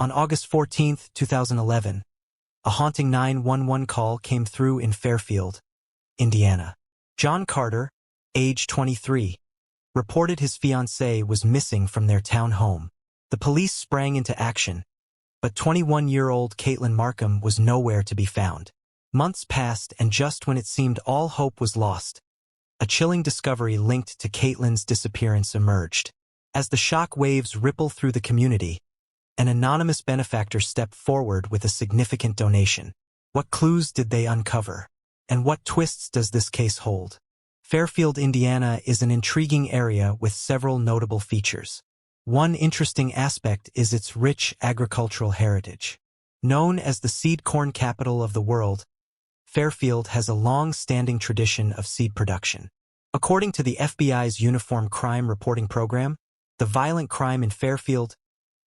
On August 14, 2011, a haunting 911 call came through in Fairfield, Indiana. John Carter, age 23, reported his fiancée was missing from their town home. The police sprang into action, but 21-year-old Caitlyn Markham was nowhere to be found. Months passed, and just when it seemed all hope was lost, a chilling discovery linked to Caitlyn's disappearance emerged. As the shock waves ripple through the community, an anonymous benefactor stepped forward with a significant donation. What clues did they uncover? And what twists does this case hold? Fairfield, Indiana is an intriguing area with several notable features. One interesting aspect is its rich agricultural heritage. Known as the seed corn capital of the world, Fairfield has a long-standing tradition of seed production. According to the FBI's Uniform Crime Reporting Program, the violent crime in Fairfield,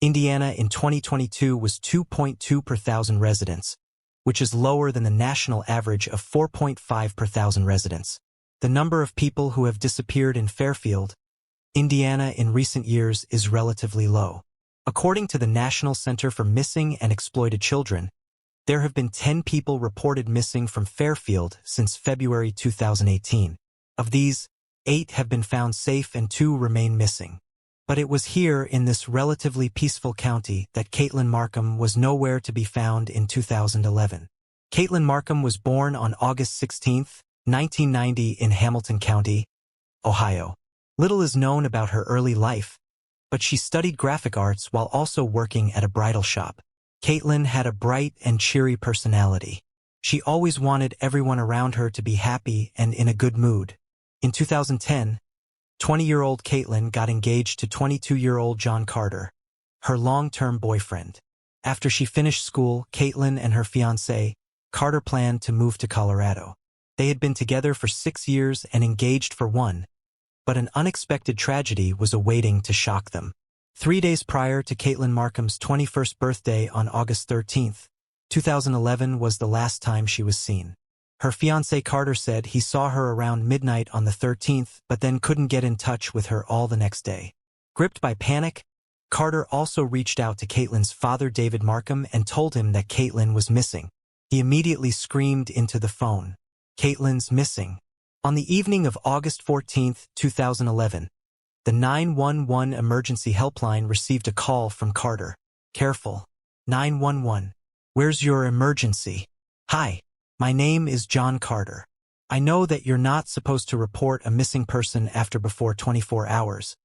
Indiana in 2022 was 2.2 per thousand residents, which is lower than the national average of 4.5 per thousand residents. The number of people who have disappeared in Fairfield, Indiana in recent years is relatively low. According to the National Center for Missing and Exploited Children, there have been 10 people reported missing from Fairfield since February 2018. Of these, 8 have been found safe and 2 remain missing. But it was here in this relatively peaceful county that Caitlyn Markham was nowhere to be found in 2011. Caitlyn Markham was born on August 16, 1990 in Hamilton County, Ohio. Little is known about her early life, but she studied graphic arts while also working at a bridal shop. Caitlyn had a bright and cheery personality. She always wanted everyone around her to be happy and in a good mood. In 2010, 20-year-old Caitlyn got engaged to 22-year-old John Carter, her long-term boyfriend. After she finished school, Caitlyn and her fiancé, Carter, planned to move to Colorado. They had been together for 6 years and engaged for 1, but an unexpected tragedy was awaiting to shock them. 3 days prior to Caitlyn Markham's 21st birthday on August 13, 2011 was the last time she was seen. Her fiancé Carter said he saw her around midnight on the 13th, but then couldn't get in touch with her all the next day. Gripped by panic, Carter also reached out to Caitlyn's father, David Markham, and told him that Caitlyn was missing. He immediately screamed into the phone, "Caitlyn's missing." On the evening of August 14, 2011, the 911 emergency helpline received a call from Carter. "Careful. 911. Where's your emergency?" "Hi. My name is John Carter. I know that you're not supposed to report a missing person after before 24 hours,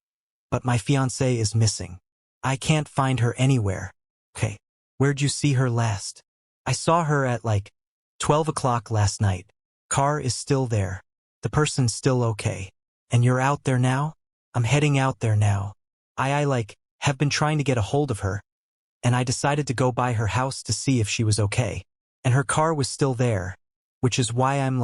but my fiancée is missing. I can't find her anywhere." "Okay. Where'd you see her last?" "I saw her at like 12 o'clock last night. Car is still there. The person's still okay. And you're out there now?" "I'm heading out there now. I have been trying to get a hold of her, and I decided to go by her house to see if she was okay. And her car was still there, which is why I'm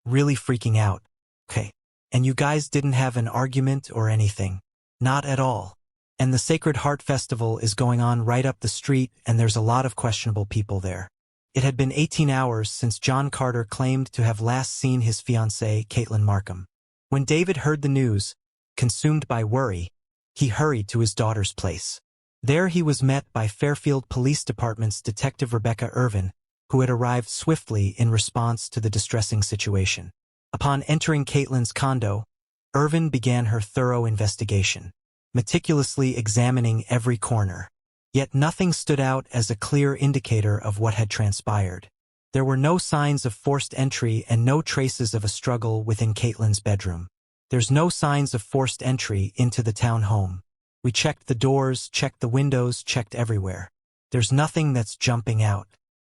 really freaking out." "Okay. And you guys didn't have an argument or anything?" "Not at all. And the Sacred Heart Festival is going on right up the street, and there's a lot of questionable people there." It had been 18 hours since John Carter claimed to have last seen his fiancée, Caitlyn Markham. When David heard the news, consumed by worry, he hurried to his daughter's place. There he was met by Fairfield Police Department's Detective Rebecca Irvin, who had arrived swiftly in response to the distressing situation. Upon entering Caitlyn's condo, Irvin began her thorough investigation, meticulously examining every corner. Yet nothing stood out as a clear indicator of what had transpired. There were no signs of forced entry and no traces of a struggle within Caitlyn's bedroom. "There's no signs of forced entry into the town home. We checked the doors, checked the windows, checked everywhere. There's nothing that's jumping out.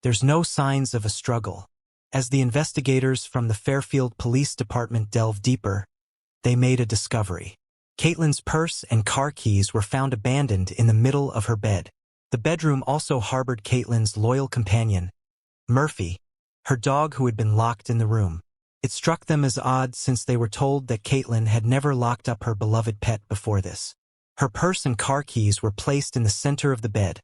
There's no signs of a struggle." As the investigators from the Fairfield Police Department delved deeper, they made a discovery. Caitlyn's purse and car keys were found abandoned in the middle of her bed. The bedroom also harbored Caitlyn's loyal companion, Murphy, her dog, who had been locked in the room. It struck them as odd since they were told that Caitlyn had never locked up her beloved pet before this. Her purse and car keys were placed in the center of the bed,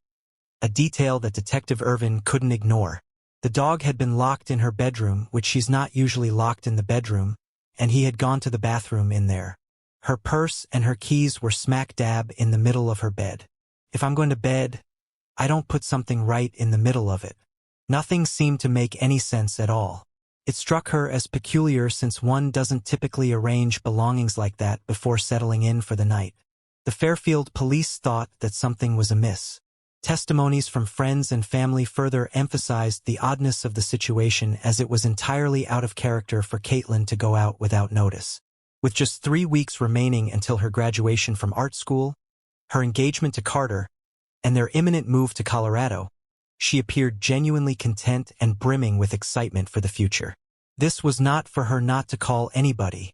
a detail that Detective Irvin couldn't ignore. The dog had been locked in her bedroom, which she's not usually locked in the bedroom, and he had gone to the bathroom in there. Her purse and her keys were smack dab in the middle of her bed. "If I'm going to bed, I don't put something right in the middle of it. Nothing seemed to make any sense at all. It struck her as peculiar since one doesn't typically arrange belongings like that before settling in for the night. The Fairfield police thought that something was amiss. Testimonies from friends and family further emphasized the oddness of the situation, as it was entirely out of character for Caitlyn to go out without notice. With just 3 weeks remaining until her graduation from art school, her engagement to Carter, and their imminent move to Colorado, she appeared genuinely content and brimming with excitement for the future. This was not for her not to call anybody,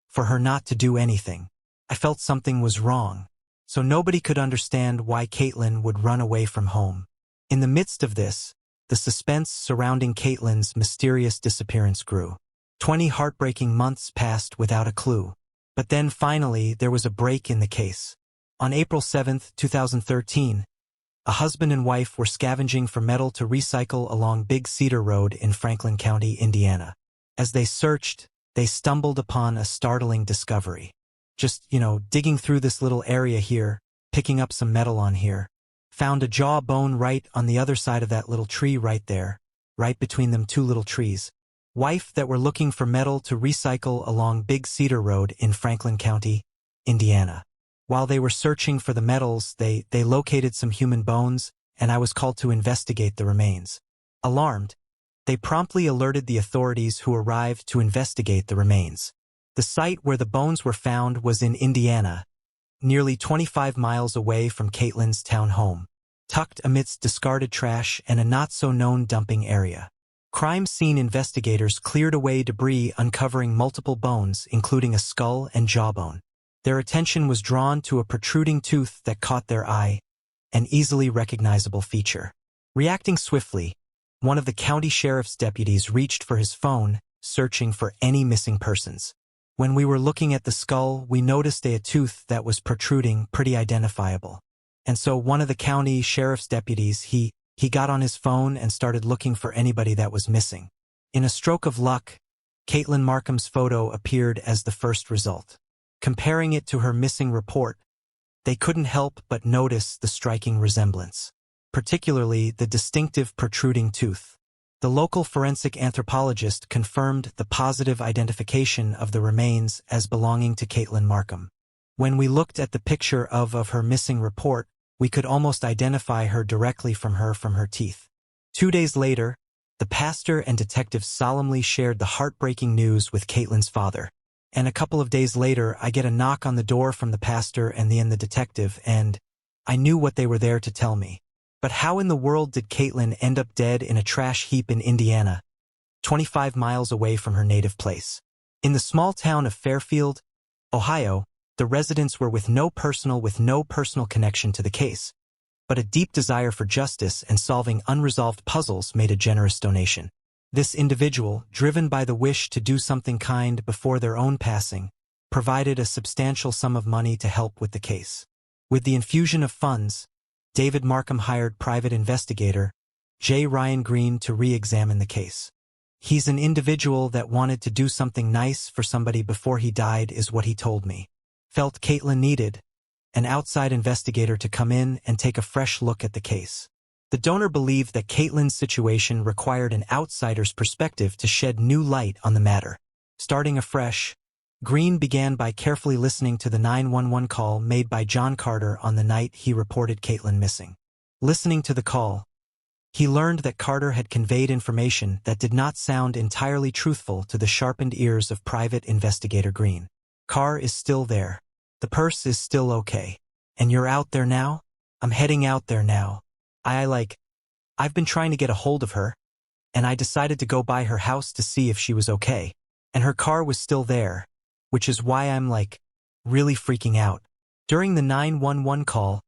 for her not to do anything. I felt something was wrong, so nobody could understand why Caitlyn would run away from home. In the midst of this, the suspense surrounding Caitlyn's mysterious disappearance grew. 20 heartbreaking months passed without a clue. But then finally there was a break in the case. On April 7, 2013, a husband and wife were scavenging for metal to recycle along Big Cedar Road in Franklin County, Indiana. As they searched, they stumbled upon a startling discovery. Just, digging through this little area here, picking up some metal on here. Found a jawbone right on the other side of that little tree right there, right between them two little trees. Wife that were looking for metal to recycle along Big Cedar Road in Franklin County, Indiana. While they were searching for the metals, they located some human bones, and I was called to investigate the remains. Alarmed, they promptly alerted the authorities, who arrived to investigate the remains. The site where the bones were found was in Indiana, nearly 25 miles away from Caitlyn's town home, tucked amidst discarded trash and a not-so-known dumping area. Crime scene investigators cleared away debris, uncovering multiple bones, including a skull and jawbone. Their attention was drawn to a protruding tooth that caught their eye, an easily recognizable feature. Reacting swiftly, one of the county sheriff's deputies reached for his phone, searching for any missing persons. When we were looking at the skull, we noticed a tooth that was protruding, pretty identifiable. And so one of the county sheriff's deputies, he got on his phone and started looking for anybody that was missing. In a stroke of luck, Caitlyn Markham's photo appeared as the first result. Comparing it to her missing report, they couldn't help but notice the striking resemblance, particularly the distinctive protruding tooth. The local forensic anthropologist confirmed the positive identification of the remains as belonging to Caitlyn Markham. When we looked at the picture of her missing report, we could almost identify her directly from her teeth. 2 days later, the pastor and detective solemnly shared the heartbreaking news with Caitlyn's father. And a couple of days later, I get a knock on the door from the pastor and the detective, and I knew what they were there to tell me. But how in the world did Caitlyn end up dead in a trash heap in Indiana, 25 miles away from her native place? In the small town of Fairfield, Ohio, the residents were with no personal connection to the case, but a deep desire for justice and solving unresolved puzzles made a generous donation. This individual, driven by the wish to do something kind before their own passing, provided a substantial sum of money to help with the case. With the infusion of funds, David Markham hired private investigator J. Ryan Green to re-examine the case. He's an individual that wanted to do something nice for somebody before he died, is what he told me. Felt Caitlyn needed an outside investigator to come in and take a fresh look at the case. The donor believed that Caitlyn's situation required an outsider's perspective to shed new light on the matter. Starting afresh, Green began by carefully listening to the 911 call made by John Carter on the night he reported Caitlyn missing. Listening to the call, he learned that Carter had conveyed information that did not sound entirely truthful to the sharpened ears of private investigator Green. Car is still there. The purse is still okay. And you're out there now? I'm heading out there now. I've been trying to get a hold of her, and I decided to go by her house to see if she was okay. And her car was still there, which is why I'm really freaking out. During the 911 call,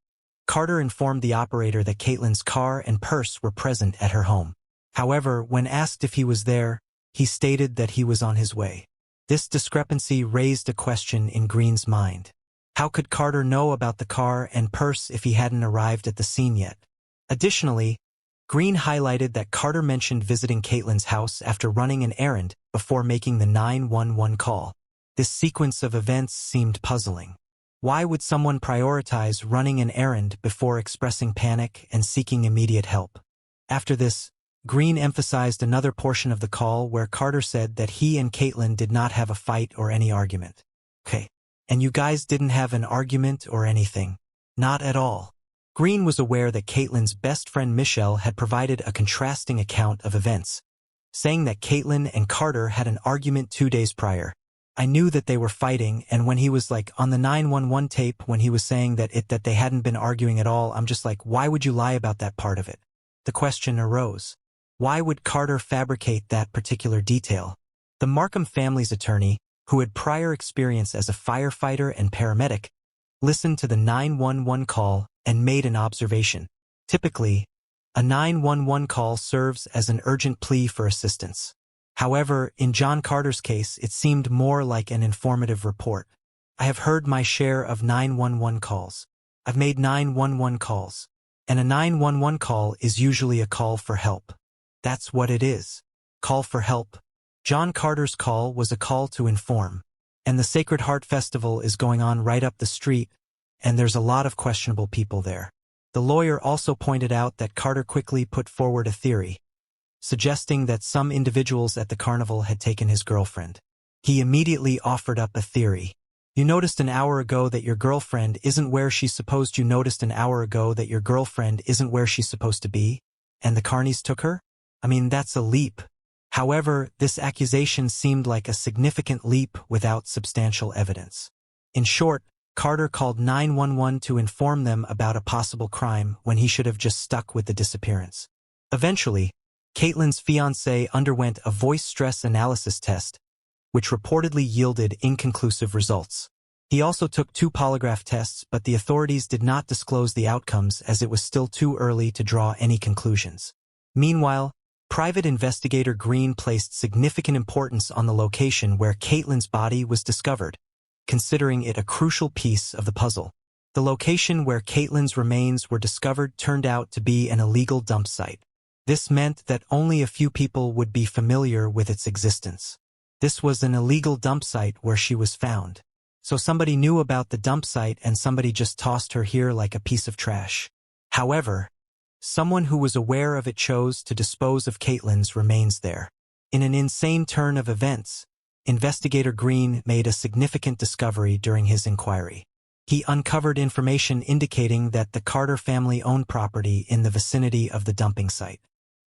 Carter informed the operator that Caitlyn's car and purse were present at her home. However, when asked if he was there, he stated that he was on his way. This discrepancy raised a question in Green's mind. How could Carter know about the car and purse if he hadn't arrived at the scene yet? Additionally, Green highlighted that Carter mentioned visiting Caitlyn's house after running an errand before making the 911 call. This sequence of events seemed puzzling. Why would someone prioritize running an errand before expressing panic and seeking immediate help? After this, Green emphasized another portion of the call where Carter said that he and Caitlyn did not have a fight or any argument. Okay. And you guys didn't have an argument or anything? Not at all. Green was aware that Caitlyn's best friend Michelle had provided a contrasting account of events, saying that Caitlyn and Carter had an argument 2 days prior. I knew that they were fighting, and when he was like on the 911 tape when he was saying that they hadn't been arguing at all, I'm just like, why would you lie about that part of it? The question arose. Why would Carter fabricate that particular detail? The Markham family's attorney, who had prior experience as a firefighter and paramedic, listened to the 911 call and made an observation. Typically, a 911 call serves as an urgent plea for assistance. However, in John Carter's case, it seemed more like an informative report. I have heard my share of 911 calls. I've made 911 calls. And a 911 call is usually a call for help. That's what it is. Call for help. John Carter's call was a call to inform. And the Sacred Heart Festival is going on right up the street, and there's a lot of questionable people there. The lawyer also pointed out that Carter quickly put forward a theory, suggesting that some individuals at the carnival had taken his girlfriend. He immediately offered up a theory. You noticed an hour ago that your girlfriend isn't where she's supposed. You noticed an hour ago that your girlfriend isn't where she's supposed to be, and the carnies took her? I mean, that's a leap. However, this accusation seemed like a significant leap without substantial evidence. In short, Carter called 911 to inform them about a possible crime when he should have just stuck with the disappearance. Eventually, Caitlyn's fiancé underwent a voice stress analysis test, which reportedly yielded inconclusive results. He also took 2 polygraph tests, but the authorities did not disclose the outcomes as it was still too early to draw any conclusions. Meanwhile, private investigator Green placed significant importance on the location where Caitlyn's body was discovered, considering it a crucial piece of the puzzle. The location where Caitlyn's remains were discovered turned out to be an illegal dump site. This meant that only a few people would be familiar with its existence. This was an illegal dump site where she was found. So somebody knew about the dump site and somebody just tossed her here like a piece of trash. However, someone who was aware of it chose to dispose of Caitlyn's remains there. In an insane turn of events, investigator Green made a significant discovery during his inquiry. He uncovered information indicating that the Carter family owned property in the vicinity of the dumping site.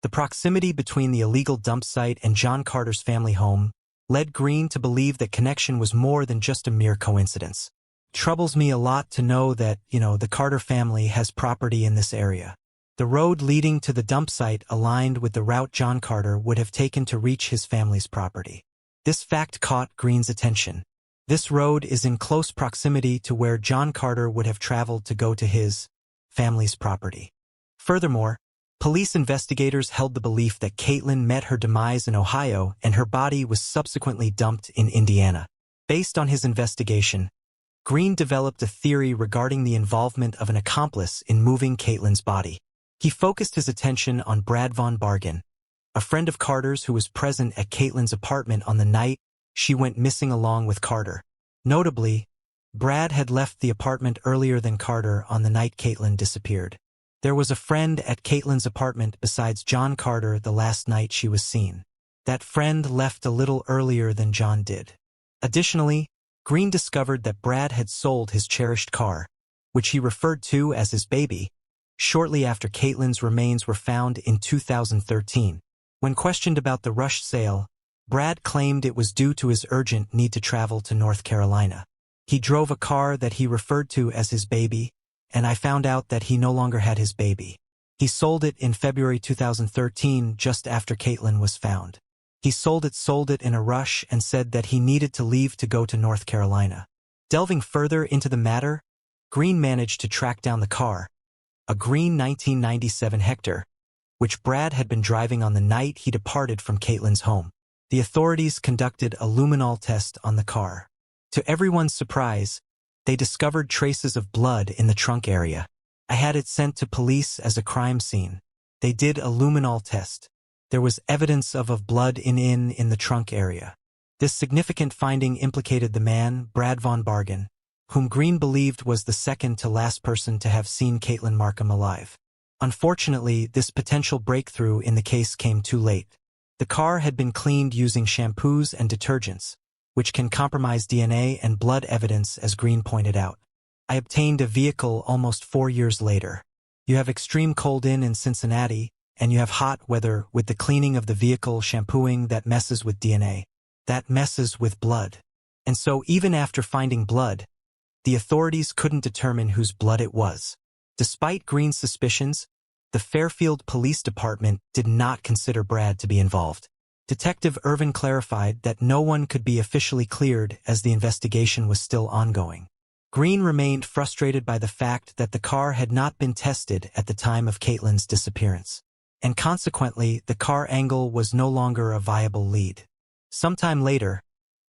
The proximity between the illegal dump site and John Carter's family home led Green to believe that connection was more than just a mere coincidence. Troubles me a lot to know that, the Carter family has property in this area. The road leading to the dump site aligned with the route John Carter would have taken to reach his family's property. This fact caught Green's attention. This road is in close proximity to where John Carter would have traveled to go to his family's property. Furthermore, police investigators held the belief that Caitlyn met her demise in Ohio and her body was subsequently dumped in Indiana. Based on his investigation, Green developed a theory regarding the involvement of an accomplice in moving Caitlyn's body. He focused his attention on Brad Von Bargen, a friend of Carter's who was present at Caitlyn's apartment on the night she went missing along with Carter. Notably, Brad had left the apartment earlier than Carter on the night Caitlyn disappeared. There was a friend at Caitlyn's apartment besides John Carter the last night she was seen. That friend left a little earlier than John did. Additionally, Green discovered that Brad had sold his cherished car, which he referred to as his baby, shortly after Caitlyn's remains were found in 2013. When questioned about the rushed sale, Brad claimed it was due to his urgent need to travel to North Carolina. He drove a car that he referred to as his baby, and I found out that he no longer had his baby. He sold it in February 2013, just after Caitlyn was found. He sold it in a rush and said that he needed to leave to go to North Carolina. Delving further into the matter, Green managed to track down the car, a green 1997 Hector, which Brad had been driving on the night he departed from Caitlyn's home. The authorities conducted a luminol test on the car. To everyone's surprise, they discovered traces of blood in the trunk area. I had it sent to police as a crime scene. They did a luminol test. There was evidence of blood in the trunk area. This significant finding implicated the man, Brad Von Bargen, whom Green believed was the second to last person to have seen Caitlyn Markham alive. Unfortunately, this potential breakthrough in the case came too late. The car had been cleaned using shampoos and detergents, which can compromise DNA and blood evidence, as Green pointed out. I obtained a vehicle almost 4 years later. You have extreme cold in Cincinnati, and you have hot weather with the cleaning of the vehicle shampooing that messes with DNA. That messes with blood. And so even after finding blood, the authorities couldn't determine whose blood it was. Despite Green's suspicions, the Fairfield Police Department did not consider Brad to be involved. Detective Irvin clarified that no one could be officially cleared as the investigation was still ongoing. Green remained frustrated by the fact that the car had not been tested at the time of Caitlyn's disappearance, and consequently the car angle was no longer a viable lead. Sometime later,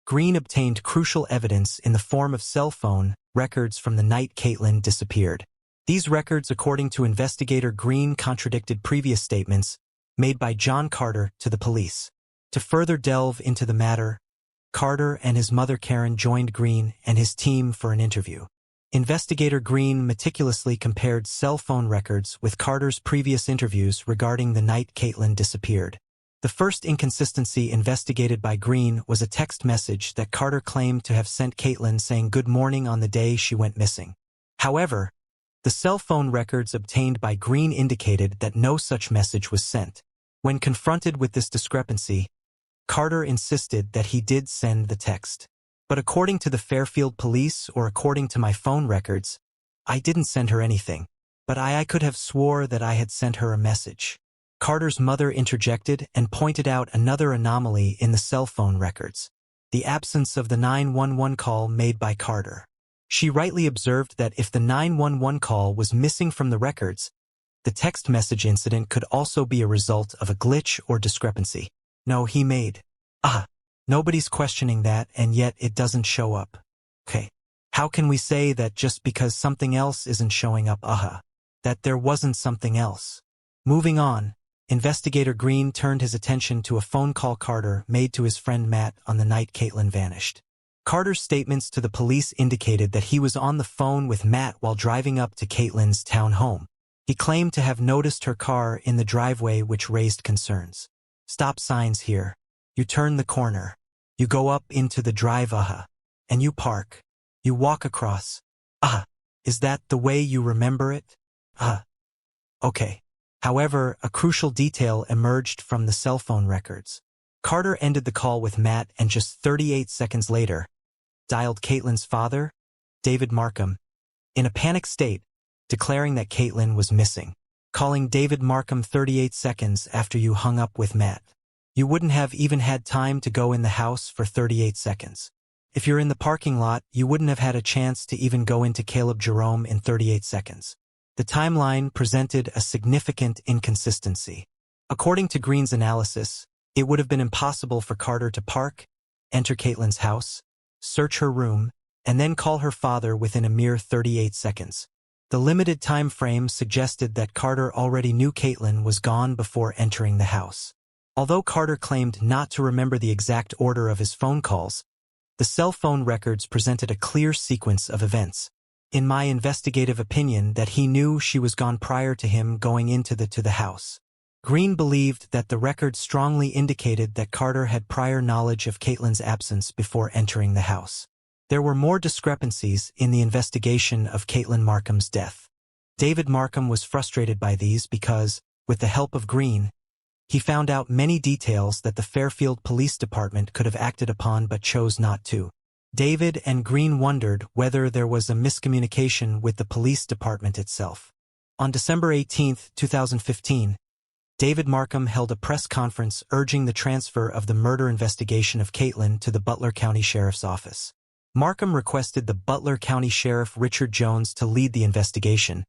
Green obtained crucial evidence in the form of cell phone records from the night Caitlyn disappeared. These records, according to investigator Green, contradicted previous statements made by John Carter to the police. To further delve into the matter, Carter and his mother Karen joined Green and his team for an interview. Investigator Green meticulously compared cell phone records with Carter's previous interviews regarding the night Caitlyn disappeared. The first inconsistency investigated by Green was a text message that Carter claimed to have sent Caitlyn saying good morning on the day she went missing. However, the cell phone records obtained by Green indicated that no such message was sent. When confronted with this discrepancy, Carter insisted that he did send the text. But according to the Fairfield police, or according to my phone records, I didn't send her anything. But I could have swore that I had sent her a message. Carter's mother interjected and pointed out another anomaly in the cell phone records: the absence of the 911 call made by Carter. She rightly observed that if the 911 call was missing from the records, the text message incident could also be a result of a glitch or discrepancy. No, he made. Nobody's questioning that, and yet it doesn't show up. Okay. How can we say that just because something else isn't showing up, that there wasn't something else? Moving on, investigator Green turned his attention to a phone call Carter made to his friend Matt on the night Caitlyn vanished. Carter's statements to the police indicated that he was on the phone with Matt while driving up to Caitlyn's town home. He claimed to have noticed her car in the driveway, which raised concerns. Stop signs here. You turn the corner. You go up into the drive, and you park. You walk across. Is that the way you remember it? Okay. However, a crucial detail emerged from the cell phone records. Carter ended the call with Matt and just 38 seconds later dialed Caitlyn's father, David Markham, in a panic state, declaring that Caitlyn was missing. Calling David Markham 38 seconds after you hung up with Matt. You wouldn't have even had time to go in the house for 38 seconds. If you're in the parking lot, you wouldn't have had a chance to even go into Caleb Jerome in 38 seconds. The timeline presented a significant inconsistency. According to Green's analysis, it would have been impossible for Carter to park, enter Caitlyn's house, search her room, and then call her father within a mere 38 seconds. The limited time frame suggested that Carter already knew Caitlyn was gone before entering the house. Although Carter claimed not to remember the exact order of his phone calls, the cell phone records presented a clear sequence of events. In my investigative opinion, that he knew she was gone prior to him going into the house. Green believed that the record strongly indicated that Carter had prior knowledge of Caitlyn's absence before entering the house. There were more discrepancies in the investigation of Caitlyn Markham's death. David Markham was frustrated by these because, with the help of Green, he found out many details that the Fairfield Police Department could have acted upon but chose not to. David and Green wondered whether there was a miscommunication with the police department itself. On December 18, 2015, David Markham held a press conference urging the transfer of the murder investigation of Caitlyn to the Butler County Sheriff's Office. Markham requested the Butler County Sheriff Richard Jones to lead the investigation,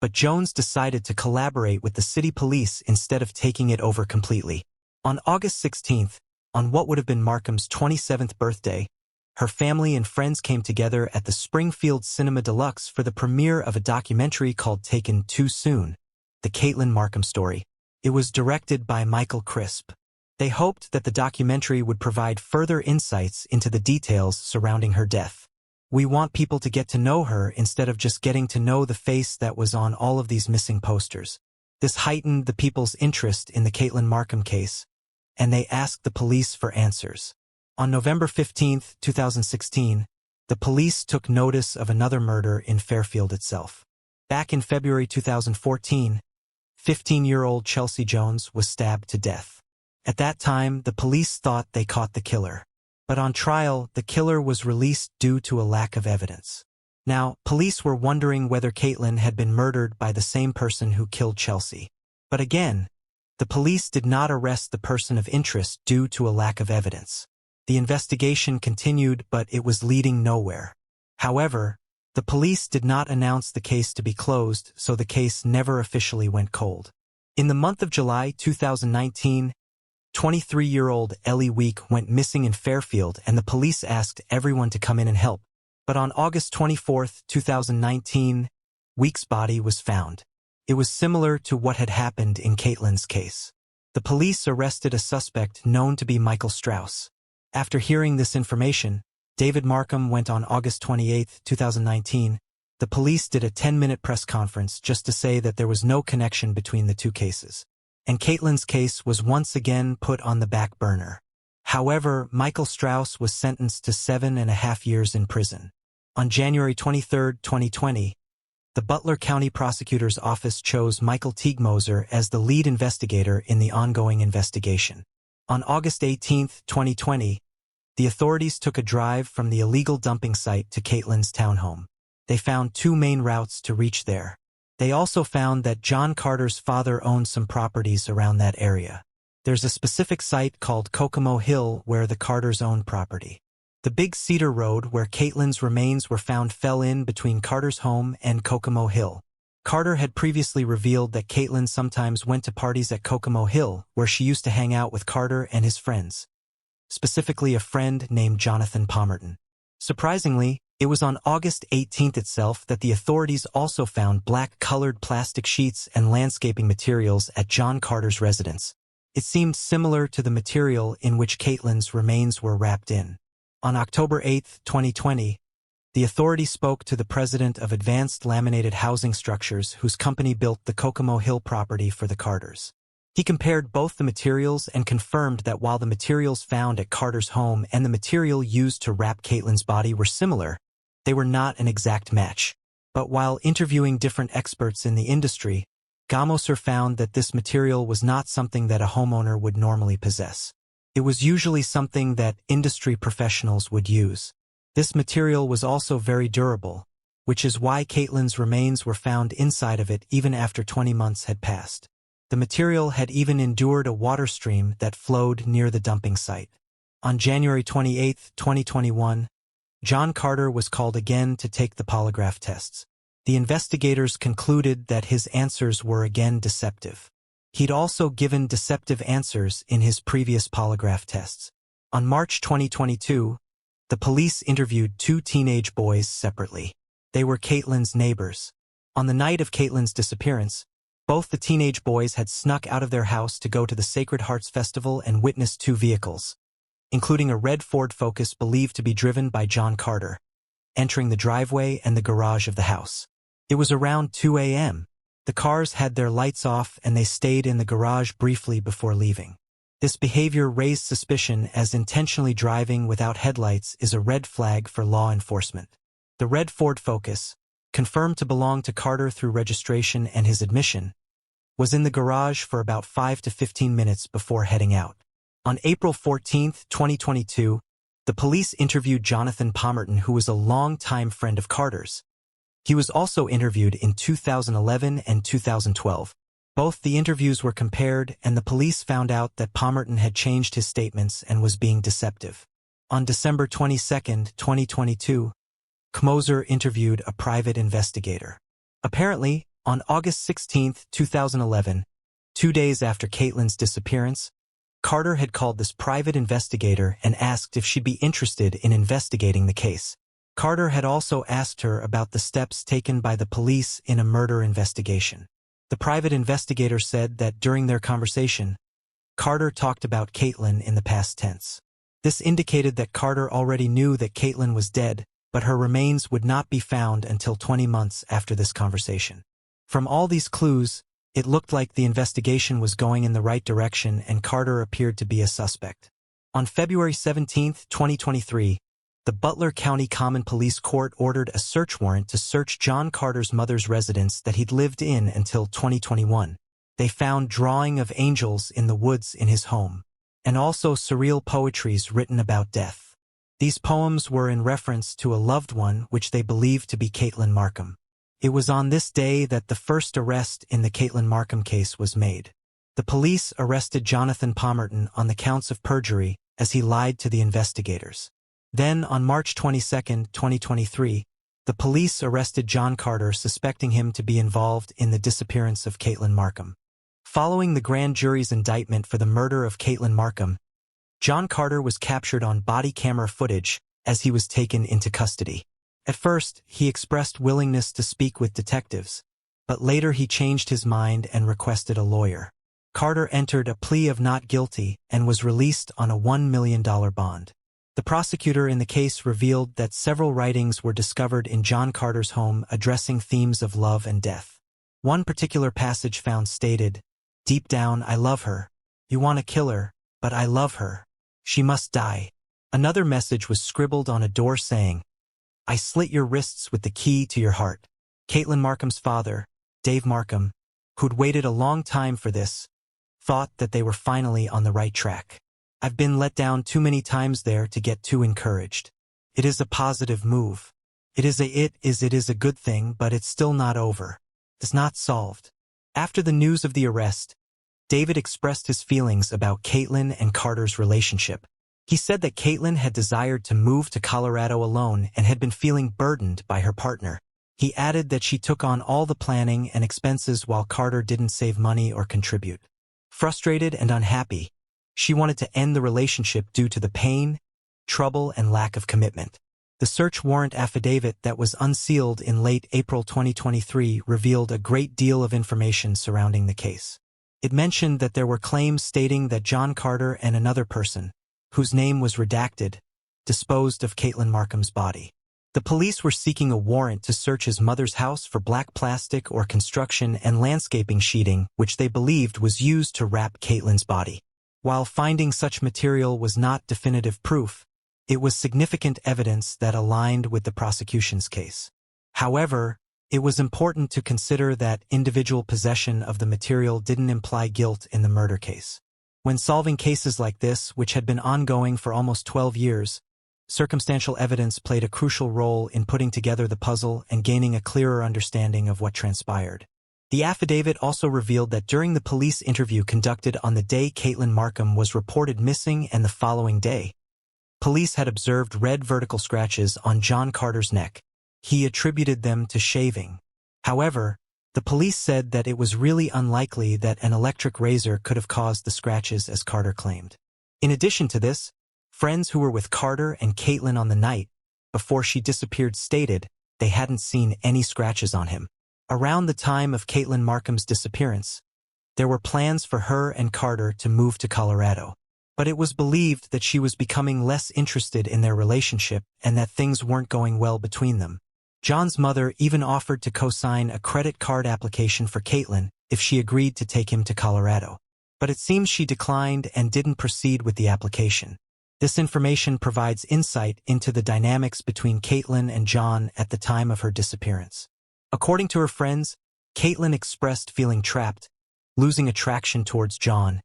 but Jones decided to collaborate with the city police instead of taking it over completely. On August 16, on what would have been Markham's 27th birthday, her family and friends came together at the Springfield Cinema Deluxe for the premiere of a documentary called Taken Too Soon, The Caitlyn Markham Story. It was directed by Michael Crisp. They hoped that the documentary would provide further insights into the details surrounding her death. We want people to get to know her instead of just getting to know the face that was on all of these missing posters. This heightened the people's interest in the Caitlyn Markham case, and they asked the police for answers. On November 15, 2016, the police took notice of another murder in Fairfield itself. Back in February 2014, 15-year-old Chelsea Jones was stabbed to death. At that time, the police thought they caught the killer. But on trial, the killer was released due to a lack of evidence. Now, police were wondering whether Caitlyn had been murdered by the same person who killed Chelsea. But again, the police did not arrest the person of interest due to a lack of evidence. The investigation continued, but it was leading nowhere. However, the police did not announce the case to be closed, so the case never officially went cold. In the month of July 2019, 23-year-old Ellie Week went missing in Fairfield, and the police asked everyone to come in and help. But on August 24, 2019, Week's body was found. It was similar to what had happened in Caitlyn's case. The police arrested a suspect known to be Michael Strauss. After hearing this information, David Markham went on August 28, 2019. The police did a 10-minute press conference just to say that there was no connection between the two cases. And Caitlyn's case was once again put on the back burner. However, Michael Strauss was sentenced to 7.5 years in prison. On January 23, 2020, the Butler County Prosecutor's Office chose Michael Teigmoser as the lead investigator in the ongoing investigation. On August 18, 2020, the authorities took a drive from the illegal dumping site to Caitlyn's townhome. They found two main routes to reach there. They also found that John Carter's father owned some properties around that area. There's a specific site called Kokomo Hill where the Carters owned property. The Big Cedar Road where Caitlyn's remains were found fell in between Carter's home and Kokomo Hill. Carter had previously revealed that Caitlyn sometimes went to parties at Kokomo Hill, where she used to hang out with Carter and his friends, specifically a friend named Jonathan Pomerton. Surprisingly, it was on August 18 itself that the authorities also found black-colored plastic sheets and landscaping materials at John Carter's residence. It seemed similar to the material in which Caitlyn's remains were wrapped in. On October 8, 2020, the authority spoke to the president of Advanced Laminated Housing Structures, whose company built the Kokomo Hill property for the Carters. He compared both the materials and confirmed that while the materials found at Carter's home and the material used to wrap Caitlyn's body were similar, they were not an exact match. But while interviewing different experts in the industry, Gamoser found that this material was not something that a homeowner would normally possess. It was usually something that industry professionals would use. This material was also very durable, which is why Caitlyn's remains were found inside of it even after 20 months had passed. The material had even endured a water stream that flowed near the dumping site. On January 28, 2021, John Carter was called again to take the polygraph tests. The investigators concluded that his answers were again deceptive. He'd also given deceptive answers in his previous polygraph tests. On March 2022, the police interviewed two teenage boys separately. They were Caitlyn's neighbors. On the night of Caitlyn's disappearance, both the teenage boys had snuck out of their house to go to the Sacred Hearts Festival and witnessed two vehicles, including a red Ford Focus believed to be driven by John Carter, entering the driveway and the garage of the house. It was around 2 a.m. The cars had their lights off and they stayed in the garage briefly before leaving. This behavior raised suspicion, as intentionally driving without headlights is a red flag for law enforcement. The red Ford Focus, confirmed to belong to Carter through registration and his admission, was in the garage for about 5 to 15 minutes before heading out. On April 14, 2022, the police interviewed Jonathan Pomerton, who was a longtime friend of Carter's. He was also interviewed in 2011 and 2012. Both the interviews were compared, and the police found out that Pomerton had changed his statements and was being deceptive. On December 22, 2022, Moser interviewed a private investigator. Apparently, on August 16, 2011, 2 days after Caitlyn's disappearance, Carter had called this private investigator and asked if she'd be interested in investigating the case. Carter had also asked her about the steps taken by the police in a murder investigation. The private investigator said that during their conversation, Carter talked about Caitlyn in the past tense. This indicated that Carter already knew that Caitlyn was dead, but her remains would not be found until 20 months after this conversation. From all these clues, it looked like the investigation was going in the right direction and Carter appeared to be a suspect. On February 17, 2023, the Butler County Common Police Court ordered a search warrant to search John Carter's mother's residence that he'd lived in until 2021. They found drawing of angels in the woods in his home, and also surreal poetries written about death. These poems were in reference to a loved one which they believed to be Caitlyn Markham. It was on this day that the first arrest in the Caitlyn Markham case was made. The police arrested Jonathan Pomerton on the counts of perjury as he lied to the investigators. Then, on March 22, 2023, the police arrested John Carter, suspecting him to be involved in the disappearance of Caitlyn Markham. Following the grand jury's indictment for the murder of Caitlyn Markham, John Carter was captured on body camera footage as he was taken into custody. At first, he expressed willingness to speak with detectives, but later he changed his mind and requested a lawyer. Carter entered a plea of not guilty and was released on a $1 million bond. The prosecutor in the case revealed that several writings were discovered in John Carter's home addressing themes of love and death. One particular passage found stated, "Deep down, I love her. You want to kill her, but I love her. She must die." Another message was scribbled on a door saying, "I slit your wrists with the key to your heart." Caitlyn Markham's father, Dave Markham, who'd waited a long time for this, thought that they were finally on the right track. "I've been let down too many times there to get too encouraged. It is a positive move. It is a good thing, but it's still not over. It's not solved." After the news of the arrest, David expressed his feelings about Caitlyn and Carter's relationship. He said that Caitlyn had desired to move to Colorado alone and had been feeling burdened by her partner. He added that she took on all the planning and expenses while Carter didn't save money or contribute. Frustrated and unhappy, she wanted to end the relationship due to the pain, trouble, and lack of commitment. The search warrant affidavit that was unsealed in late April 2023 revealed a great deal of information surrounding the case. It mentioned that there were claims stating that John Carter and another person, whose name was redacted, disposed of Caitlyn Markham's body. The police were seeking a warrant to search his mother's house for black plastic or construction and landscaping sheeting, which they believed was used to wrap Caitlyn's body. While finding such material was not definitive proof, it was significant evidence that aligned with the prosecution's case. However, it was important to consider that individual possession of the material didn't imply guilt in the murder case. When solving cases like this, which had been ongoing for almost 12 years, circumstantial evidence played a crucial role in putting together the puzzle and gaining a clearer understanding of what transpired. The affidavit also revealed that during the police interview conducted on the day Caitlyn Markham was reported missing and the following day, police had observed red vertical scratches on John Carter's neck. He attributed them to shaving. However, the police said that it was really unlikely that an electric razor could have caused the scratches as Carter claimed. In addition to this, friends who were with Carter and Caitlyn on the night before she disappeared stated they hadn't seen any scratches on him. Around the time of Caitlyn Markham's disappearance, there were plans for her and Carter to move to Colorado, but it was believed that she was becoming less interested in their relationship and that things weren't going well between them. John's mother even offered to co-sign a credit card application for Caitlyn if she agreed to take him to Colorado, but it seems she declined and didn't proceed with the application. This information provides insight into the dynamics between Caitlyn and John at the time of her disappearance. According to her friends, Caitlyn expressed feeling trapped, losing attraction towards John,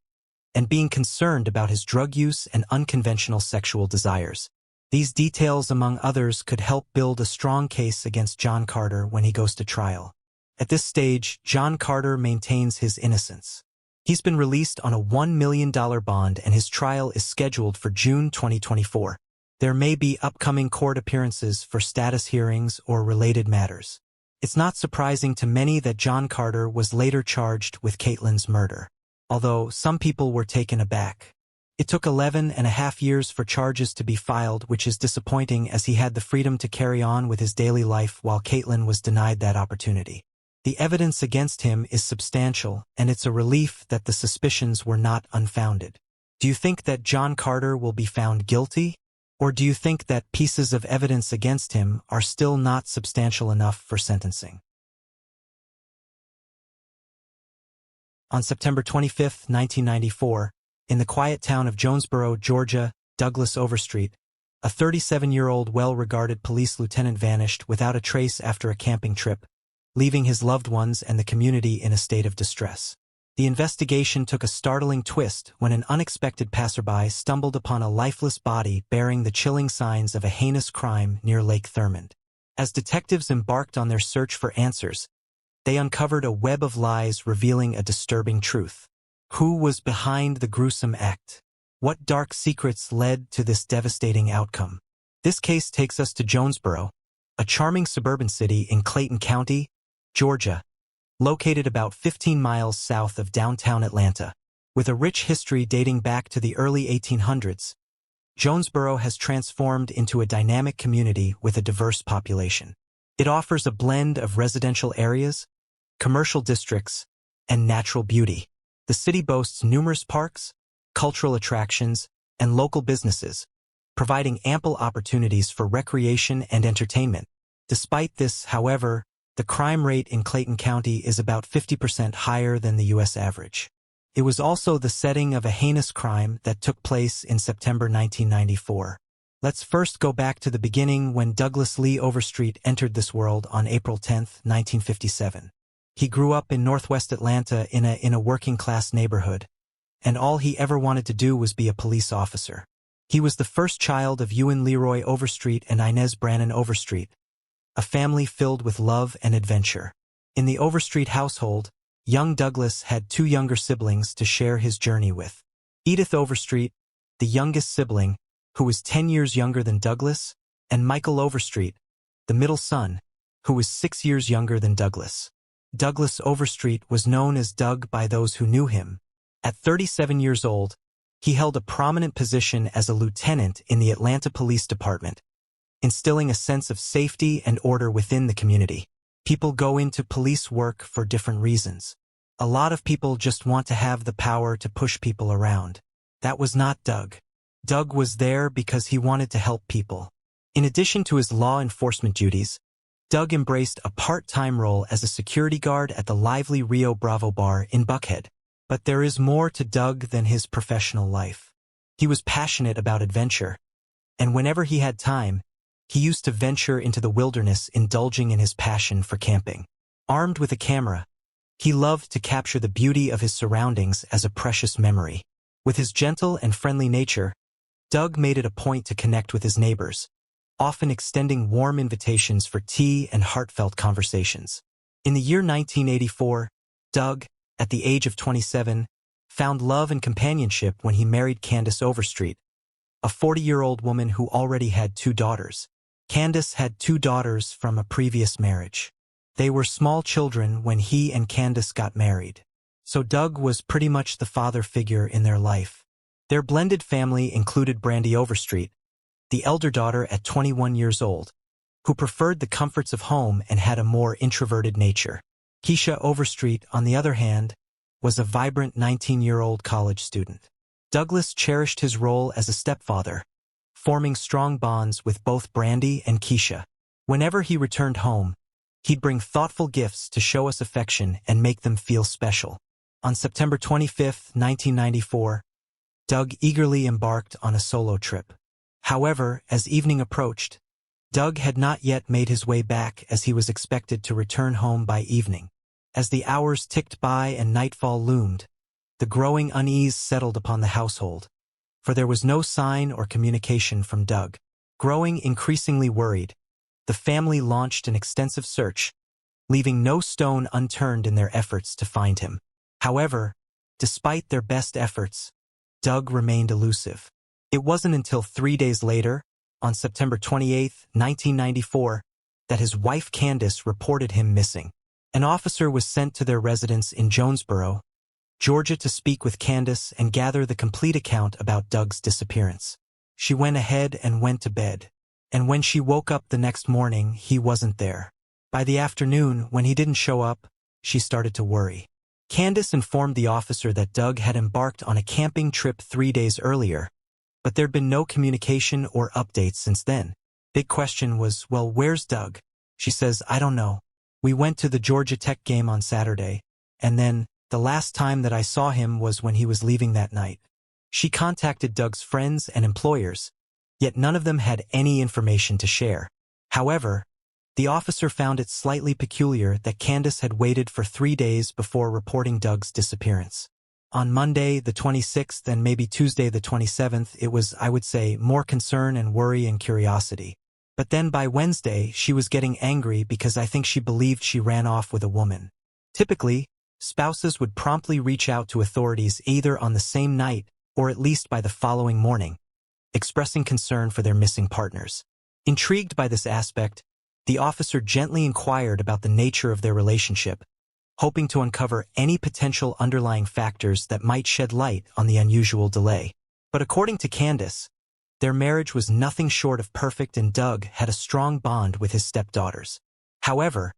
and being concerned about his drug use and unconventional sexual desires. These details, among others, could help build a strong case against John Carter when he goes to trial. At this stage, John Carter maintains his innocence. He's been released on a $1 million bond and his trial is scheduled for June 2024. There may be upcoming court appearances for status hearings or related matters. It's not surprising to many that John Carter was later charged with Caitlyn's murder, although some people were taken aback. It took 11.5 years for charges to be filed, which is disappointing as he had the freedom to carry on with his daily life while Caitlyn was denied that opportunity. The evidence against him is substantial, and it's a relief that the suspicions were not unfounded. Do you think that John Carter will be found guilty, Or do you think that pieces of evidence against him are still not substantial enough for sentencing? On September 25, 1994, in the quiet town of Jonesboro, Georgia, Douglas Overstreet, a 37-year-old well-regarded police lieutenant vanished without a trace after a camping trip, leaving his loved ones and the community in a state of distress. The investigation took a startling twist when an unexpected passerby stumbled upon a lifeless body bearing the chilling signs of a heinous crime near Lake Thurman. As detectives embarked on their search for answers, they uncovered a web of lies revealing a disturbing truth. Who was behind the gruesome act? What dark secrets led to this devastating outcome? This case takes us to Jonesboro, a charming suburban city in Clayton County, Georgia, located about 15 miles south of downtown Atlanta. With a rich history dating back to the early 1800s, Jonesboro has transformed into a dynamic community with a diverse population. It offers a blend of residential areas, commercial districts, and natural beauty. The city boasts numerous parks, cultural attractions, and local businesses, providing ample opportunities for recreation and entertainment. Despite this, however, the crime rate in Clayton County is about 50% higher than the U.S. average. It was also the setting of a heinous crime that took place in September 1994. Let's first go back to the beginning when Douglas Lee Overstreet entered this world on April 10, 1957. He grew up in northwest Atlanta in a working-class neighborhood, and all he ever wanted to do was be a police officer. He was the first child of Ewan Leroy Overstreet and Inez Brannon Overstreet, a family filled with love and adventure. In the Overstreet household, young Douglas had two younger siblings to share his journey with. Edith Overstreet, the youngest sibling, who was 10 years younger than Douglas, and Michael Overstreet, the middle son, who was 6 years younger than Douglas. Douglas Overstreet was known as Doug by those who knew him. At 37 years old, he held a prominent position as a lieutenant in the Atlanta Police Department, instilling a sense of safety and order within the community. People go into police work for different reasons. A lot of people just want to have the power to push people around. That was not Doug. Doug was there because he wanted to help people. In addition to his law enforcement duties, Doug embraced a part-time role as a security guard at the lively Rio Bravo bar in Buckhead. But there is more to Doug than his professional life. He was passionate about adventure, and whenever he had time, he used to venture into the wilderness, indulging in his passion for camping. Armed with a camera, he loved to capture the beauty of his surroundings as a precious memory. With his gentle and friendly nature, Doug made it a point to connect with his neighbors, often extending warm invitations for tea and heartfelt conversations. In the year 1984, Doug, at the age of 27, found love and companionship when he married Candace Overstreet, a 40-year-old woman who already had 2 daughters. Candace had 2 daughters from a previous marriage. They were small children when he and Candace got married, so Doug was pretty much the father figure in their life. Their blended family included Brandy Overstreet, the elder daughter at 21 years old, who preferred the comforts of home and had a more introverted nature. Keisha Overstreet, on the other hand, was a vibrant 19-year-old college student. Douglas cherished his role as a stepfather, forming strong bonds with both Brandy and Keisha. Whenever he returned home, he'd bring thoughtful gifts to show us affection and make them feel special. On September 25, 1994, Doug eagerly embarked on a solo trip. However, as evening approached, Doug had not yet made his way back as he was expected to return home by evening. As the hours ticked by and nightfall loomed, the growing unease settled upon the household, for there was no sign or communication from Doug. Growing increasingly worried, the family launched an extensive search, leaving no stone unturned in their efforts to find him. However, despite their best efforts, Doug remained elusive. It wasn't until 3 days later, on September 28, 1994, that his wife Candace reported him missing. An officer was sent to their residence in Jonesboro, Georgia, to speak with Candace and gather the complete account about Doug's disappearance. She went ahead and went to bed, and when she woke up the next morning, he wasn't there. By the afternoon, when he didn't show up, she started to worry. Candace informed the officer that Doug had embarked on a camping trip 3 days earlier, but there'd been no communication or updates since then. Big question was, well, where's Doug? She says, I don't know. We went to the Georgia Tech game on Saturday, and then, the last time that I saw him was when he was leaving that night. She contacted Doug's friends and employers, yet none of them had any information to share. However, the officer found it slightly peculiar that Candace had waited for 3 days before reporting Doug's disappearance. On Monday, the 26th, and maybe Tuesday, the 27th, it was, I would say, more concern and worry and curiosity. But then by Wednesday, she was getting angry because I think she believed she ran off with a woman. Typically, spouses would promptly reach out to authorities either on the same night or at least by the following morning, expressing concern for their missing partners. Intrigued by this aspect, the officer gently inquired about the nature of their relationship, hoping to uncover any potential underlying factors that might shed light on the unusual delay. But according to Candace, their marriage was nothing short of perfect and Doug had a strong bond with his stepdaughters. However,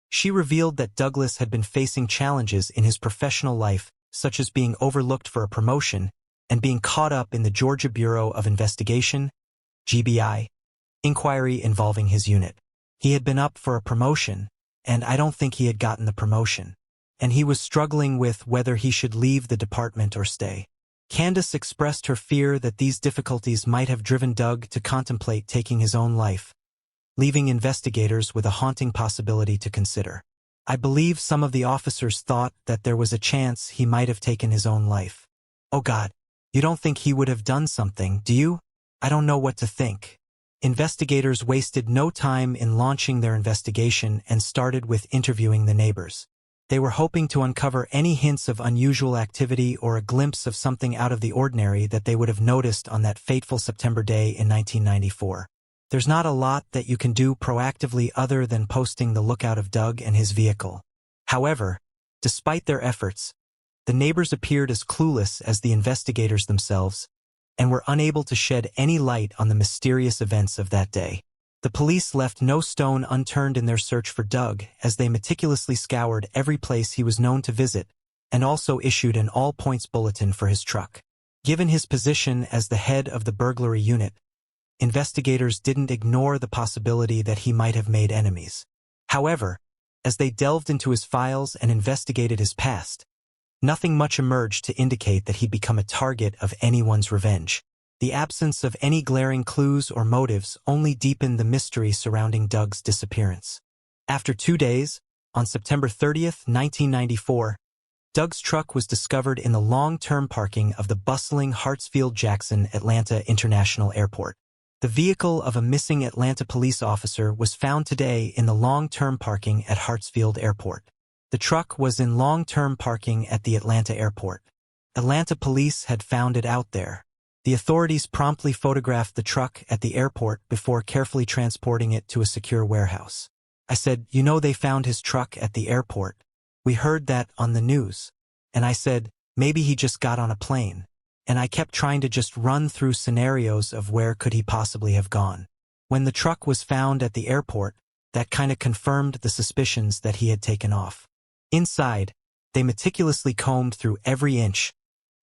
she revealed that Douglas had been facing challenges in his professional life, such as being overlooked for a promotion and being caught up in the Georgia Bureau of Investigation, GBI, inquiry involving his unit. He had been up for a promotion, and I don't think he had gotten the promotion, and he was struggling with whether he should leave the department or stay. Candace expressed her fear that these difficulties might have driven Doug to contemplate taking his own life, leaving investigators with a haunting possibility to consider. I believe some of the officers thought that there was a chance he might have taken his own life. Oh God, you don't think he would have done something, do you? I don't know what to think. Investigators wasted no time in launching their investigation and started with interviewing the neighbors. They were hoping to uncover any hints of unusual activity or a glimpse of something out of the ordinary that they would have noticed on that fateful September day in 1994. There's not a lot that you can do proactively other than posting the lookout of Doug and his vehicle. However, despite their efforts, the neighbors appeared as clueless as the investigators themselves and were unable to shed any light on the mysterious events of that day. The police left no stone unturned in their search for Doug as they meticulously scoured every place he was known to visit and also issued an all-points bulletin for his truck. Given his position as the head of the burglary unit, investigators didn't ignore the possibility that he might have made enemies. However, as they delved into his files and investigated his past, nothing much emerged to indicate that he'd become a target of anyone's revenge. The absence of any glaring clues or motives only deepened the mystery surrounding Doug's disappearance. After 2 days, on September 30th, 1994, Doug's truck was discovered in the long-term parking of the bustling Hartsfield-Jackson Atlanta International Airport. The vehicle of a missing Atlanta police officer was found today in the long-term parking at Hartsfield Airport. The truck was in long-term parking at the Atlanta airport. Atlanta police had found it out there. The authorities promptly photographed the truck at the airport before carefully transporting it to a secure warehouse. I said, you know, they found his truck at the airport. We heard that on the news. And I said, maybe he just got on a plane. And I kept trying to just run through scenarios of where could he possibly have gone. When the truck was found at the airport, that kind of confirmed the suspicions that he had taken off. Inside, they meticulously combed through every inch,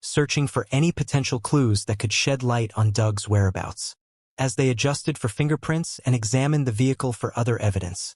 searching for any potential clues that could shed light on Doug's whereabouts. As they adjusted for fingerprints and examined the vehicle for other evidence,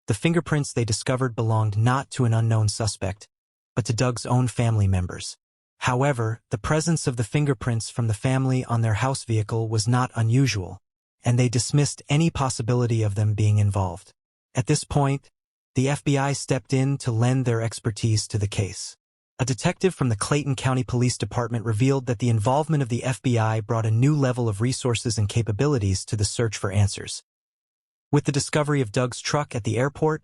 the fingerprints they discovered belonged not to an unknown suspect, but to Doug's own family members. However, the presence of the fingerprints from the family on their house vehicle was not unusual, and they dismissed any possibility of them being involved. At this point, the FBI stepped in to lend their expertise to the case. A detective from the Clayton County Police Department revealed that the involvement of the FBI brought a new level of resources and capabilities to the search for answers. With the discovery of Doug's truck at the airport,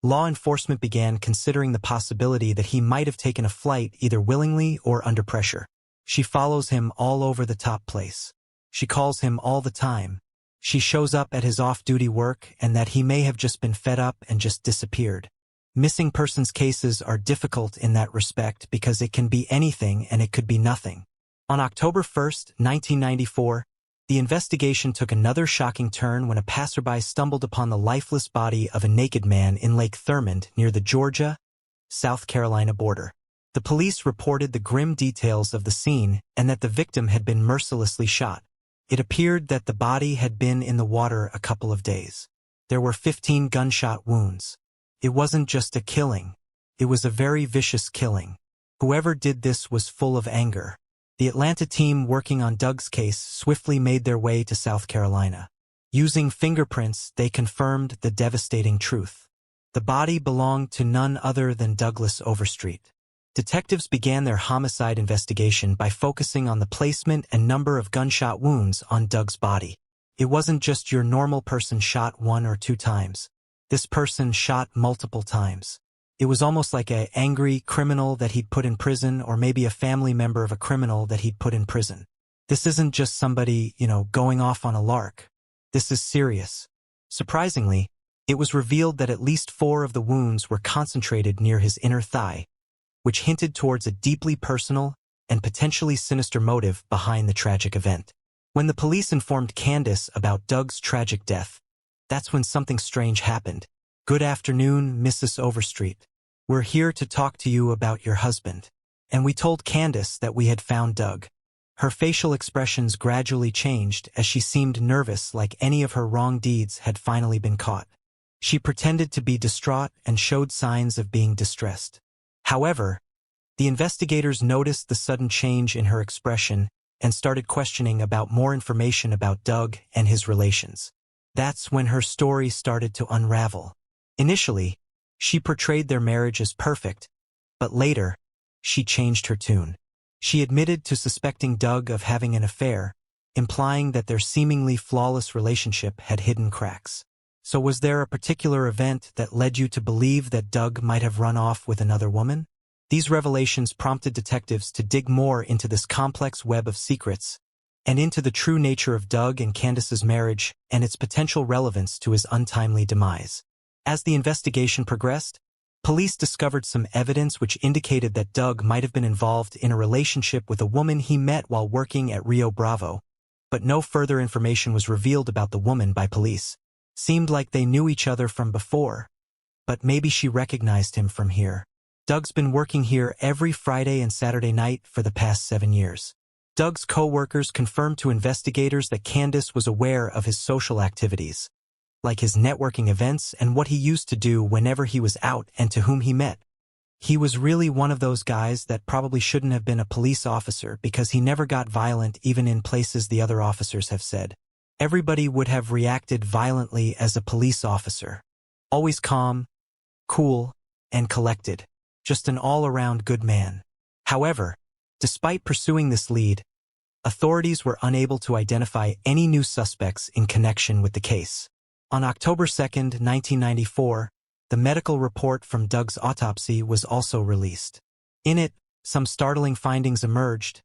law enforcement began considering the possibility that he might have taken a flight either willingly or under pressure. She follows him all over the top place. She calls him all the time. She shows up at his off-duty work and that he may have just been fed up and just disappeared. Missing persons cases are difficult in that respect because it can be anything and it could be nothing. On October 1st, 1994, the investigation took another shocking turn when a passerby stumbled upon the lifeless body of a naked man in Lake Thurman near the Georgia-South Carolina border. The police reported the grim details of the scene and that the victim had been mercilessly shot. It appeared that the body had been in the water a couple of days. There were 15 gunshot wounds. It wasn't just a killing. It was a very vicious killing. Whoever did this was full of anger. The Atlanta team working on Doug's case swiftly made their way to South Carolina. Using fingerprints, they confirmed the devastating truth. The body belonged to none other than Douglas Overstreet. Detectives began their homicide investigation by focusing on the placement and number of gunshot wounds on Doug's body. It wasn't just your normal person shot 1 or 2 times. This person shot multiple times. It was almost like an angry criminal that he'd put in prison, or maybe a family member of a criminal that he'd put in prison. This isn't just somebody, going off on a lark. This is serious. Surprisingly, it was revealed that at least 4 of the wounds were concentrated near his inner thigh, which hinted towards a deeply personal and potentially sinister motive behind the tragic event. When the police informed Candace about Doug's tragic death, that's when something strange happened. "Good afternoon, Mrs. Overstreet. We're here to talk to you about your husband." And we told Candace that we had found Doug. Her facial expressions gradually changed as she seemed nervous, like any of her wrong deeds had finally been caught. She pretended to be distraught and showed signs of being distressed. However, the investigators noticed the sudden change in her expression and started questioning about more information about Doug and his relations. That's when her story started to unravel. Initially, she portrayed their marriage as perfect, but later, she changed her tune. She admitted to suspecting Doug of having an affair, implying that their seemingly flawless relationship had hidden cracks. So was there a particular event that led you to believe that Doug might have run off with another woman? These revelations prompted detectives to dig more into this complex web of secrets and into the true nature of Doug and Candace's marriage and its potential relevance to his untimely demise. As the investigation progressed, police discovered some evidence which indicated that Doug might have been involved in a relationship with a woman he met while working at Rio Bravo, but no further information was revealed about the woman by police. Seemed like they knew each other from before, but maybe she recognized him from here. Doug's been working here every Friday and Saturday night for the past 7 years. Doug's co-workers confirmed to investigators that Candace was aware of his social activities, like his networking events and what he used to do whenever he was out and to whom he met. He was really one of those guys that probably shouldn't have been a police officer because he never got violent even in places the other officers have said. Everybody would have reacted violently as a police officer. Always calm, cool, and collected. Just an all-around good man. However, despite pursuing this lead, authorities were unable to identify any new suspects in connection with the case. On October 2, 1994, the medical report from Doug's autopsy was also released. In it, some startling findings emerged,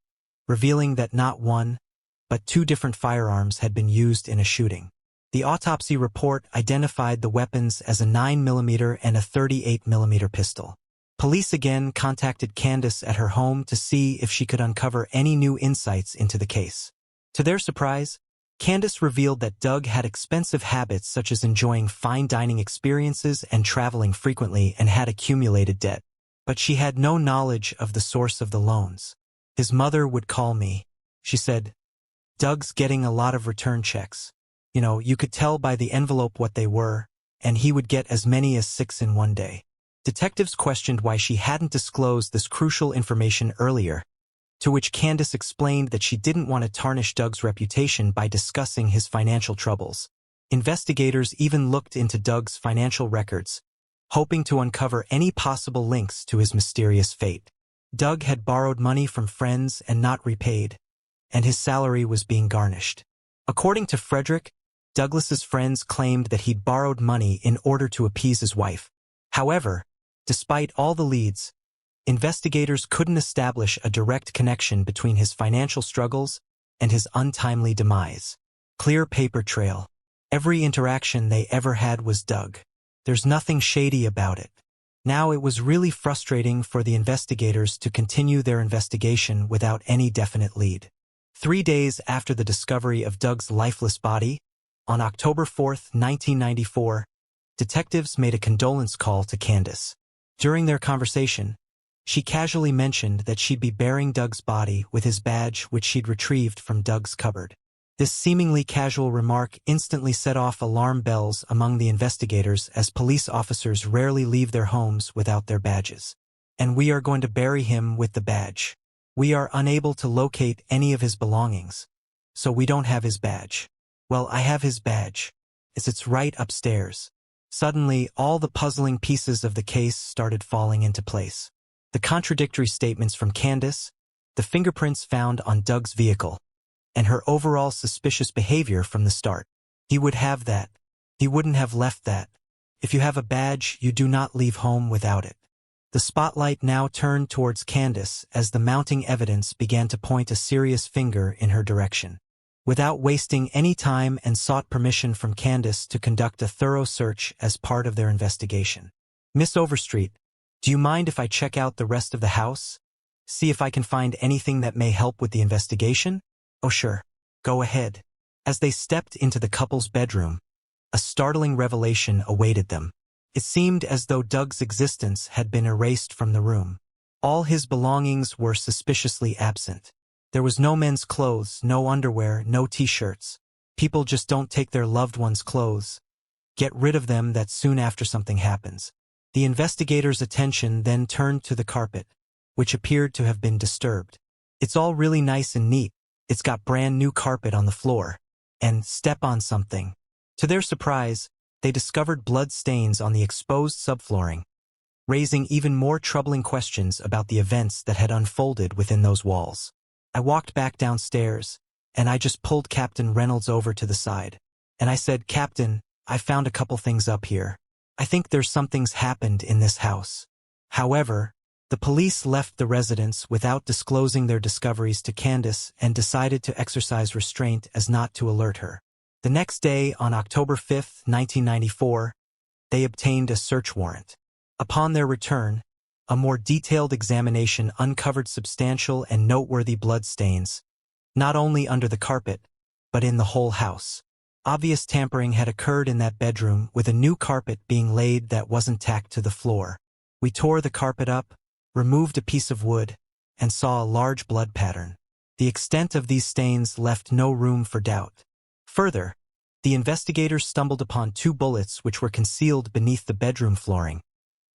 revealing that not one, but 2 different firearms had been used in a shooting. The autopsy report identified the weapons as a 9mm and a 38mm pistol. Police again contacted Candace at her home to see if she could uncover any new insights into the case. To their surprise, Candace revealed that Doug had expensive habits such as enjoying fine dining experiences and traveling frequently and had accumulated debt. But she had no knowledge of the source of the loans. "His mother would call me," she said. "Doug's getting a lot of return checks. You could tell by the envelope what they were, and he would get as many as 6 in one day." Detectives questioned why she hadn't disclosed this crucial information earlier, to which Candace explained that she didn't want to tarnish Doug's reputation by discussing his financial troubles. Investigators even looked into Doug's financial records, hoping to uncover any possible links to his mysterious fate. Doug had borrowed money from friends and not repaid, and his salary was being garnished. According to Frederick, Douglas's friends claimed that he'd borrowed money in order to appease his wife. However, despite all the leads, investigators couldn't establish a direct connection between his financial struggles and his untimely demise. Clear paper trail. Every interaction they ever had was Doug. There's nothing shady about it. Now it was really frustrating for the investigators to continue their investigation without any definite lead. 3 days after the discovery of Doug's lifeless body, on October 4, 1994, detectives made a condolence call to Candace. During their conversation, she casually mentioned that she'd be burying Doug's body with his badge which she'd retrieved from Doug's cupboard. This seemingly casual remark instantly set off alarm bells among the investigators, as police officers rarely leave their homes without their badges. And we are going to bury him with the badge. We are unable to locate any of his belongings. So we don't have his badge. Well, I have his badge. It's right upstairs. Suddenly, all the puzzling pieces of the case started falling into place. The contradictory statements from Candace, the fingerprints found on Doug's vehicle, and her overall suspicious behavior from the start. He would have that. He wouldn't have left that. If you have a badge, you do not leave home without it. The spotlight now turned towards Candace as the mounting evidence began to point a serious finger in her direction. Without wasting any time, and sought permission from Candace to conduct a thorough search as part of their investigation. Miss Overstreet, do you mind if I check out the rest of the house? See if I can find anything that may help with the investigation? Oh sure, go ahead. As they stepped into the couple's bedroom, a startling revelation awaited them. It seemed as though Doug's existence had been erased from the room. All his belongings were suspiciously absent. There was no men's clothes, no underwear, no t-shirts. People just don't take their loved ones' clothes. Get rid of them that soon after something happens. The investigators' attention then turned to the carpet, which appeared to have been disturbed. It's all really nice and neat. It's got brand new carpet on the floor. And step on something. To their surprise, they discovered blood stains on the exposed subflooring, raising even more troubling questions about the events that had unfolded within those walls. I walked back downstairs, and I just pulled Captain Reynolds over to the side. And I said, Captain, I found a couple things up here. I think there's something's happened in this house. However, the police left the residence without disclosing their discoveries to Candace and decided to exercise restraint as not to alert her. The next day, on October 5, 1994, they obtained a search warrant. Upon their return, a more detailed examination uncovered substantial and noteworthy blood stains, not only under the carpet, but in the whole house. Obvious tampering had occurred in that bedroom, with a new carpet being laid that wasn't tacked to the floor. We tore the carpet up, removed a piece of wood, and saw a large blood pattern. The extent of these stains left no room for doubt. Further, the investigators stumbled upon 2 bullets which were concealed beneath the bedroom flooring,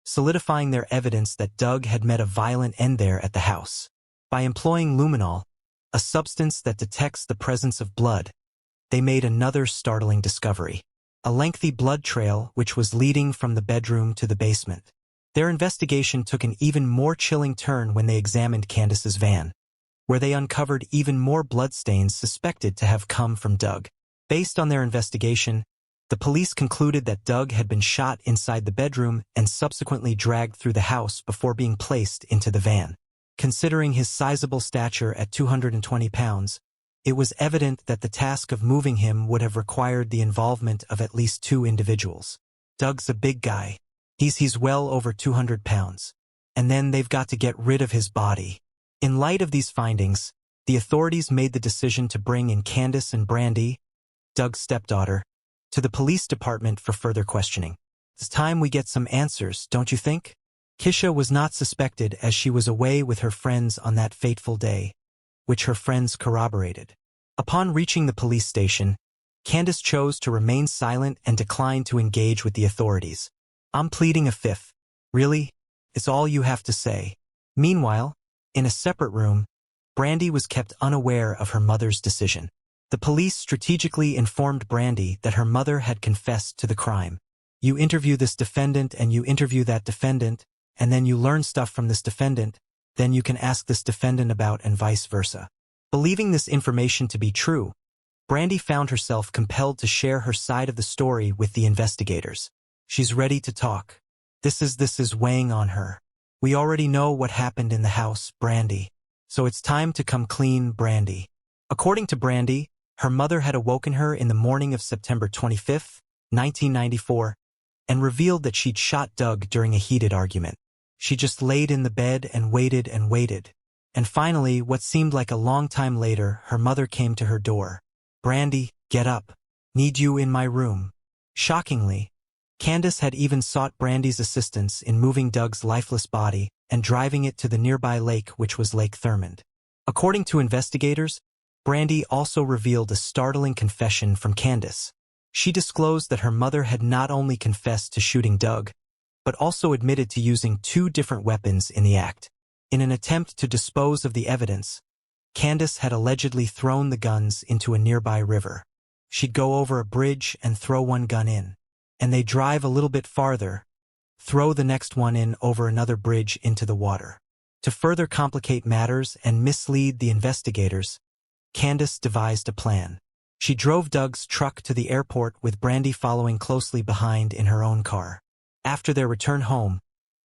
solidifying their evidence that Doug had met a violent end there at the house. By employing luminol, a substance that detects the presence of blood, they made another startling discovery: a lengthy blood trail which was leading from the bedroom to the basement. Their investigation took an even more chilling turn when they examined Candace's van, where they uncovered even more bloodstains suspected to have come from Doug. Based on their investigation, the police concluded that Doug had been shot inside the bedroom and subsequently dragged through the house before being placed into the van. Considering his sizable stature at 220 pounds, it was evident that the task of moving him would have required the involvement of at least 2 individuals. Doug's a big guy. He's well over 200 pounds. And then they've got to get rid of his body. In light of these findings, the authorities made the decision to bring in Candace and Brandy, Doug's stepdaughter, to the police department for further questioning. It's time we get some answers, don't you think? Kisha was not suspected, as she was away with her friends on that fateful day, which her friends corroborated. Upon reaching the police station, Candace chose to remain silent and declined to engage with the authorities. I'm pleading a fifth. Really? It's all you have to say. Meanwhile, in a separate room, Brandy was kept unaware of her mother's decision. The police strategically informed Brandy that her mother had confessed to the crime. You interview this defendant and you interview that defendant, and then you learn stuff from this defendant, then you can ask this defendant about, and vice versa. Believing this information to be true, Brandy found herself compelled to share her side of the story with the investigators. She's ready to talk. This is weighing on her. We already know what happened in the house, Brandy. So it's time to come clean, Brandy. According to Brandy, her mother had awoken her in the morning of September 25, 1994, and revealed that she'd shot Doug during a heated argument. She just laid in the bed and waited and waited. And finally, what seemed like a long time later, her mother came to her door. Brandy, get up. Need you in my room. Shockingly, Candace had even sought Brandy's assistance in moving Doug's lifeless body and driving it to the nearby lake, which was Lake Thurman. According to investigators, Brandy also revealed a startling confession from Candace. She disclosed that her mother had not only confessed to shooting Doug, but also admitted to using 2 different weapons in the act. In an attempt to dispose of the evidence, Candace had allegedly thrown the guns into a nearby river. She'd go over a bridge and throw one gun in, and they'd drive a little bit farther, throw the next one in over another bridge into the water. To further complicate matters and mislead the investigators, Candace devised a plan. She drove Doug's truck to the airport with Brandy following closely behind in her own car. After their return home,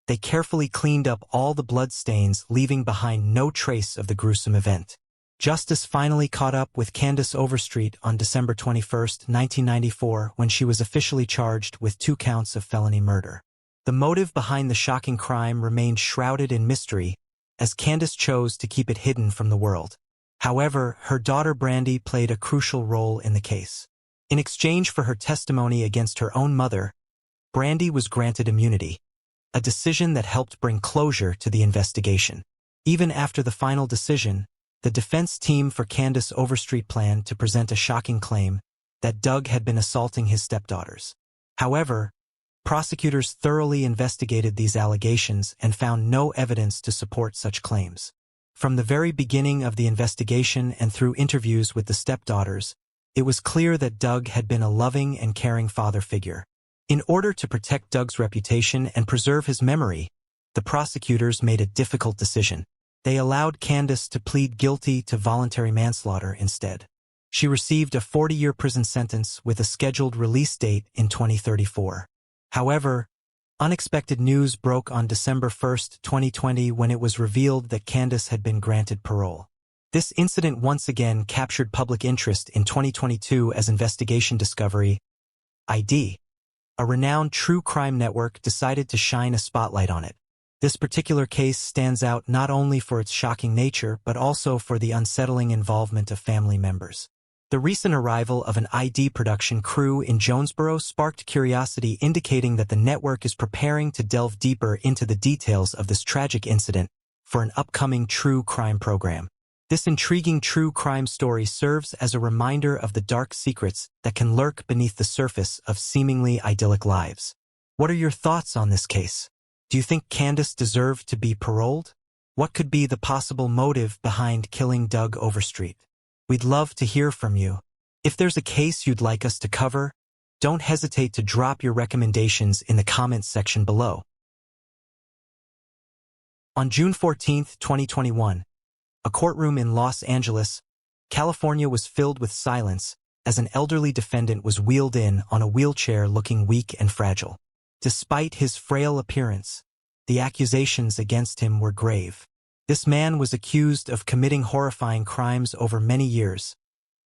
they carefully cleaned up all the blood stains, leaving behind no trace of the gruesome event. Justice finally caught up with Candace Overstreet on December 21, 1994, when she was officially charged with 2 counts of felony murder. The motive behind the shocking crime remained shrouded in mystery, as Candace chose to keep it hidden from the world. However, her daughter Brandy played a crucial role in the case. In exchange for her testimony against her own mother, Brandy was granted immunity, a decision that helped bring closure to the investigation. Even after the final decision, the defense team for Candace Overstreet planned to present a shocking claim that Doug had been assaulting his stepdaughters. However, prosecutors thoroughly investigated these allegations and found no evidence to support such claims. From the very beginning of the investigation and through interviews with the stepdaughters, it was clear that Doug had been a loving and caring father figure. In order to protect Doug's reputation and preserve his memory, the prosecutors made a difficult decision. They allowed Candace to plead guilty to voluntary manslaughter instead. She received a 40-year prison sentence with a scheduled release date in 2034. However, unexpected news broke on December 1, 2020, when it was revealed that Candace had been granted parole. This incident once again captured public interest in 2022 as Investigation Discovery ID, a renowned true crime network, decided to shine a spotlight on it. This particular case stands out not only for its shocking nature but also for the unsettling involvement of family members. The recent arrival of an ID production crew in Jonesboro sparked curiosity, indicating that the network is preparing to delve deeper into the details of this tragic incident for an upcoming true crime program. This intriguing true crime story serves as a reminder of the dark secrets that can lurk beneath the surface of seemingly idyllic lives. What are your thoughts on this case? Do you think Candace deserved to be paroled? What could be the possible motive behind killing Doug Overstreet? We'd love to hear from you. If there's a case you'd like us to cover, don't hesitate to drop your recommendations in the comments section below. On June 14, 2021, a courtroom in Los Angeles, California was filled with silence as an elderly defendant was wheeled in on a wheelchair, looking weak and fragile. Despite his frail appearance, the accusations against him were grave. This man was accused of committing horrifying crimes over many years,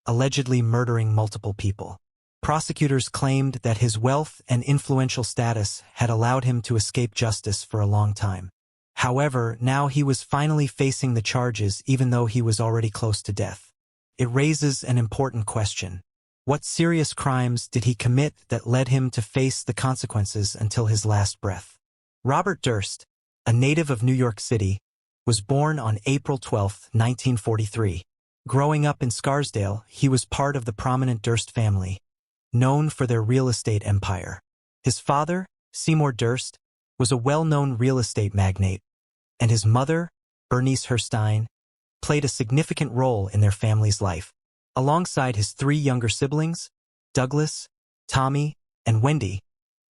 allegedly murdering multiple people. Prosecutors claimed that his wealth and influential status had allowed him to escape justice for a long time. However, now he was finally facing the charges, even though he was already close to death. It raises an important question. What serious crimes did he commit that led him to face the consequences until his last breath? Robert Durst, a native of New York City, was born on April 12, 1943. Growing up in Scarsdale, he was part of the prominent Durst family, known for their real estate empire. His father, Seymour Durst, was a well-known real estate magnate, and his mother, Bernice Herstein, played a significant role in their family's life. Alongside his 3 younger siblings, Douglas, Tommy, and Wendy,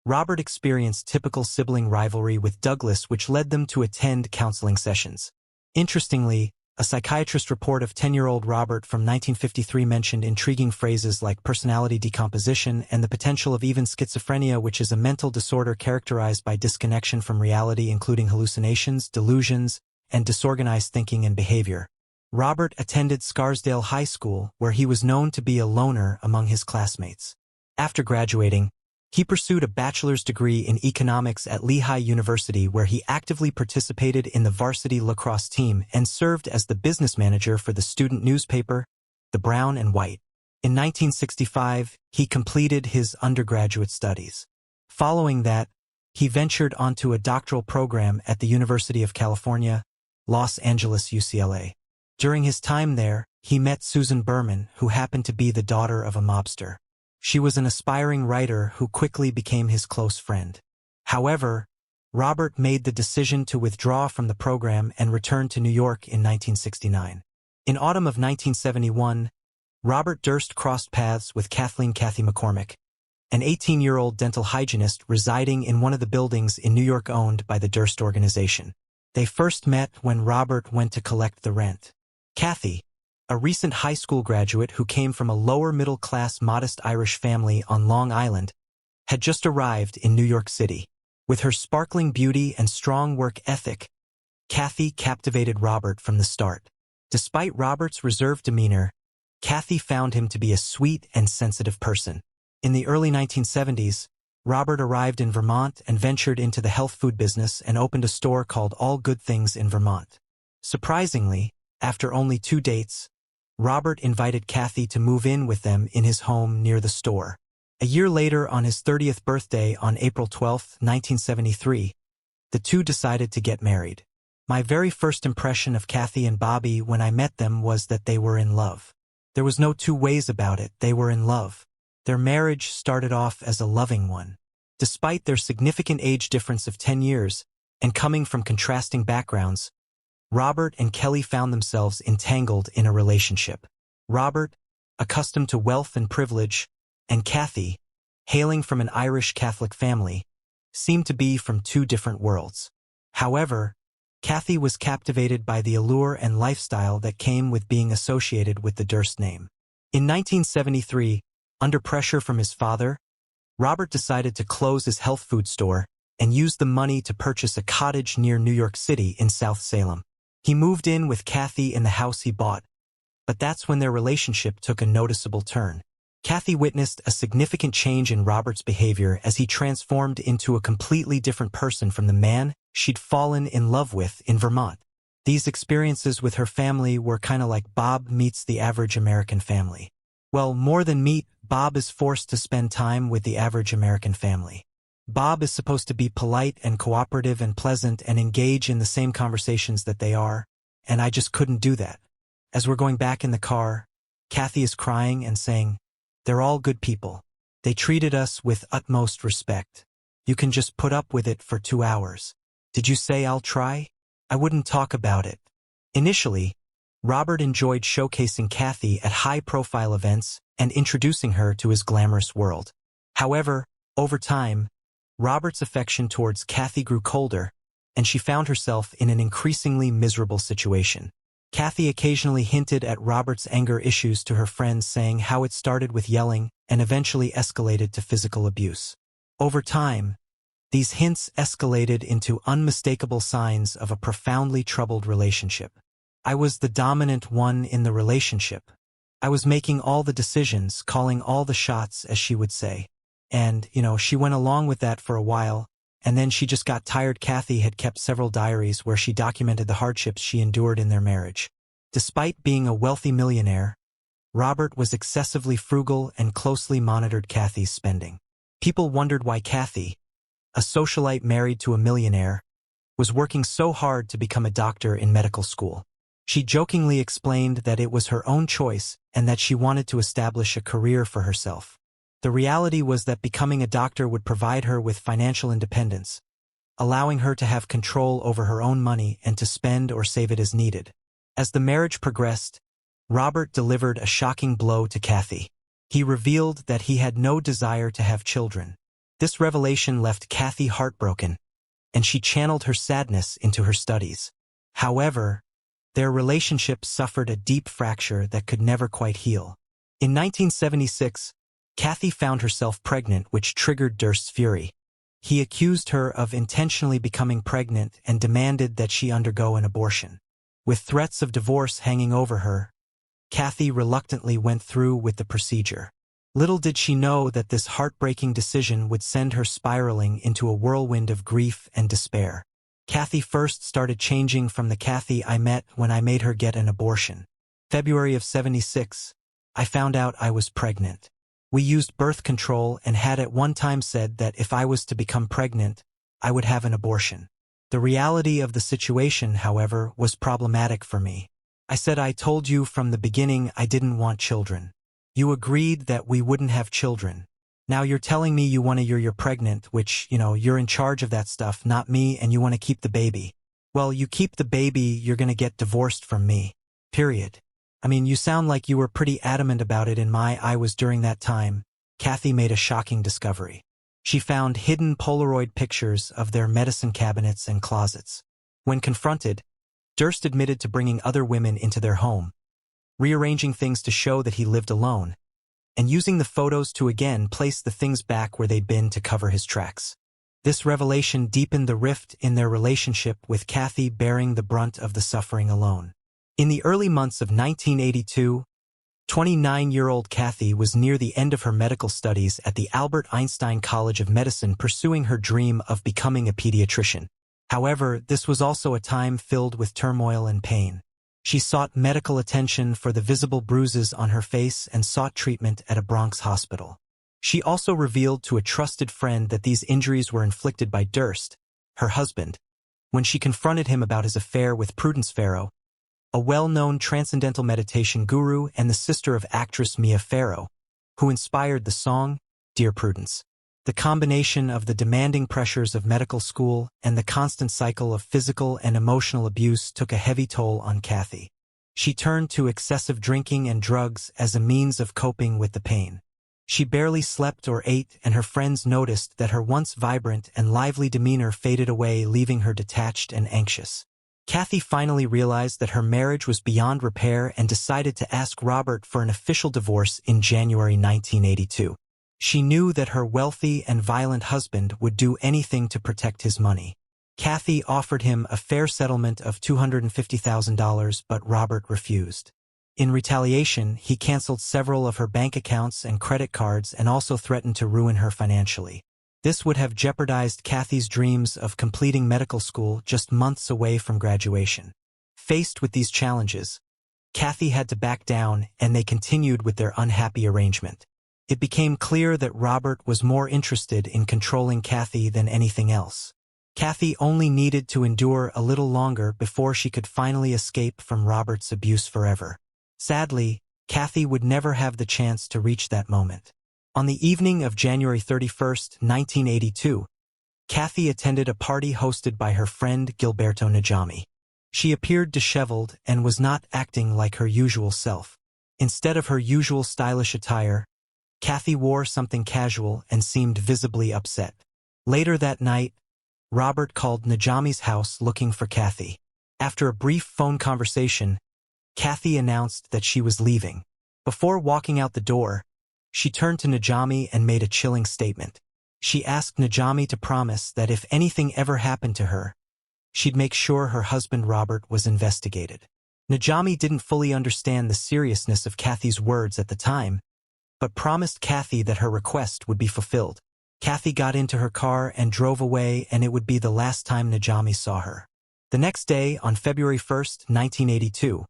Robert experienced typical sibling rivalry with Douglas, which led them to attend counseling sessions. Interestingly, a psychiatrist report of 10-year-old Robert from 1953 mentioned intriguing phrases like personality decomposition and the potential of even schizophrenia, which is a mental disorder characterized by disconnection from reality, including hallucinations, delusions, and disorganized thinking and behavior. Robert attended Scarsdale High School, where he was known to be a loner among his classmates. After graduating, he pursued a bachelor's degree in economics at Lehigh University, where he actively participated in the varsity lacrosse team and served as the business manager for the student newspaper, The Brown and White. In 1965, he completed his undergraduate studies. Following that, he ventured onto a doctoral program at the University of California, Los Angeles, UCLA. During his time there, he met Susan Berman, who happened to be the daughter of a mobster. She was an aspiring writer who quickly became his close friend. However, Robert made the decision to withdraw from the program and return to New York in 1969. In autumn of 1971, Robert Durst crossed paths with Kathleen "Kathy" McCormick, an 18-year-old dental hygienist residing in one of the buildings in New York owned by the Durst organization. They first met when Robert went to collect the rent. Kathy, a recent high school graduate who came from a lower-middle-class modest Irish family on Long Island, had just arrived in New York City. With her sparkling beauty and strong work ethic, Kathy captivated Robert from the start. Despite Robert's reserved demeanor, Kathy found him to be a sweet and sensitive person. In the early 1970s, Robert arrived in Vermont and ventured into the health food business and opened a store called All Good Things in Vermont. Surprisingly, after only 2 dates, Robert invited Kathy to move in with them in his home near the store. A year later, on his 30th birthday on April 12, 1973, the two decided to get married. My very first impression of Kathy and Bobby when I met them was that they were in love. There was no two ways about it, they were in love. Their marriage started off as a loving one. Despite their significant age difference of 10 years, and coming from contrasting backgrounds, Robert and Kelly found themselves entangled in a relationship. Robert, accustomed to wealth and privilege, and Kathy, hailing from an Irish Catholic family, seemed to be from 2 different worlds. However, Kathy was captivated by the allure and lifestyle that came with being associated with the Durst name. In 1973, under pressure from his father, Robert decided to close his health food store and used the money to purchase a cottage near New York City in South Salem. He moved in with Kathy in the house he bought, but that's when their relationship took a noticeable turn. Kathy witnessed a significant change in Robert's behavior as he transformed into a completely different person from the man she'd fallen in love with in Vermont. These experiences with her family were kind of like Bob meets the average American family. Well, more than meet, Bob is forced to spend time with the average American family. Bob is supposed to be polite and cooperative and pleasant and engage in the same conversations that they are, and I just couldn't do that. As we're going back in the car, Kathy is crying and saying, "They're all good people. They treated us with utmost respect. You can just put up with it for 2 hours. Did you say I'll try? I wouldn't talk about it." Initially, Robert enjoyed showcasing Kathy at high-profile events and introducing her to his glamorous world. However, over time, Robert's affection towards Kathy grew colder, and she found herself in an increasingly miserable situation. Kathy occasionally hinted at Robert's anger issues to her friends, saying how it started with yelling and eventually escalated to physical abuse. Over time, these hints escalated into unmistakable signs of a profoundly troubled relationship. I was the dominant one in the relationship. I was making all the decisions, calling all the shots, as she would say. And, she went along with that for a while, and then she just got tired. Kathy had kept several diaries where she documented the hardships she endured in their marriage. Despite being a wealthy millionaire, Robert was excessively frugal and closely monitored Kathy's spending. People wondered why Kathy, a socialite married to a millionaire, was working so hard to become a doctor in medical school. She jokingly explained that it was her own choice and that she wanted to establish a career for herself. The reality was that becoming a doctor would provide her with financial independence, allowing her to have control over her own money and to spend or save it as needed. As the marriage progressed, Robert delivered a shocking blow to Kathy. He revealed that he had no desire to have children. This revelation left Kathy heartbroken, and she channeled her sadness into her studies. However, their relationship suffered a deep fracture that could never quite heal. In 1976, Kathy found herself pregnant, which triggered Durst's fury. He accused her of intentionally becoming pregnant and demanded that she undergo an abortion. With threats of divorce hanging over her, Kathy reluctantly went through with the procedure. Little did she know that this heartbreaking decision would send her spiraling into a whirlwind of grief and despair. Kathy first started changing from the Kathy I met when I made her get an abortion. February of '76, I found out I was pregnant. We used birth control and had at one time said that if I was to become pregnant, I would have an abortion. The reality of the situation, however, was problematic for me. I said I told you from the beginning I didn't want children. You agreed that we wouldn't have children. Now you're telling me you're pregnant, which, you're in charge of that stuff, not me, and you want to keep the baby. Well, you keep the baby, you're gonna get divorced from me. Period. I mean, you sound like you were pretty adamant about it. I was during that time. Kathy made a shocking discovery. She found hidden Polaroid pictures of their medicine cabinets and closets. When confronted, Durst admitted to bringing other women into their home, rearranging things to show that he lived alone, and using the photos to again place the things back where they'd been to cover his tracks. This revelation deepened the rift in their relationship, with Kathy bearing the brunt of the suffering alone. In the early months of 1982, 29-year-old Kathy was near the end of her medical studies at the Albert Einstein College of Medicine, pursuing her dream of becoming a pediatrician. However, this was also a time filled with turmoil and pain. She sought medical attention for the visible bruises on her face and sought treatment at a Bronx hospital. She also revealed to a trusted friend that these injuries were inflicted by Durst, her husband, when she confronted him about his affair with Prudence Farrow, a well-known transcendental meditation guru and the sister of actress Mia Farrow, who inspired the song, Dear Prudence. The combination of the demanding pressures of medical school and the constant cycle of physical and emotional abuse took a heavy toll on Kathy. She turned to excessive drinking and drugs as a means of coping with the pain. She barely slept or ate, and her friends noticed that her once vibrant and lively demeanor faded away, leaving her detached and anxious. Kathy finally realized that her marriage was beyond repair and decided to ask Robert for an official divorce in January 1982. She knew that her wealthy and violent husband would do anything to protect his money. Kathy offered him a fair settlement of $250,000, but Robert refused. In retaliation, he canceled several of her bank accounts and credit cards and also threatened to ruin her financially. This would have jeopardized Kathy's dreams of completing medical school just months away from graduation. Faced with these challenges, Kathy had to back down, and they continued with their unhappy arrangement. It became clear that Robert was more interested in controlling Kathy than anything else. Kathy only needed to endure a little longer before she could finally escape from Robert's abuse forever. Sadly, Kathy would never have the chance to reach that moment. On the evening of January 31, 1982, Kathy attended a party hosted by her friend Gilberto Najami. She appeared disheveled and was not acting like her usual self. Instead of her usual stylish attire, Kathy wore something casual and seemed visibly upset. Later that night, Robert called Najami's house looking for Kathy. After a brief phone conversation, Kathy announced that she was leaving. Before walking out the door, she turned to Najami and made a chilling statement. She asked Najami to promise that if anything ever happened to her, she'd make sure her husband Robert was investigated. Najami didn't fully understand the seriousness of Kathy's words at the time, but promised Kathy that her request would be fulfilled. Kathy got into her car and drove away, and it would be the last time Najami saw her. The next day, on February 1, 1982,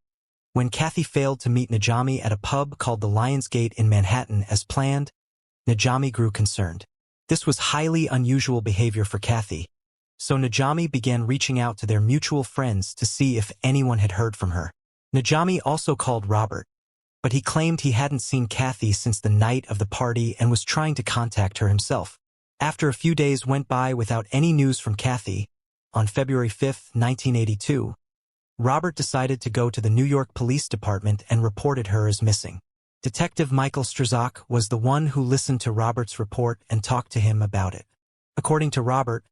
when Kathy failed to meet Najami at a pub called the Lionsgate in Manhattan as planned, Najami grew concerned. This was highly unusual behavior for Kathy, so Najami began reaching out to their mutual friends to see if anyone had heard from her. Najami also called Robert, but he claimed he hadn't seen Kathy since the night of the party and was trying to contact her himself. After a few days went by without any news from Kathy, on February 5, 1982, Robert decided to go to the New York Police Department and reported her as missing. Detective Michael Strazak was the one who listened to Robert's report and talked to him about it. According to Robert,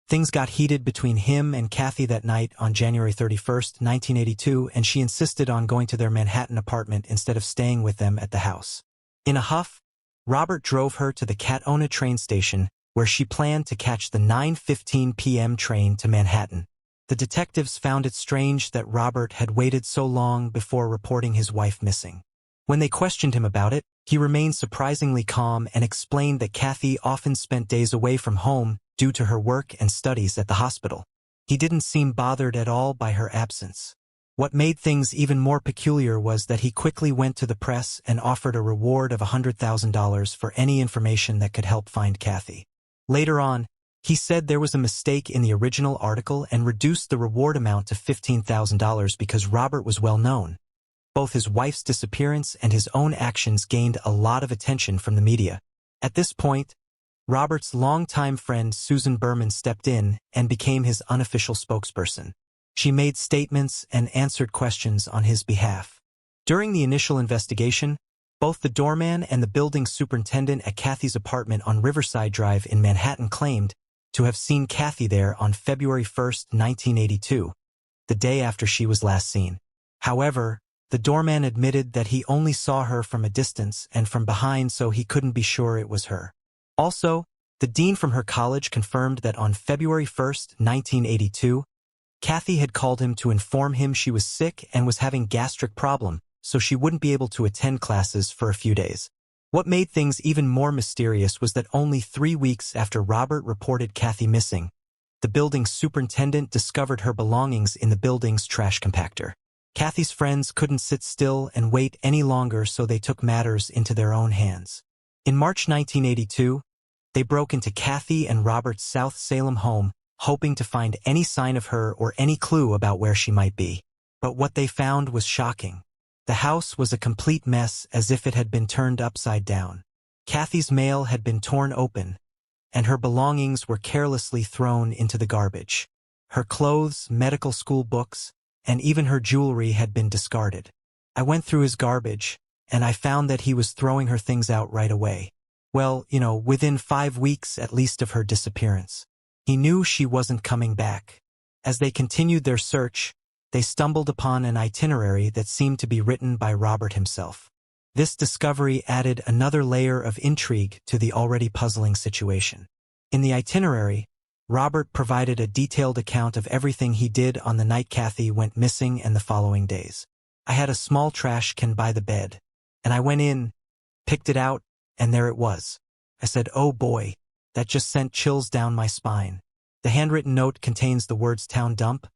things got heated between him and Kathy that night on January 31, 1982, and she insisted on going to their Manhattan apartment instead of staying with them at the house. In a huff, Robert drove her to the Catona train station, where she planned to catch the 9:15 p.m. train to Manhattan. The detectives found it strange that Robert had waited so long before reporting his wife missing. When they questioned him about it, he remained surprisingly calm and explained that Kathy often spent days away from home due to her work and studies at the hospital. He didn't seem bothered at all by her absence. What made things even more peculiar was that he quickly went to the press and offered a reward of $100,000 for any information that could help find Kathy. Later on, He said there was a mistake in the original article and reduced the reward amount to $15,000 because Robert was well known. Both his wife's disappearance and his own actions gained a lot of attention from the media. At this point, Robert's longtime friend Susan Berman stepped in and became his unofficial spokesperson. She made statements and answered questions on his behalf. During the initial investigation, both the doorman and the building superintendent at Kathy's apartment on Riverside Drive in Manhattan claimed to have seen Kathy there on February 1, 1982, the day after she was last seen. However, the doorman admitted that he only saw her from a distance and from behind, so he couldn't be sure it was her. Also, the dean from her college confirmed that on February 1, 1982, Kathy had called him to inform him she was sick and was having gastric problem, so she wouldn't be able to attend classes for a few days. What made things even more mysterious was that only 3 weeks after Robert reported Kathy missing, the building's superintendent discovered her belongings in the building's trash compactor. Kathy's friends couldn't sit still and wait any longer, so they took matters into their own hands. In March 1982, they broke into Kathy and Robert's South Salem home, hoping to find any sign of her or any clue about where she might be. But what they found was shocking. The house was a complete mess, as if it had been turned upside down. Kathy's mail had been torn open, and her belongings were carelessly thrown into the garbage. Her clothes, medical school books, and even her jewelry had been discarded. I went through his garbage, and I found that he was throwing her things out right away. Well, within 5 weeks at least of her disappearance. He knew she wasn't coming back. As they continued their search, they stumbled upon an itinerary that seemed to be written by Robert himself. This discovery added another layer of intrigue to the already puzzling situation. In the itinerary, Robert provided a detailed account of everything he did on the night Kathy went missing and the following days. I had a small trash can by the bed, and I went in, picked it out, and there it was. I said, "Oh boy," that just sent chills down my spine. The handwritten note contains the words town dump,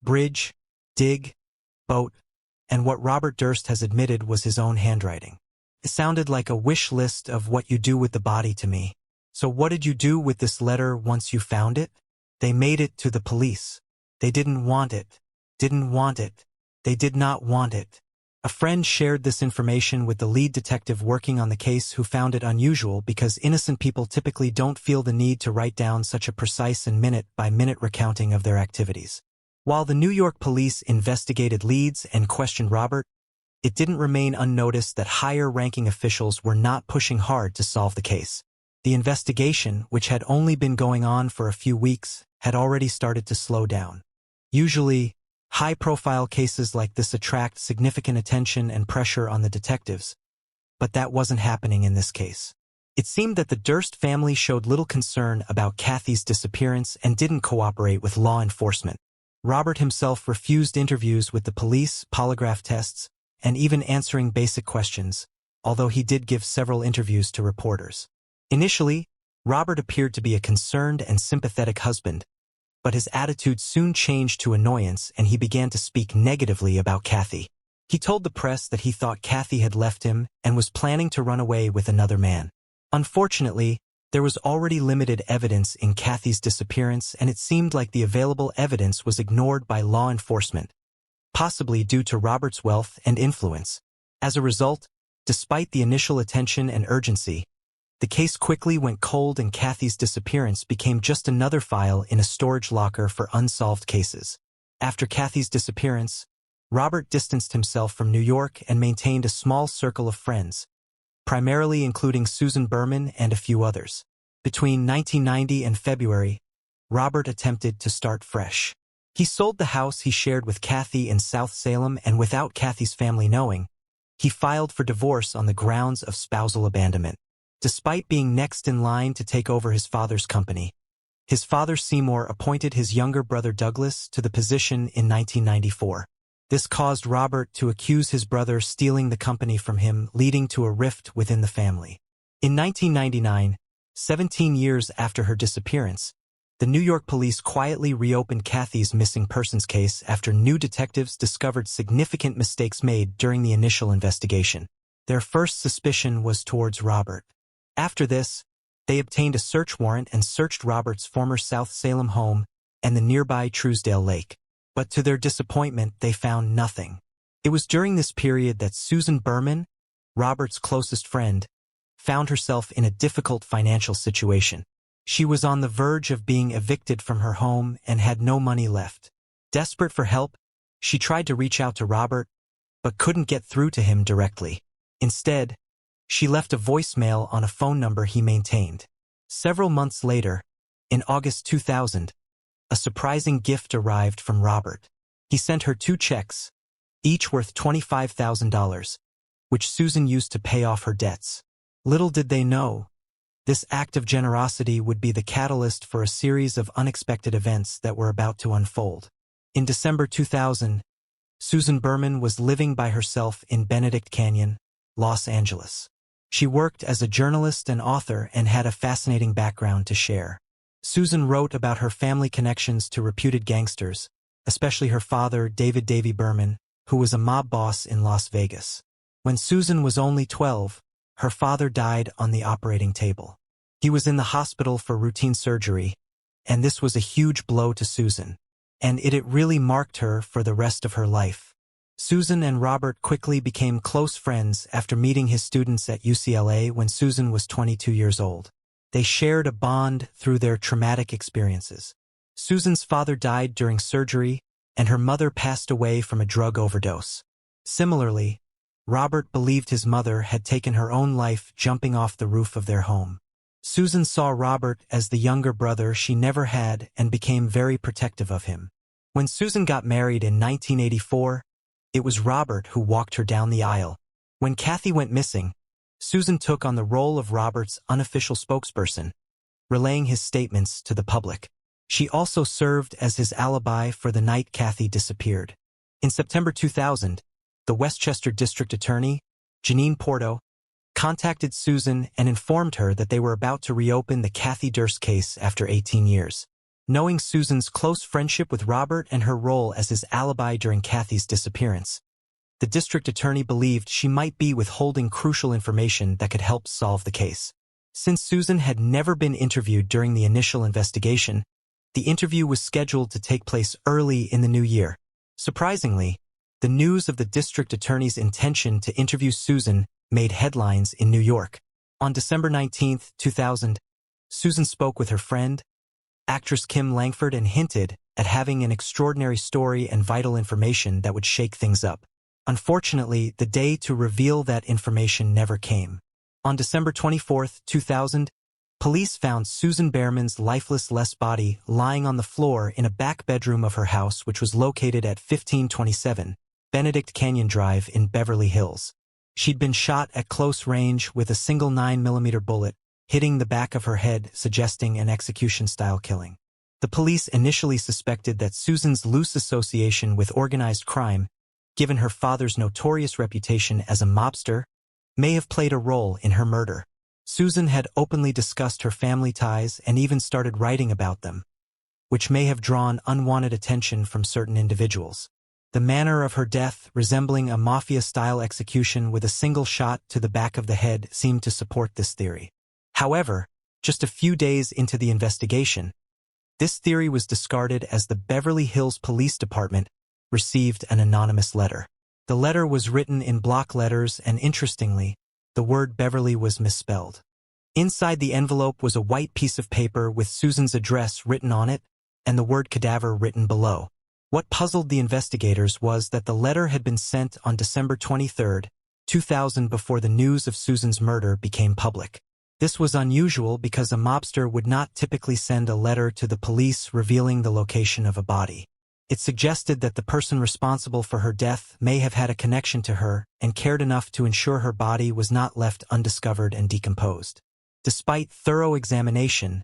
bridge, dig, boat, and what Robert Durst has admitted was his own handwriting. It sounded like a wish list of what you do with the body to me. So what did you do with this letter once you found it? They made it to the police. They didn't want it. Didn't want it. They did not want it. A friend shared this information with the lead detective working on the case, who found it unusual because innocent people typically don't feel the need to write down such a precise and minute-by-minute recounting of their activities. While the New York police investigated leads and questioned Robert, it didn't remain unnoticed that higher-ranking officials were not pushing hard to solve the case. The investigation, which had only been going on for a few weeks, had already started to slow down. Usually, high-profile cases like this attract significant attention and pressure on the detectives, but that wasn't happening in this case. It seemed that the Durst family showed little concern about Kathy's disappearance and didn't cooperate with law enforcement. Robert himself refused interviews with the police, polygraph tests, and even answering basic questions, although he did give several interviews to reporters. Initially, Robert appeared to be a concerned and sympathetic husband, but his attitude soon changed to annoyance and he began to speak negatively about Kathy. He told the press that he thought Kathy had left him and was planning to run away with another man. Unfortunately, there was already limited evidence in Kathy's disappearance, and it seemed like the available evidence was ignored by law enforcement, possibly due to Robert's wealth and influence. As a result, despite the initial attention and urgency, the case quickly went cold and Kathy's disappearance became just another file in a storage locker for unsolved cases. After Kathy's disappearance, Robert distanced himself from New York and maintained a small circle of friends, primarily including Susan Berman and a few others. Between 1990 and February, Robert attempted to start fresh. He sold the house he shared with Kathy in South Salem, and without Kathy's family knowing, he filed for divorce on the grounds of spousal abandonment. Despite being next in line to take over his father's company, his father Seymour appointed his younger brother Douglas to the position in 1994. This caused Robert to accuse his brother stealing the company from him, leading to a rift within the family. In 1999, 17 years after her disappearance, the New York police quietly reopened Kathy's missing persons case after new detectives discovered significant mistakes made during the initial investigation. Their first suspicion was towards Robert. After this, They obtained a search warrant and searched Robert's former South Salem home and the nearby Truesdale Lake. But to their disappointment, they found nothing. It was during this period that Susan Berman, Robert's closest friend, found herself in a difficult financial situation. She was on the verge of being evicted from her home and had no money left. Desperate for help, she tried to reach out to Robert, but couldn't get through to him directly. Instead, she left a voicemail on a phone number he maintained. Several months later, in August 2000, a surprising gift arrived from Robert. He sent her 2 checks, each worth $25,000, which Susan used to pay off her debts. Little did they know, this act of generosity would be the catalyst for a series of unexpected events that were about to unfold. In December 2000, Susan Berman was living by herself in Benedict Canyon, Los Angeles. She worked as a journalist and author and had a fascinating background to share. Susan wrote about her family connections to reputed gangsters, especially her father, David "Davy" Berman, who was a mob boss in Las Vegas. When Susan was only 12, her father died on the operating table. He was in the hospital for routine surgery, and this was a huge blow to Susan. And it really marked her for the rest of her life. Susan and Robert quickly became close friends after meeting his students at UCLA when Susan was 22 years old. They shared a bond through their traumatic experiences. Susan's father died during surgery, and her mother passed away from a drug overdose. Similarly, Robert believed his mother had taken her own life jumping off the roof of their home. Susan saw Robert as the younger brother she never had and became very protective of him. When Susan got married in 1984, it was Robert who walked her down the aisle. When Kathy went missing, Susan took on the role of Robert's unofficial spokesperson, relaying his statements to the public. She also served as his alibi for the night Kathy disappeared. In September 2000, the Westchester District Attorney, Janine Porto, contacted Susan and informed her that they were about to reopen the Kathy Durst case after 18 years. Knowing Susan's close friendship with Robert and her role as his alibi during Kathy's disappearance, the district attorney believed she might be withholding crucial information that could help solve the case. Since Susan had never been interviewed during the initial investigation, the interview was scheduled to take place early in the new year. Surprisingly, the news of the district attorney's intention to interview Susan made headlines in New York. On December 19, 2000, Susan spoke with her friend, actress Kim Langford, and hinted at having an extraordinary story and vital information that would shake things up. Unfortunately, the day to reveal that information never came. On December 24, 2000, police found Susan Berman's lifeless body lying on the floor in a back bedroom of her house, which was located at 1527 Benedict Canyon Drive in Beverly Hills. She'd been shot at close range with a single 9mm bullet, hitting the back of her head, suggesting an execution-style killing. The police initially suspected that Susan's loose association with organized crime, given her father's notorious reputation as a mobster, may have played a role in her murder. Susan had openly discussed her family ties and even started writing about them, which may have drawn unwanted attention from certain individuals. The manner of her death, resembling a mafia-style execution with a single shot to the back of the head, seemed to support this theory. However, just a few days into the investigation, this theory was discarded as the Beverly Hills Police Department received an anonymous letter. The letter was written in block letters, and interestingly, the word Beverly was misspelled. Inside the envelope was a white piece of paper with Susan's address written on it and the word cadaver written below. What puzzled the investigators was that the letter had been sent on December 23, 2000, before the news of Susan's murder became public. This was unusual because a mobster would not typically send a letter to the police revealing the location of a body. It suggested that the person responsible for her death may have had a connection to her and cared enough to ensure her body was not left undiscovered and decomposed. Despite thorough examination,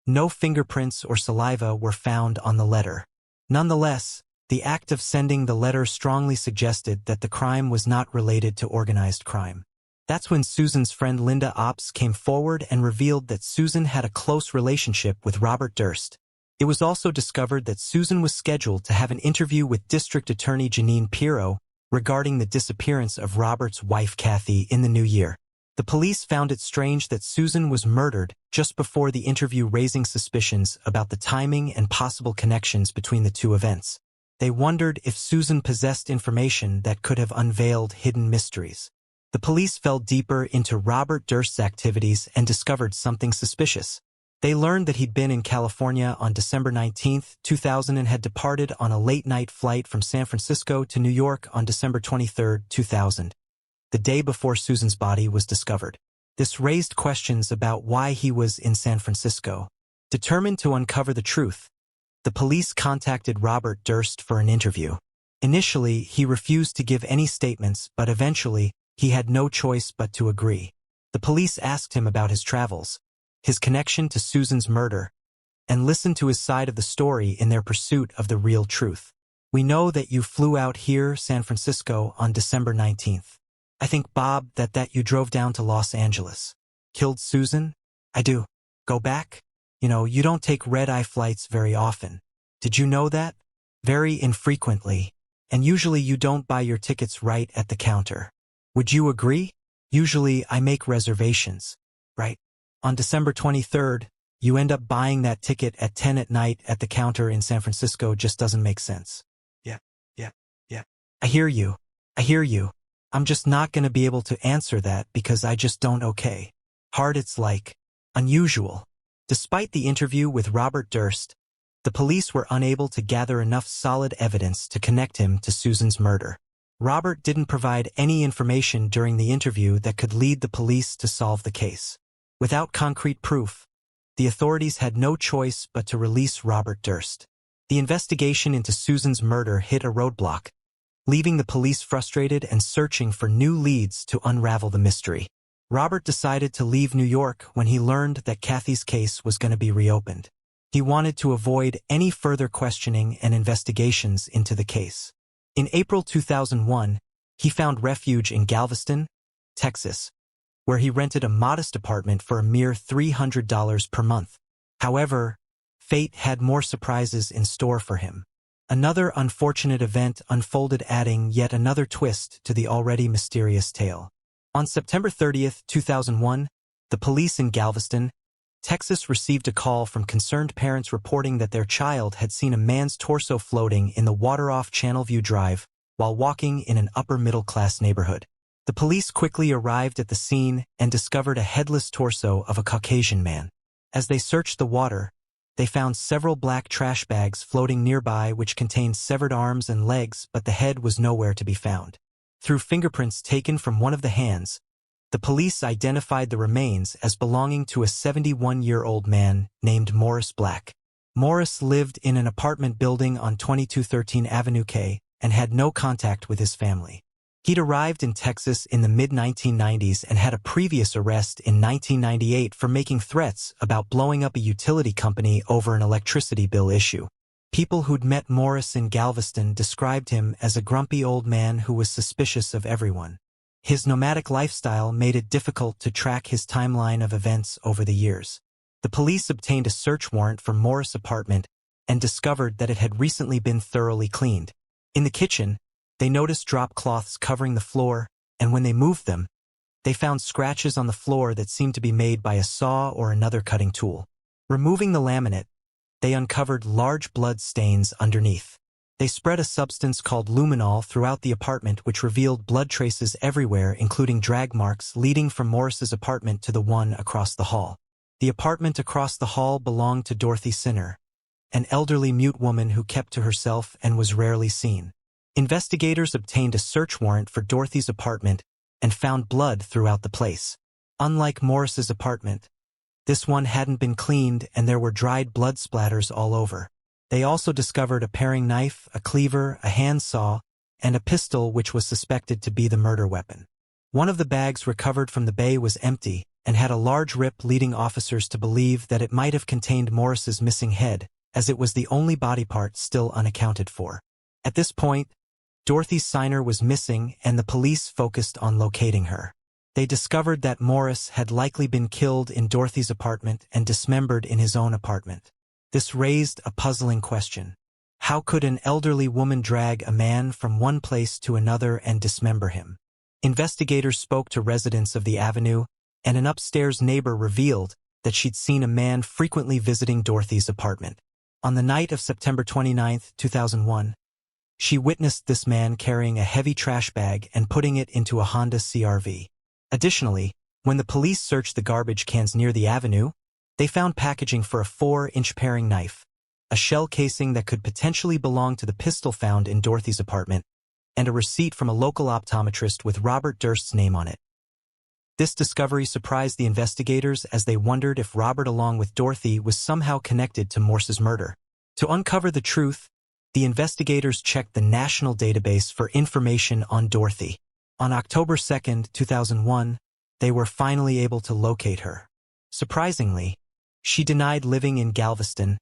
no fingerprints or saliva were found on the letter. Nonetheless, the act of sending the letter strongly suggested that the crime was not related to organized crime. That's when Susan's friend Linda Ops came forward and revealed that Susan had a close relationship with Robert Durst. It was also discovered that Susan was scheduled to have an interview with District Attorney Janine Pirro regarding the disappearance of Robert's wife Kathy in the new year. The police found it strange that Susan was murdered just before the interview, raising suspicions about the timing and possible connections between the two events. They wondered if Susan possessed information that could have unveiled hidden mysteries. The police fell deeper into Robert Durst's activities and discovered something suspicious. They learned that he'd been in California on December 19, 2000 and had departed on a late-night flight from San Francisco to New York on December 23, 2000. The day before Susan's body was discovered. This raised questions about why he was in San Francisco. Determined to uncover the truth, the police contacted Robert Durst for an interview. Initially, he refused to give any statements, but eventually, he had no choice but to agree. The police asked him about his travels, his connection to Susan's murder, and listened to his side of the story in their pursuit of the real truth. "We know that you flew out here, San Francisco, on December 19th. I think, Bob, that you drove down to Los Angeles. Killed Susan?" "I do. Go back? You don't take red-eye flights very often. Did you know that?" "Very infrequently. And usually you don't buy your tickets right at the counter. Would you agree? Usually I make reservations, right? On December 23rd, you end up buying that ticket at 10 at night at the counter in San Francisco. Just doesn't make sense." Yeah. I hear you. I'm just not going to be able to answer that because I just don't. Okay. Hard. It's like unusual. Despite the interview with Robert Durst, the police were unable to gather enough solid evidence to connect him to Susan's murder. Robert didn't provide any information during the interview that could lead the police to solve the case. Without concrete proof, the authorities had no choice but to release Robert Durst. The investigation into Susan's murder hit a roadblock, leaving the police frustrated and searching for new leads to unravel the mystery. Robert decided to leave New York when he learned that Kathy's case was going to be reopened. He wanted to avoid any further questioning and investigations into the case. In April 2001, he found refuge in Galveston, Texas, where he rented a modest apartment for a mere $300 per month. However, fate had more surprises in store for him. Another unfortunate event unfolded, adding yet another twist to the already mysterious tale. On September 30, 2001, the police in Galveston, Texas received a call from concerned parents reporting that their child had seen a man's torso floating in the water off Channelview Drive while walking in an upper-middle-class neighborhood. The police quickly arrived at the scene and discovered a headless torso of a Caucasian man. As they searched the water, they found several black trash bags floating nearby which contained severed arms and legs, but the head was nowhere to be found. Through fingerprints taken from one of the hands, the police identified the remains as belonging to a 71-year-old man named Morris Black. Morris lived in an apartment building on 2213 Avenue K and had no contact with his family. He'd arrived in Texas in the mid-1990s and had a previous arrest in 1998 for making threats about blowing up a utility company over an electricity bill issue. People who'd met Morris in Galveston described him as a grumpy old man who was suspicious of everyone. His nomadic lifestyle made it difficult to track his timeline of events over the years. The police obtained a search warrant for Morris' apartment and discovered that it had recently been thoroughly cleaned. In the kitchen, they noticed drop cloths covering the floor, and when they moved them, they found scratches on the floor that seemed to be made by a saw or another cutting tool. Removing the laminate, they uncovered large blood stains underneath. They spread a substance called luminol throughout the apartment, which revealed blood traces everywhere, including drag marks leading from Morris's apartment to the one across the hall. The apartment across the hall belonged to Dorothy Sinner, an elderly mute woman who kept to herself and was rarely seen. Investigators obtained a search warrant for Dorothy's apartment and found blood throughout the place. Unlike Morris's apartment, this one hadn't been cleaned and there were dried blood splatters all over. They also discovered a paring knife, a cleaver, a handsaw, and a pistol which was suspected to be the murder weapon. One of the bags recovered from the bay was empty and had a large rip, leading officers to believe that it might have contained Morris's missing head, as it was the only body part still unaccounted for. At this point, Dorothy Sinner was missing and the police focused on locating her. They discovered that Morris had likely been killed in Dorothy's apartment and dismembered in his own apartment. This raised a puzzling question. How could an elderly woman drag a man from one place to another and dismember him? Investigators spoke to residents of the avenue, and an upstairs neighbor revealed that she'd seen a man frequently visiting Dorothy's apartment. On the night of September 29, 2001, she witnessed this man carrying a heavy trash bag and putting it into a Honda CR-V. Additionally, when the police searched the garbage cans near the avenue, they found packaging for a 4-inch paring knife, a shell casing that could potentially belong to the pistol found in Dorothy's apartment, and a receipt from a local optometrist with Robert Durst's name on it. This discovery surprised the investigators as they wondered if Robert, along with Dorothy, was somehow connected to Morse's murder. To uncover the truth, the investigators checked the national database for information on Dorothy. On October 2, 2001, they were finally able to locate her. Surprisingly, she denied living in Galveston,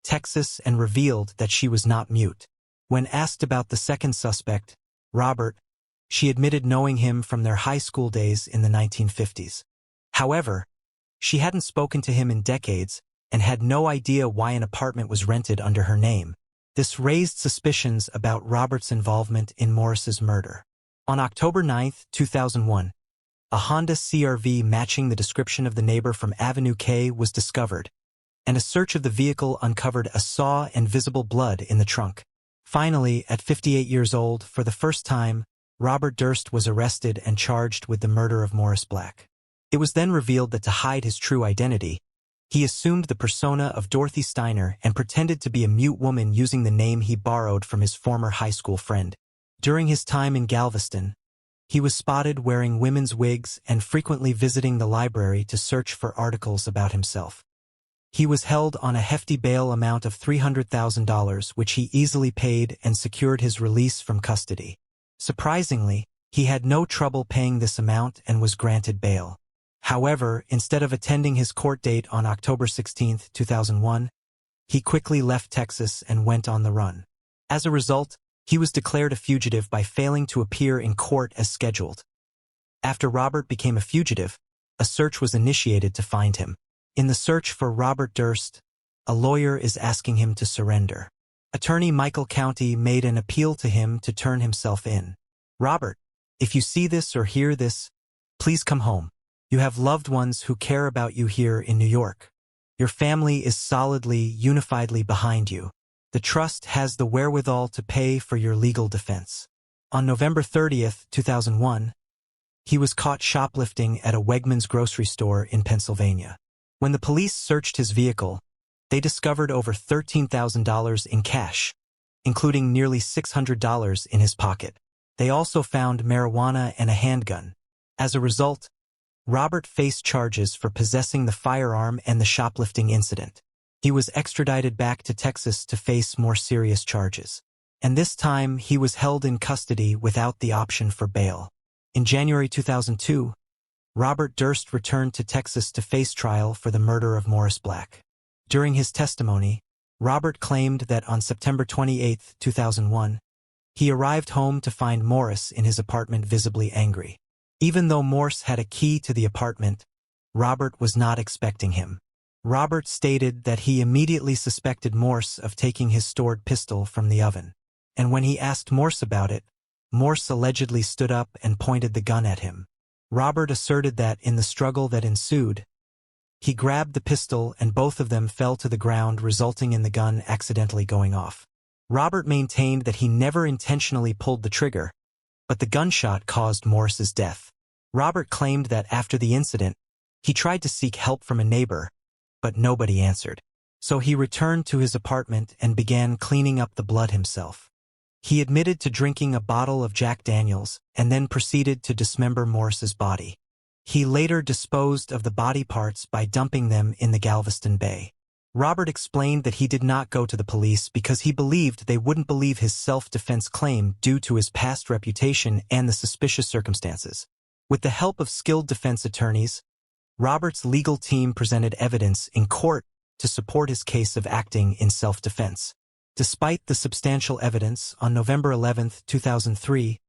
Texas, and revealed that she was not mute. When asked about the second suspect, Robert, she admitted knowing him from their high school days in the 1950s. However, she hadn't spoken to him in decades and had no idea why an apartment was rented under her name. This raised suspicions about Robert's involvement in Morse's murder. On October 9, 2001, a Honda CR-V matching the description of the neighbor from Avenue K was discovered, and a search of the vehicle uncovered a saw and visible blood in the trunk. Finally, at 58 years old, for the first time, Robert Durst was arrested and charged with the murder of Morris Black. It was then revealed that to hide his true identity, he assumed the persona of Dorothy Steiner and pretended to be a mute woman using the name he borrowed from his former high school friend. During his time in Galveston, he was spotted wearing women's wigs and frequently visiting the library to search for articles about himself. He was held on a hefty bail amount of $300,000, which he easily paid and secured his release from custody. Surprisingly, he had no trouble paying this amount and was granted bail. However, instead of attending his court date on October 16, 2001, he quickly left Texas and went on the run. As a result, he was declared a fugitive by failing to appear in court as scheduled. After Robert became a fugitive, a search was initiated to find him. In the search for Robert Durst, a lawyer is asking him to surrender. Attorney Michael County made an appeal to him to turn himself in. "Robert, if you see this or hear this, please come home. You have loved ones who care about you here in New York. Your family is solidly, unifiedly behind you. The trust has the wherewithal to pay for your legal defense." On November 30, 2001, he was caught shoplifting at a Wegmans grocery store in Pennsylvania. When the police searched his vehicle, they discovered over $13,000 in cash, including nearly $600 in his pocket. They also found marijuana and a handgun. As a result, Robert faced charges for possessing the firearm and the shoplifting incident. He was extradited back to Texas to face more serious charges. And this time, he was held in custody without the option for bail. In January 2002, Robert Durst returned to Texas to face trial for the murder of Morris Black. During his testimony, Robert claimed that on September 28, 2001, he arrived home to find Morris in his apartment visibly angry. Even though Morse had a key to the apartment, Robert was not expecting him. Robert stated that he immediately suspected Morse of taking his stored pistol from the oven. And when he asked Morse about it, Morse allegedly stood up and pointed the gun at him. Robert asserted that in the struggle that ensued, he grabbed the pistol and both of them fell to the ground, resulting in the gun accidentally going off. Robert maintained that he never intentionally pulled the trigger, but the gunshot caused Morse's death. Robert claimed that after the incident, he tried to seek help from a neighbor, but nobody answered. So he returned to his apartment and began cleaning up the blood himself. He admitted to drinking a bottle of Jack Daniels and then proceeded to dismember Morse's body. He later disposed of the body parts by dumping them in the Galveston Bay. Robert explained that he did not go to the police because he believed they wouldn't believe his self-defense claim due to his past reputation and the suspicious circumstances. With the help of skilled defense attorneys, Robert's legal team presented evidence in court to support his case of acting in self-defense. Despite the substantial evidence, on November 11, 2003,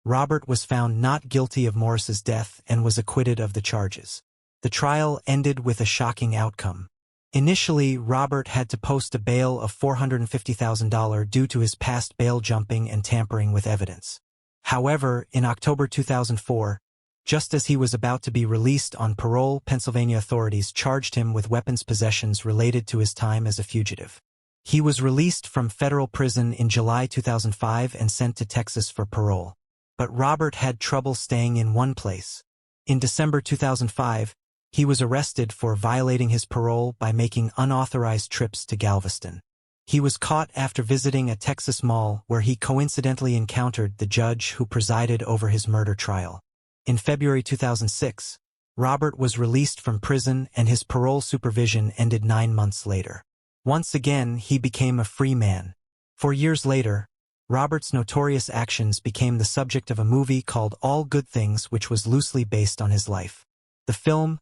Robert was found not guilty of Morris's death and was acquitted of the charges. The trial ended with a shocking outcome. Initially, Robert had to post a bail of $450,000 due to his past bail jumping and tampering with evidence. However, in October 2004, just as he was about to be released on parole, Pennsylvania authorities charged him with weapons possessions related to his time as a fugitive. He was released from federal prison in July 2005 and sent to Texas for parole. But Robert had trouble staying in one place. In December 2005, he was arrested for violating his parole by making unauthorized trips to Galveston. He was caught after visiting a Texas mall where he coincidentally encountered the judge who presided over his murder trial. In February 2006, Robert was released from prison and his parole supervision ended 9 months later. Once again, he became a free man. 4 years later, Robert's notorious actions became the subject of a movie called All Good Things, which was loosely based on his life. The film,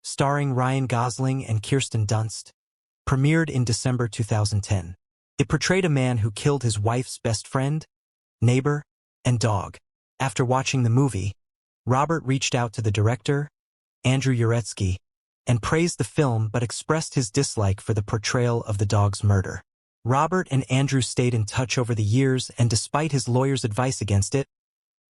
starring Ryan Gosling and Kirsten Dunst, premiered in December 2010. It portrayed a man who killed his wife's best friend, neighbor, and dog. After watching the movie, Robert reached out to the director, Andrew Uretsky, and praised the film but expressed his dislike for the portrayal of the dog's murder. Robert and Andrew stayed in touch over the years, and despite his lawyer's advice against it,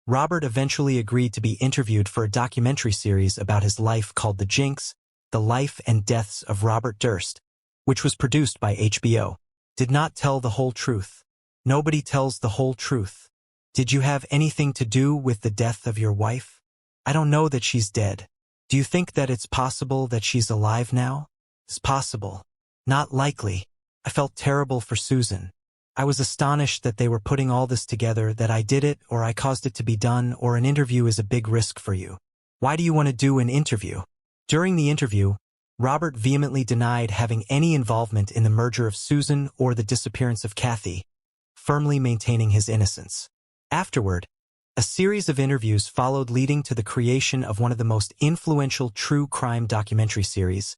Robert eventually agreed to be interviewed for a documentary series about his life called The Jinx, The Life and Deaths of Robert Durst, which was produced by HBO. Did not tell the whole truth. Nobody tells the whole truth. Did you have anything to do with the death of your wife? I don't know that she's dead. Do you think that it's possible that she's alive now? It's possible. Not likely. I felt terrible for Susan. I was astonished that they were putting all this together, that I did it or I caused it to be done, or an interview is a big risk for you. Why do you want to do an interview? During the interview, Robert vehemently denied having any involvement in the murder of Susan or the disappearance of Kathy, firmly maintaining his innocence. Afterward, a series of interviews followed, leading to the creation of one of the most influential true crime documentary series,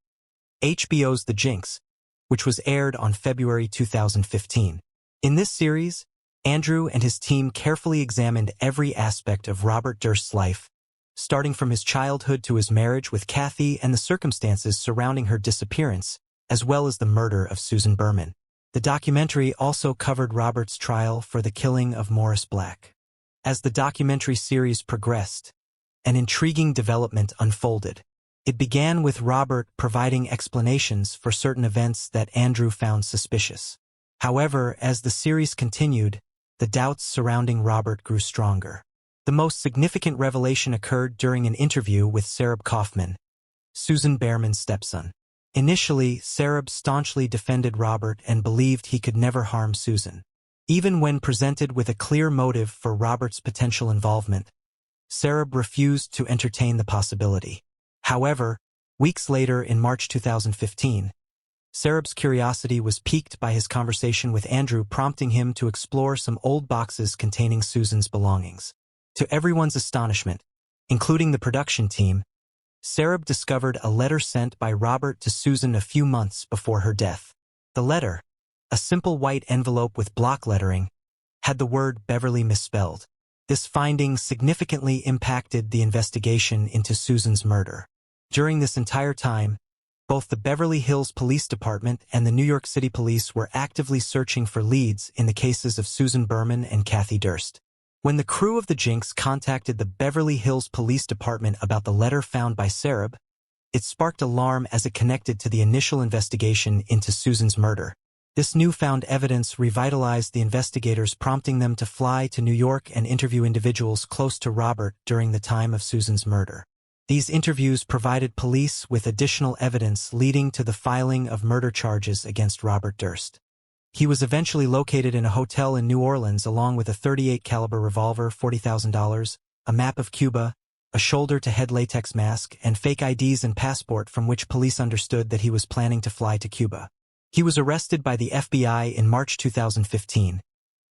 HBO's The Jinx, which was aired on February 2015. In this series, Andrew and his team carefully examined every aspect of Robert Durst's life, starting from his childhood to his marriage with Kathy and the circumstances surrounding her disappearance, as well as the murder of Susan Berman. The documentary also covered Robert's trial for the killing of Morris Black. As the documentary series progressed, an intriguing development unfolded. It began with Robert providing explanations for certain events that Andrew found suspicious. However, as the series continued, the doubts surrounding Robert grew stronger. The most significant revelation occurred during an interview with Sareb Kaufman, Susan Berman's stepson. Initially, Sareb staunchly defended Robert and believed he could never harm Susan. Even when presented with a clear motive for Robert's potential involvement, Sareb refused to entertain the possibility. However, weeks later in March 2015, Sareb's curiosity was piqued by his conversation with Andrew, prompting him to explore some old boxes containing Susan's belongings. To everyone's astonishment, including the production team, Sareb discovered a letter sent by Robert to Susan a few months before her death. The letter, a simple white envelope with block lettering, had the word Beverly misspelled. This finding significantly impacted the investigation into Susan's murder. During this entire time, both the Beverly Hills Police Department and the New York City Police were actively searching for leads in the cases of Susan Berman and Kathy Durst. When the crew of the Jinx contacted the Beverly Hills Police Department about the letter found by Sareb, it sparked alarm as it connected to the initial investigation into Susan's murder. This newfound evidence revitalized the investigators, prompting them to fly to New York and interview individuals close to Robert during the time of Susan's murder. These interviews provided police with additional evidence, leading to the filing of murder charges against Robert Durst. He was eventually located in a hotel in New Orleans along with a .38 caliber revolver, $40,000, a map of Cuba, a shoulder-to-head latex mask, and fake IDs and passport, from which police understood that he was planning to fly to Cuba. He was arrested by the FBI in March 2015,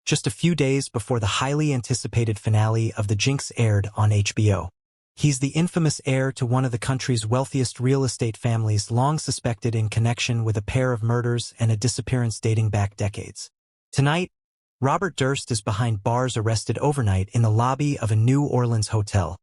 just a few days before the highly anticipated finale of The Jinx aired on HBO. He's the infamous heir to one of the country's wealthiest real estate families, long suspected in connection with a pair of murders and a disappearance dating back decades. Tonight, Robert Durst is behind bars, arrested overnight in the lobby of a New Orleans hotel,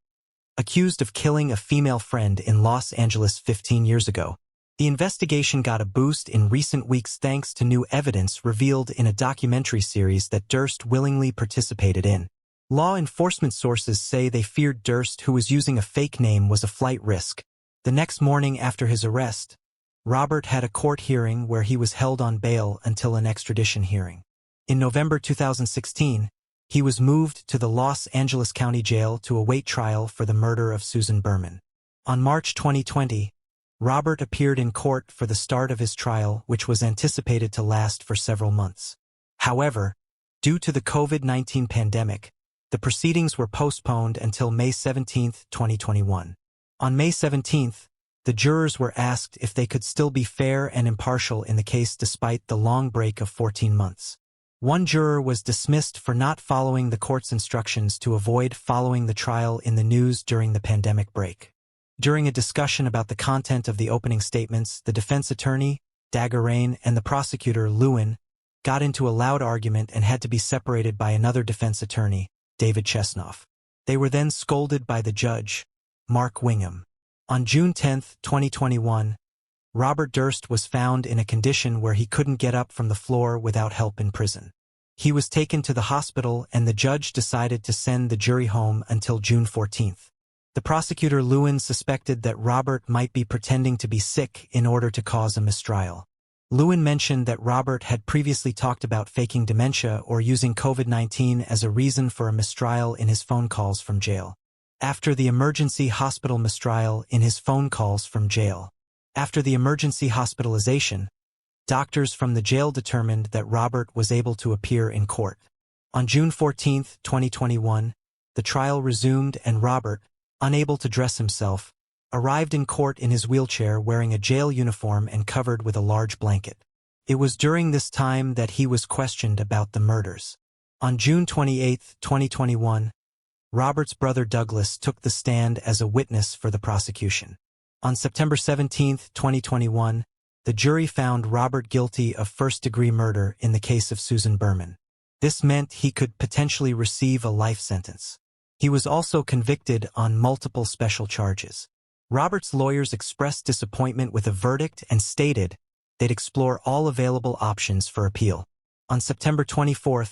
accused of killing a female friend in Los Angeles 15 years ago. The investigation got a boost in recent weeks thanks to new evidence revealed in a documentary series that Durst willingly participated in. Law enforcement sources say they feared Durst, who was using a fake name, was a flight risk. The next morning after his arrest, Robert had a court hearing where he was held on bail until an extradition hearing. In November 2016, he was moved to the Los Angeles County Jail to await trial for the murder of Susan Berman. On March 2020, Robert appeared in court for the start of his trial, which was anticipated to last for several months. However, due to the COVID-19 pandemic, the proceedings were postponed until May 17, 2021. On May 17, the jurors were asked if they could still be fair and impartial in the case despite the long break of 14 months. One juror was dismissed for not following the court's instructions to avoid following the trial in the news during the pandemic break. During a discussion about the content of the opening statements, the defense attorney, Dagger Rain, and the prosecutor, Lewin, got into a loud argument and had to be separated by another defense attorney, David Chesnoff. They were then scolded by the judge, Mark Wingham. On June 10, 2021, Robert Durst was found in a condition where he couldn't get up from the floor without help in prison. He was taken to the hospital and the judge decided to send the jury home until June 14. The prosecutor, Lewin, suspected that Robert might be pretending to be sick in order to cause a mistrial. Lewin mentioned that Robert had previously talked about faking dementia or using COVID-19 as a reason for a mistrial in his phone calls from jail. After the emergency hospital mistrial in his phone calls from jail. After the emergency hospitalization, doctors from the jail determined that Robert was able to appear in court. On June 14, 2021, the trial resumed and Robert, unable to dress himself, arrived in court in his wheelchair wearing a jail uniform and covered with a large blanket. It was during this time that he was questioned about the murders. On June 28, 2021, Robert's brother Douglas took the stand as a witness for the prosecution. On September 17, 2021, the jury found Robert guilty of first-degree murder in the case of Susan Berman. This meant he could potentially receive a life sentence. He was also convicted on multiple special charges. Robert's lawyers expressed disappointment with the verdict and stated they'd explore all available options for appeal. On September 24,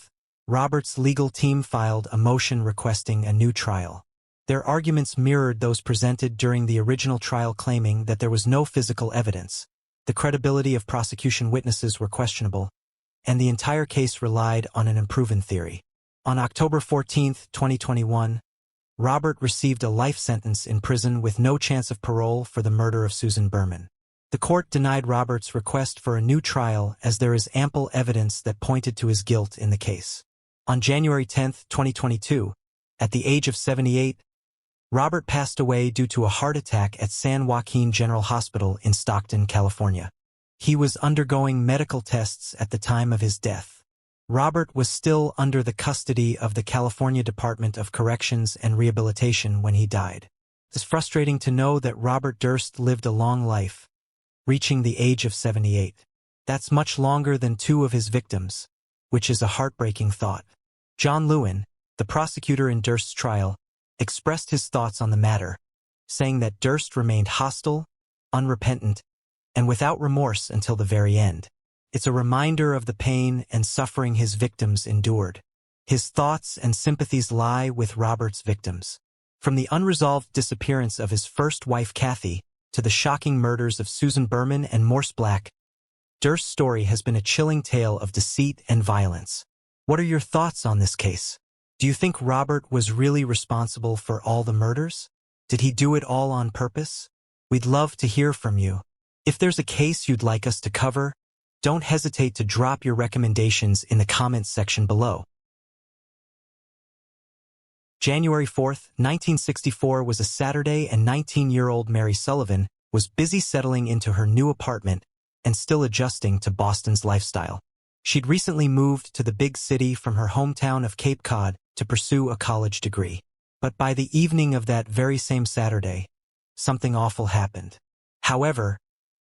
Robert's legal team filed a motion requesting a new trial. Their arguments mirrored those presented during the original trial, claiming that there was no physical evidence, the credibility of prosecution witnesses were questionable, and the entire case relied on an unproven theory. On October 14, 2021, Robert received a life sentence in prison with no chance of parole for the murder of Susan Berman. The court denied Robert's request for a new trial as there is ample evidence that pointed to his guilt in the case. On January 10, 2022, at the age of 78, Robert passed away due to a heart attack at San Joaquin General Hospital in Stockton, California. He was undergoing medical tests at the time of his death. Robert was still under the custody of the California Department of Corrections and Rehabilitation when he died. It's frustrating to know that Robert Durst lived a long life, reaching the age of 78. That's much longer than two of his victims, which is a heartbreaking thought. John Lewin, the prosecutor in Durst's trial, expressed his thoughts on the matter, saying that Durst remained hostile, unrepentant, and without remorse until the very end. It's a reminder of the pain and suffering his victims endured. His thoughts and sympathies lie with Robert's victims. From the unresolved disappearance of his first wife Kathy to the shocking murders of Susan Berman and Morse Black, Durst's story has been a chilling tale of deceit and violence. What are your thoughts on this case? Do you think Robert was really responsible for all the murders? Did he do it all on purpose? We'd love to hear from you. If there's a case you'd like us to cover, don't hesitate to drop your recommendations in the comments section below. January 4, 1964 was a Saturday, and 19-year-old Mary Sullivan was busy settling into her new apartment and still adjusting to Boston's lifestyle. She'd recently moved to the big city from her hometown of Cape Cod to pursue a college degree. But by the evening of that very same Saturday, something awful happened. However,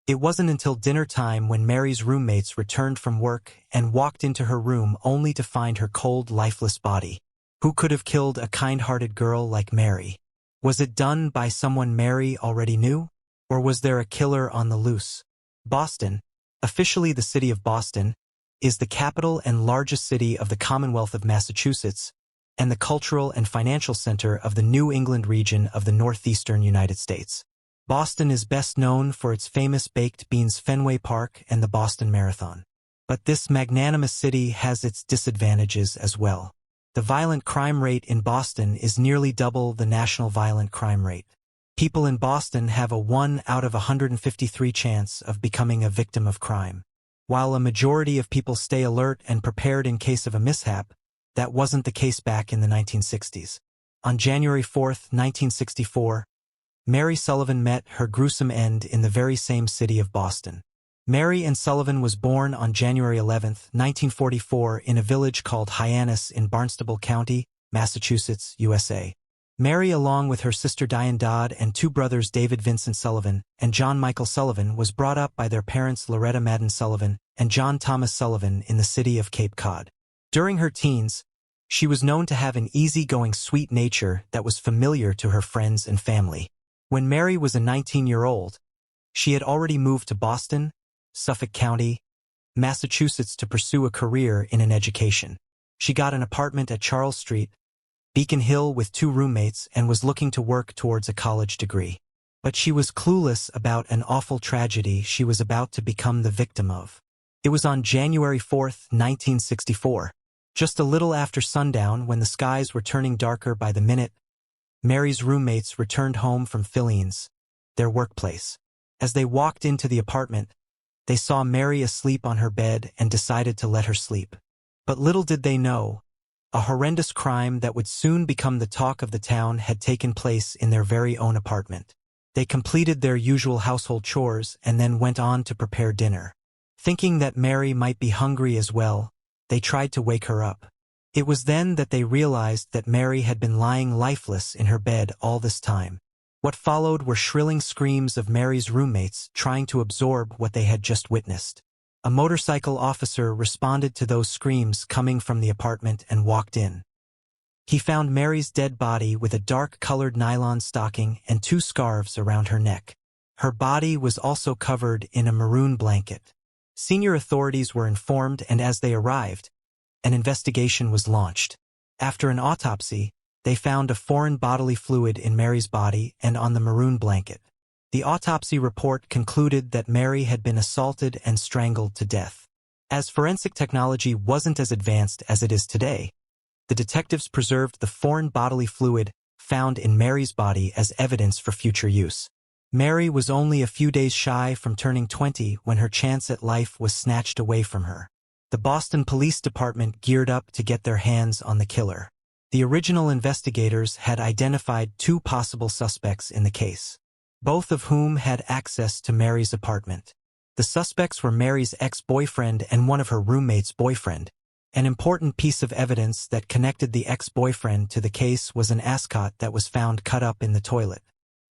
it wasn't until dinner time when Mary's roommates returned from work and walked into her room only to find her cold, lifeless body. Who could have killed a kind-hearted girl like Mary? Was it done by someone Mary already knew? Or was there a killer on the loose? Boston, officially the city of Boston, is the capital and largest city of the Commonwealth of Massachusetts, and the cultural and financial center of the New England region of the northeastern United States. Boston is best known for its famous baked beans Fenway Park and the Boston Marathon. But this magnanimous city has its disadvantages as well. The violent crime rate in Boston is nearly double the national violent crime rate. People in Boston have a 1 out of 153 chance of becoming a victim of crime. While a majority of people stay alert and prepared in case of a mishap, that wasn't the case back in the 1960s. On January 4, 1964, Mary Sullivan met her gruesome end in the very same city of Boston. Mary Ann Sullivan was born on January 11, 1944, in a village called Hyannis in Barnstable County, Massachusetts, USA. Mary, along with her sister Diane Dodd and two brothers David Vincent Sullivan and John Michael Sullivan, was brought up by their parents Loretta Madden Sullivan and John Thomas Sullivan in the city of Cape Cod. During her teens, she was known to have an easygoing, sweet nature that was familiar to her friends and family. When Mary was a 19-year-old, she had already moved to Boston, Suffolk County, Massachusetts to pursue a career in an education. She got an apartment at Charles Street, Beacon Hill, with 2 roommates and was looking to work towards a college degree. But she was clueless about an awful tragedy she was about to become the victim of. It was on January 4, 1964. Just a little after sundown, when the skies were turning darker by the minute, Mary's roommates returned home from Phillies, their workplace. As they walked into the apartment, they saw Mary asleep on her bed and decided to let her sleep. But little did they know, a horrendous crime that would soon become the talk of the town had taken place in their very own apartment. They completed their usual household chores and then went on to prepare dinner. Thinking that Mary might be hungry as well, they tried to wake her up. It was then that they realized that Mary had been lying lifeless in her bed all this time. What followed were shrilling screams of Mary's roommates trying to absorb what they had just witnessed. A motorcycle officer responded to those screams coming from the apartment and walked in. He found Mary's dead body with a dark-colored nylon stocking and 2 scarves around her neck. Her body was also covered in a maroon blanket. Senior authorities were informed, and as they arrived, an investigation was launched. After an autopsy, they found a foreign bodily fluid in Mary's body and on the maroon blanket. The autopsy report concluded that Mary had been assaulted and strangled to death. As forensic technology wasn't as advanced as it is today, the detectives preserved the foreign bodily fluid found in Mary's body as evidence for future use. Mary was only a few days shy from turning 20 when her chance at life was snatched away from her. The Boston Police Department geared up to get their hands on the killer. The original investigators had identified 2 possible suspects in the case, both of whom had access to Mary's apartment. The suspects were Mary's ex-boyfriend and one of her roommate's boyfriend. An important piece of evidence that connected the ex-boyfriend to the case was an ascot that was found cut up in the toilet.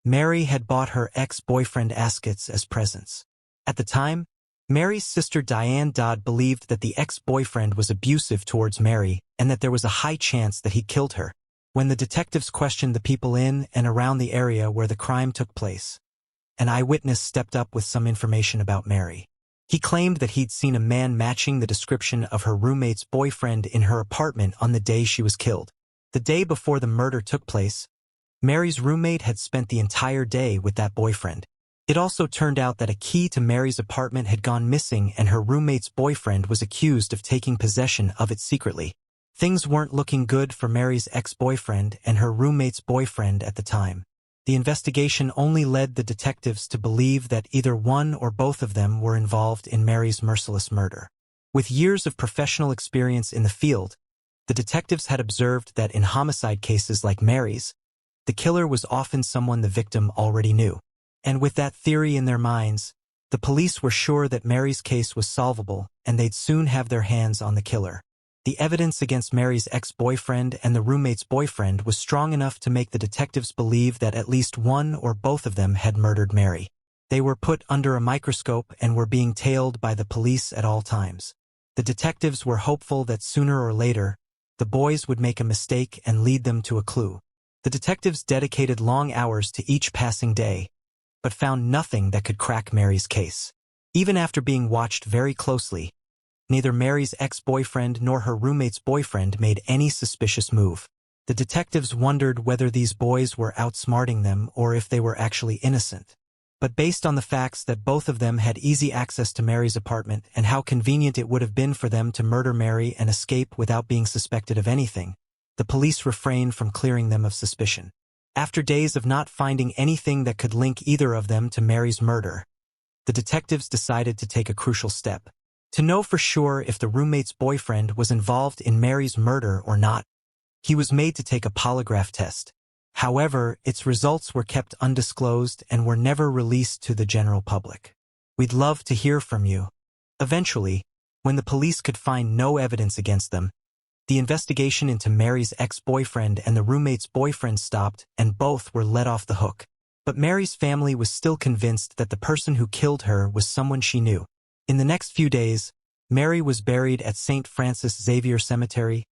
Mary had bought her ex-boyfriend ascots as presents. At the time, Mary's sister Diane Dodd believed that the ex-boyfriend was abusive towards Mary and that there was a high chance that he killed her. When the detectives questioned the people in and around the area where the crime took place, an eyewitness stepped up with some information about Mary. He claimed that he'd seen a man matching the description of her roommate's boyfriend in her apartment on the day she was killed. The day before the murder took place, Mary's roommate had spent the entire day with that boyfriend. It also turned out that a key to Mary's apartment had gone missing and her roommate's boyfriend was accused of taking possession of it secretly. Things weren't looking good for Mary's ex-boyfriend and her roommate's boyfriend at the time. The investigation only led the detectives to believe that either one or both of them were involved in Mary's merciless murder. With years of professional experience in the field, the detectives had observed that in homicide cases like Mary's, the killer was often someone the victim already knew. And with that theory in their minds, the police were sure that Mary's case was solvable and they'd soon have their hands on the killer. The evidence against Mary's ex-boyfriend and the roommate's boyfriend was strong enough to make the detectives believe that at least one or both of them had murdered Mary. They were put under a microscope and were being tailed by the police at all times. The detectives were hopeful that sooner or later, the boys would make a mistake and lead them to a clue. The detectives dedicated long hours to each passing day, but found nothing that could crack Mary's case. Even after being watched very closely, neither Mary's ex-boyfriend nor her roommate's boyfriend made any suspicious move. The detectives wondered whether these boys were outsmarting them or if they were actually innocent. But based on the facts that both of them had easy access to Mary's apartment and how convenient it would have been for them to murder Mary and escape without being suspected of anything, the police refrained from clearing them of suspicion. After days of not finding anything that could link either of them to Mary's murder, the detectives decided to take a crucial step. To know for sure if the roommate's boyfriend was involved in Mary's murder or not, he was made to take a polygraph test. However, its results were kept undisclosed and were never released to the general public. We'd love to hear from you. Eventually, when the police could find no evidence against them, the investigation into Mary's ex-boyfriend and the roommate's boyfriend stopped and both were let off the hook. But Mary's family was still convinced that the person who killed her was someone she knew. In the next few days, Mary was buried at St. Francis Xavier Cemetery,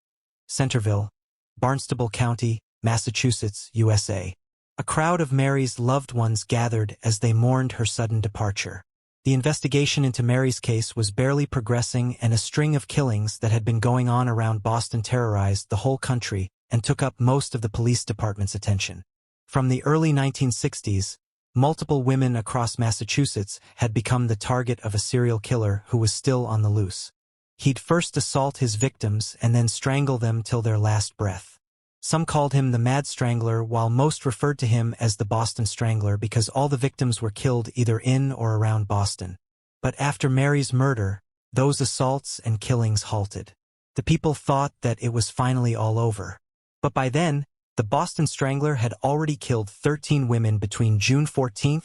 Centerville, Barnstable County, Massachusetts, USA. A crowd of Mary's loved ones gathered as they mourned her sudden departure. The investigation into Mary's case was barely progressing, and a string of killings that had been going on around Boston terrorized the whole country and took up most of the police department's attention. From the early 1960s, multiple women across Massachusetts had become the target of a serial killer who was still on the loose. He'd first assault his victims and then strangle them till their last breath. Some called him the Mad Strangler, while most referred to him as the Boston Strangler because all the victims were killed either in or around Boston. But after Mary's murder, those assaults and killings halted. The people thought that it was finally all over. But by then, the Boston Strangler had already killed 13 women between June 14,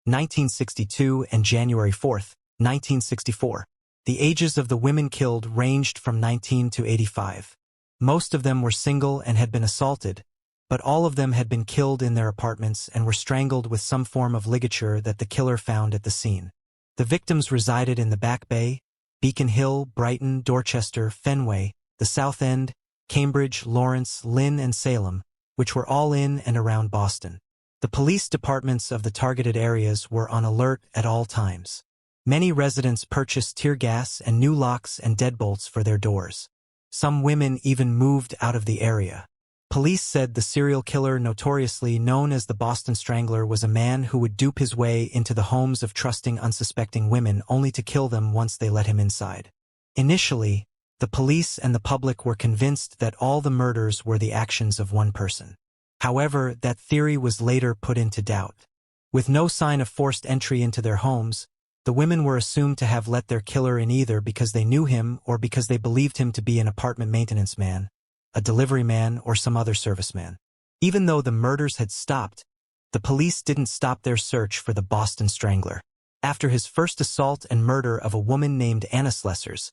1962 and January 4, 1964. The ages of the women killed ranged from 19 to 85. Most of them were single and had been assaulted, but all of them had been killed in their apartments and were strangled with some form of ligature that the killer found at the scene. The victims resided in the Back Bay, Beacon Hill, Brighton, Dorchester, Fenway, the South End, Cambridge, Lawrence, Lynn, and Salem, which were all in and around Boston. The police departments of the targeted areas were on alert at all times. Many residents purchased tear gas and new locks and deadbolts for their doors. Some women even moved out of the area. Police said the serial killer notoriously known as the Boston Strangler was a man who would dupe his way into the homes of trusting, unsuspecting women only to kill them once they let him inside. Initially, the police and the public were convinced that all the murders were the actions of one person. However, that theory was later put into doubt. With no sign of forced entry into their homes, the women were assumed to have let their killer in either because they knew him or because they believed him to be an apartment maintenance man, a delivery man, or some other serviceman. Even though the murders had stopped, the police didn't stop their search for the Boston Strangler. After his first assault and murder of a woman named Anna Slessors,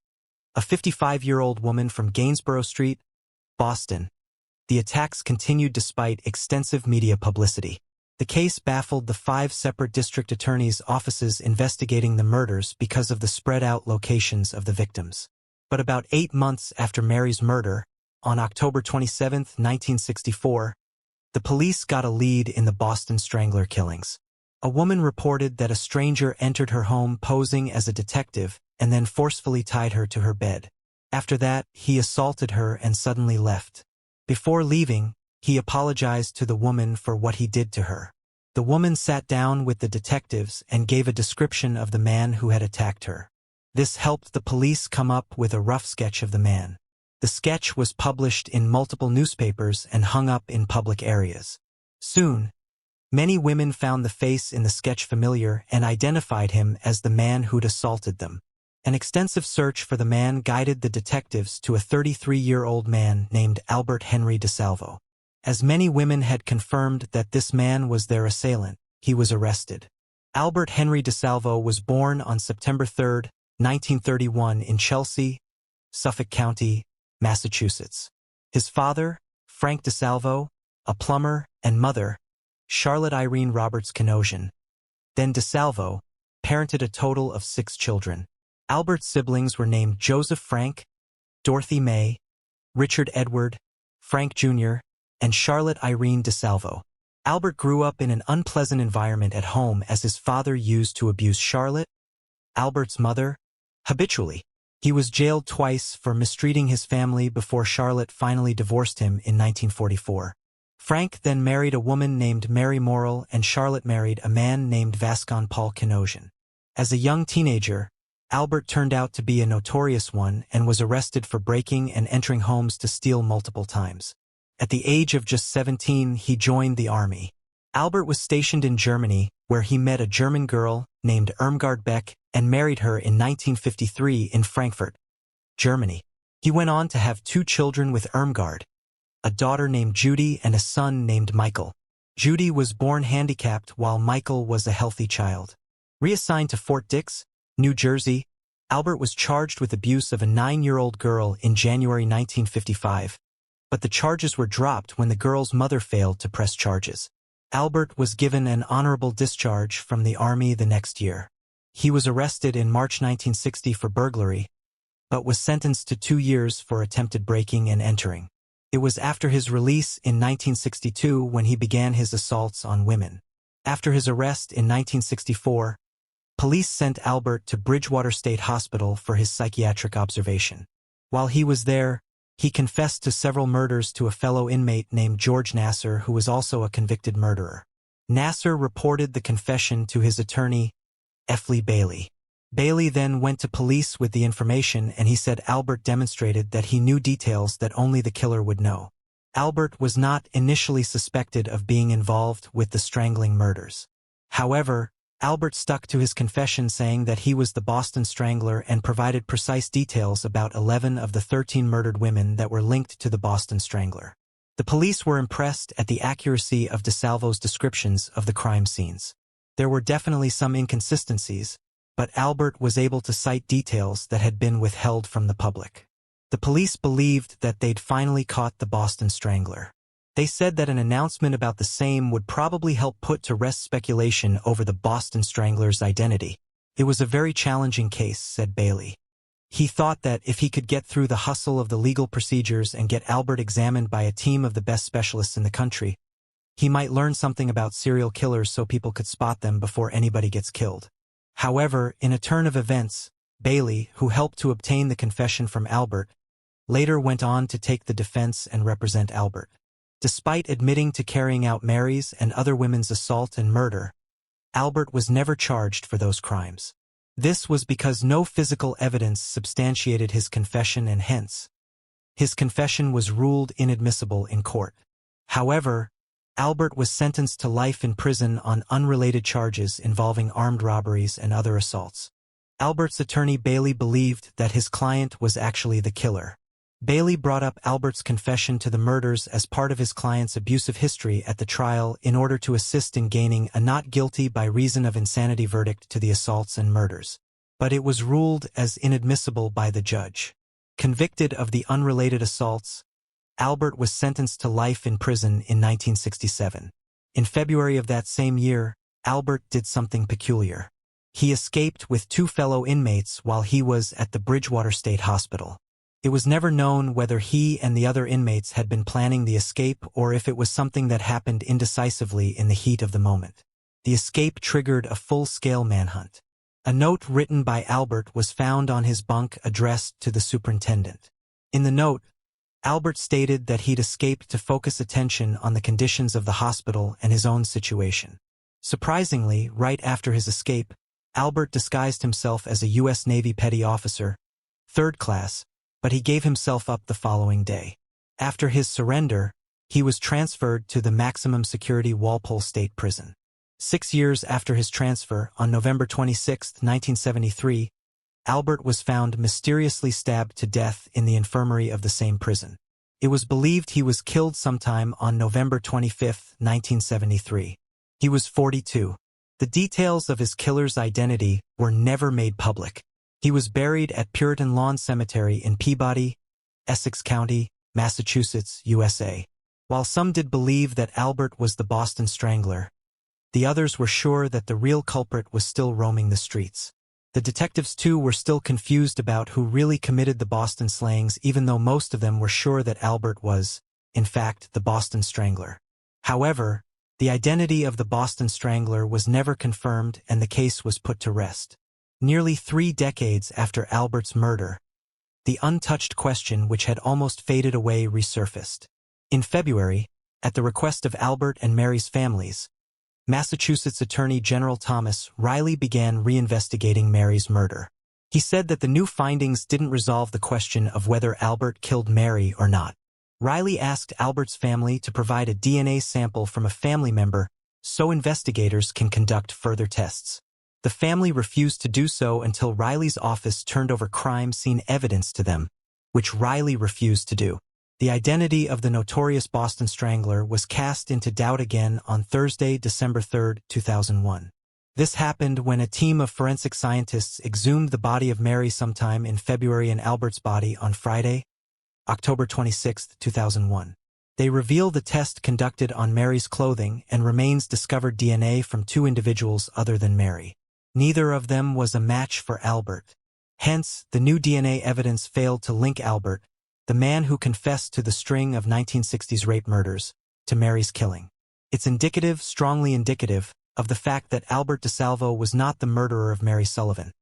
a 55-year-old woman from Gainsborough Street, Boston, the attacks continued despite extensive media publicity. The case baffled the 5 separate district attorneys' offices investigating the murders because of the spread-out locations of the victims. But about 8 months after Mary's murder, on October 27, 1964, the police got a lead in the Boston Strangler killings. A woman reported that a stranger entered her home posing as a detective and then forcefully tied her to her bed. After that, he assaulted her and suddenly left. Before leaving, he apologized to the woman for what he did to her. The woman sat down with the detectives and gave a description of the man who had attacked her. This helped the police come up with a rough sketch of the man. The sketch was published in multiple newspapers and hung up in public areas. Soon, many women found the face in the sketch familiar and identified him as the man who'd assaulted them. An extensive search for the man guided the detectives to a 33-year-old man named Albert Henry DeSalvo. As many women had confirmed that this man was their assailant, he was arrested. Albert Henry DeSalvo was born on September 3, 1931 in Chelsea, Suffolk County, Massachusetts. His father, Frank DeSalvo, a plumber, and mother, Charlotte Irene Roberts Canosian. Then DeSalvo parented a total of 6 children. Albert's siblings were named Joseph Frank, Dorothy May, Richard Edward, Frank Jr., and Charlotte Irene DeSalvo. Albert grew up in an unpleasant environment at home as his father used to abuse Charlotte, Albert's mother, habitually. He was jailed twice for mistreating his family before Charlotte finally divorced him in 1944. Frank then married a woman named Mary Morrill, and Charlotte married a man named Vascon Paul Kinosian. As a young teenager, Albert turned out to be a notorious one and was arrested for breaking and entering homes to steal multiple times. At the age of just 17, he joined the army. Albert was stationed in Germany, where he met a German girl named Irmgard Beck and married her in 1953 in Frankfurt, Germany. He went on to have 2 children with Irmgard, a daughter named Judy and a son named Michael. Judy was born handicapped while Michael was a healthy child. Reassigned to Fort Dix, New Jersey, Albert was charged with abuse of a 9-year-old girl in January 1955, but the charges were dropped when the girl's mother failed to press charges. Albert was given an honorable discharge from the Army the next year. He was arrested in March 1960 for burglary, but was sentenced to 2 years for attempted breaking and entering. It was after his release in 1962 when he began his assaults on women. After his arrest in 1964, police sent Albert to Bridgewater State Hospital for his psychiatric observation. While he was there, he confessed to several murders to a fellow inmate named George Nasser, who was also a convicted murderer. Nasser reported the confession to his attorney, F. Lee Bailey. Bailey then went to police with the information, and he said Albert demonstrated that he knew details that only the killer would know. Albert was not initially suspected of being involved with the strangling murders. However, Albert stuck to his confession, saying that he was the Boston Strangler, and provided precise details about 11 of the 13 murdered women that were linked to the Boston Strangler. The police were impressed at the accuracy of DeSalvo's descriptions of the crime scenes. There were definitely some inconsistencies, but Albert was able to cite details that had been withheld from the public. The police believed that they'd finally caught the Boston Strangler. They said that an announcement about the same would probably help put to rest speculation over the Boston Strangler's identity. It was a very challenging case, said Bailey. He thought that if he could get through the hustle of the legal procedures and get Albert examined by a team of the best specialists in the country, he might learn something about serial killers so people could spot them before anybody gets killed. However, in a turn of events, Bailey, who helped to obtain the confession from Albert, later went on to take the defense and represent Albert. Despite admitting to carrying out Mary's and other women's assault and murder, Albert was never charged for those crimes. This was because no physical evidence substantiated his confession, and hence, his confession was ruled inadmissible in court. However, Albert was sentenced to life in prison on unrelated charges involving armed robberies and other assaults. Albert's attorney Bailey believed that his client was actually the killer. Bailey brought up Albert's confession to the murders as part of his client's abusive history at the trial in order to assist in gaining a not guilty by reason of insanity verdict to the assaults and murders. But it was ruled as inadmissible by the judge. Convicted of the unrelated assaults, Albert was sentenced to life in prison in 1967. In February of that same year, Albert did something peculiar. He escaped with 2 fellow inmates while he was at the Bridgewater State Hospital. It was never known whether he and the other inmates had been planning the escape or if it was something that happened indecisively in the heat of the moment. The escape triggered a full-scale manhunt. A note written by Albert was found on his bunk addressed to the superintendent. In the note, Albert stated that he'd escaped to focus attention on the conditions of the hospital and his own situation. Surprisingly, right after his escape, Albert disguised himself as a U.S. Navy petty officer, 3rd class, but he gave himself up the following day. After his surrender, he was transferred to the maximum security Walpole State Prison. 6 years after his transfer, on November 26, 1973, Albert was found mysteriously stabbed to death in the infirmary of the same prison. It was believed he was killed sometime on November 25, 1973. He was 42. The details of his killer's identity were never made public. He was buried at Puritan Lawn Cemetery in Peabody, Essex County, Massachusetts, USA. While some did believe that Albert was the Boston Strangler, the others were sure that the real culprit was still roaming the streets. The detectives, too, were still confused about who really committed the Boston slayings, even though most of them were sure that Albert was, in fact, the Boston Strangler. However, the identity of the Boston Strangler was never confirmed, and the case was put to rest. Nearly 3 decades after Albert's murder, the untouched question which had almost faded away resurfaced. In February, at the request of Albert and Mary's families, Massachusetts Attorney General Thomas Riley began reinvestigating Mary's murder. He said that the new findings didn't resolve the question of whether Albert killed Mary or not. Riley asked Albert's family to provide a DNA sample from a family member so investigators can conduct further tests. The family refused to do so until Riley's office turned over crime scene evidence to them, which Riley refused to do. The identity of the notorious Boston Strangler was cast into doubt again on Thursday, December 3, 2001. This happened when a team of forensic scientists exhumed the body of Mary sometime in February and Albert's body on Friday, October 26, 2001. They revealed the test conducted on Mary's clothing and remains discovered DNA from two individuals other than Mary. Neither of them was a match for Albert. Hence, the new DNA evidence failed to link Albert, the man who confessed to the string of 1960s rape murders, to Mary's killing. It's indicative, strongly indicative, of the fact that Albert DeSalvo was not the murderer of Mary Sullivan,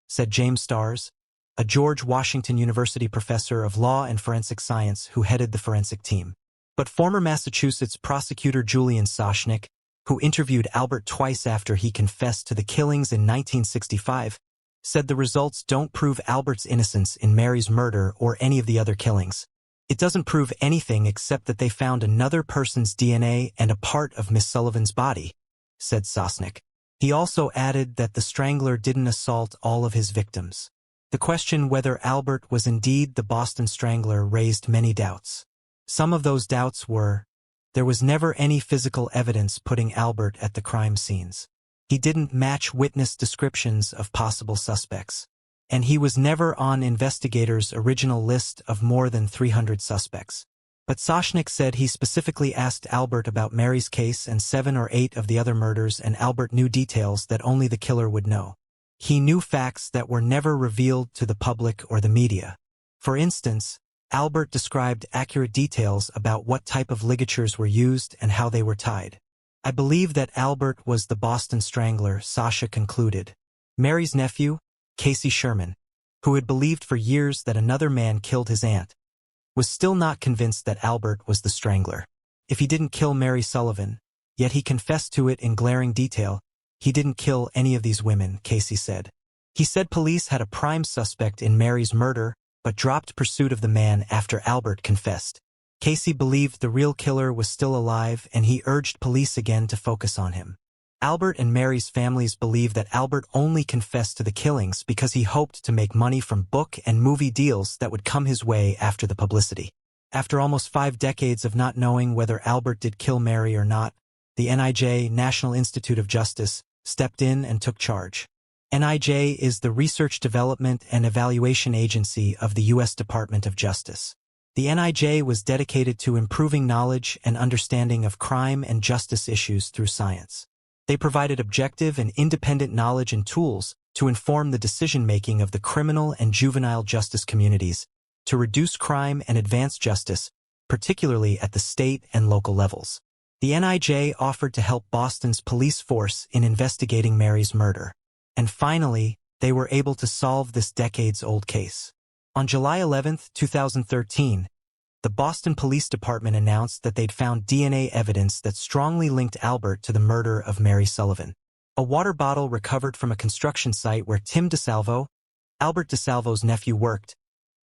said James Starrs, a George Washington University professor of law and forensic science who headed the forensic team. But former Massachusetts prosecutor Julian Soshnick, who interviewed Albert twice after he confessed to the killings in 1965, said the results don't prove Albert's innocence in Mary's murder or any of the other killings. It doesn't prove anything except that they found another person's DNA and a part of Miss Sullivan's body, said Soshnick. He also added that the Strangler didn't assault all of his victims. The question whether Albert was indeed the Boston Strangler raised many doubts. Some of those doubts were, there was never any physical evidence putting Albert at the crime scenes. He didn't match witness descriptions of possible suspects. And he was never on investigators' original list of more than 300 suspects. But Soshnick said he specifically asked Albert about Mary's case and 7 or 8 of the other murders, and Albert knew details that only the killer would know. He knew facts that were never revealed to the public or the media. For instance, Albert described accurate details about what type of ligatures were used and how they were tied. I believe that Albert was the Boston Strangler, Sasha concluded. Mary's nephew, Casey Sherman, who had believed for years that another man killed his aunt, was still not convinced that Albert was the Strangler. If he didn't kill Mary Sullivan, yet he confessed to it in glaring detail, he didn't kill any of these women, Casey said. He said police had a prime suspect in Mary's murder, but dropped pursuit of the man after Albert confessed. Casey believed the real killer was still alive, and he urged police again to focus on him. Albert and Mary's families believe that Albert only confessed to the killings because he hoped to make money from book and movie deals that would come his way after the publicity. After almost 5 decades of not knowing whether Albert did kill Mary or not, the NIJ, National Institute of Justice, stepped in and took charge. NIJ is the Research Development and Evaluation Agency of the U.S. Department of Justice. The NIJ was dedicated to improving knowledge and understanding of crime and justice issues through science. They provided objective and independent knowledge and tools to inform the decision-making of the criminal and juvenile justice communities, to reduce crime and advance justice, particularly at the state and local levels. The NIJ offered to help Boston's police force in investigating Mary's murder. And finally, they were able to solve this decades-old case. On July 11, 2013, the Boston Police Department announced that they'd found DNA evidence that strongly linked Albert to the murder of Mary Sullivan. A water bottle recovered from a construction site where Tim DeSalvo, Albert DeSalvo's nephew, worked,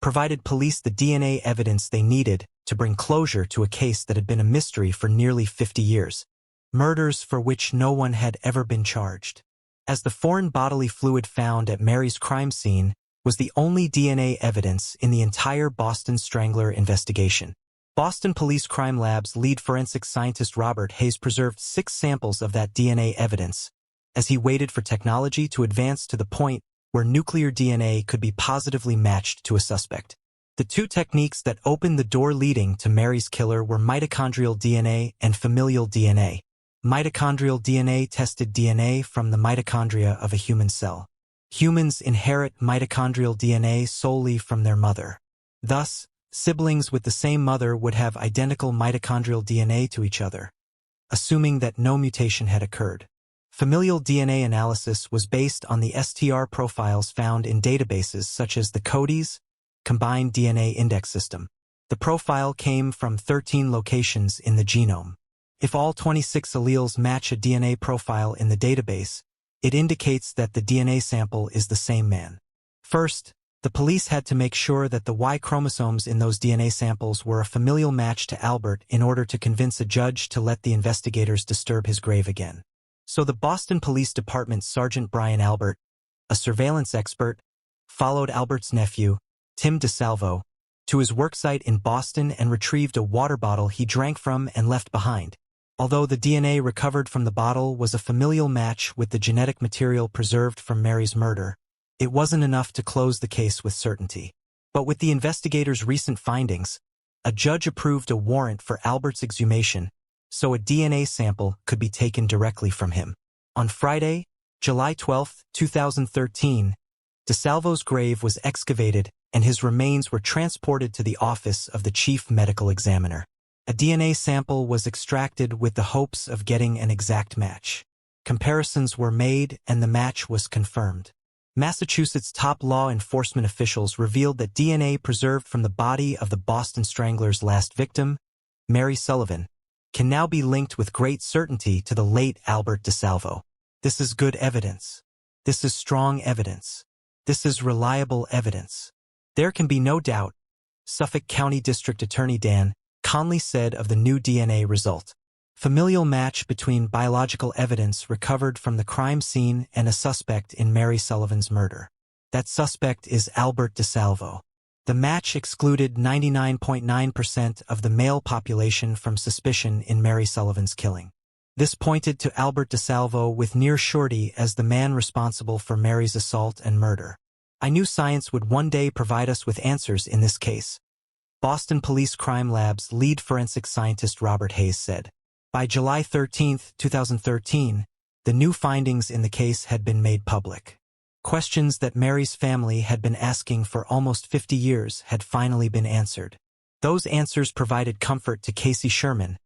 provided police the DNA evidence they needed to bring closure to a case that had been a mystery for nearly 50 years, murders for which no one had ever been charged. As the foreign bodily fluid found at Mary's crime scene was the only DNA evidence in the entire Boston Strangler investigation. Boston Police Crime Lab's lead forensic scientist Robert Hayes preserved 6 samples of that DNA evidence, as he waited for technology to advance to the point where nuclear DNA could be positively matched to a suspect. The 2 techniques that opened the door leading to Mary's killer were mitochondrial DNA and familial DNA. Mitochondrial DNA tested DNA from the mitochondria of a human cell. Humans inherit mitochondrial DNA solely from their mother. Thus, siblings with the same mother would have identical mitochondrial DNA to each other, assuming that no mutation had occurred. Familial DNA analysis was based on the STR profiles found in databases such as the CODIS, combined DNA index system. The profile came from 13 locations in the genome. If all 26 alleles match a DNA profile in the database, it indicates that the DNA sample is the same man. First, the police had to make sure that the Y chromosomes in those DNA samples were a familial match to Albert in order to convince a judge to let the investigators disturb his grave again. So the Boston Police Department's Sergeant Brian Albert, a surveillance expert, followed Albert's nephew, Tim DeSalvo, to his worksite in Boston and retrieved a water bottle he drank from and left behind. Although the DNA recovered from the bottle was a familial match with the genetic material preserved from Mary's murder, it wasn't enough to close the case with certainty. But with the investigators' recent findings, a judge approved a warrant for Albert's exhumation, so a DNA sample could be taken directly from him. On Friday, July 12, 2013, DeSalvo's grave was excavated and his remains were transported to the office of the chief medical examiner. A DNA sample was extracted with the hopes of getting an exact match. Comparisons were made and the match was confirmed. Massachusetts top law enforcement officials revealed that DNA preserved from the body of the Boston Strangler's last victim, Mary Sullivan, can now be linked with great certainty to the late Albert DeSalvo. This is good evidence. This is strong evidence. This is reliable evidence. There can be no doubt, Suffolk County District Attorney Dan Conley said of the new DNA result. Familial match between biological evidence recovered from the crime scene and a suspect in Mary Sullivan's murder. That suspect is Albert DeSalvo. The match excluded 99.9% of the male population from suspicion in Mary Sullivan's killing. This pointed to Albert DeSalvo with near surety as the man responsible for Mary's assault and murder. I knew science would one day provide us with answers in this case, Boston Police Crime Lab's lead forensic scientist Robert Hayes said. By July 13, 2013, the new findings in the case had been made public. Questions that Mary's family had been asking for almost 50 years had finally been answered. Those answers provided comfort to Casey Sherman,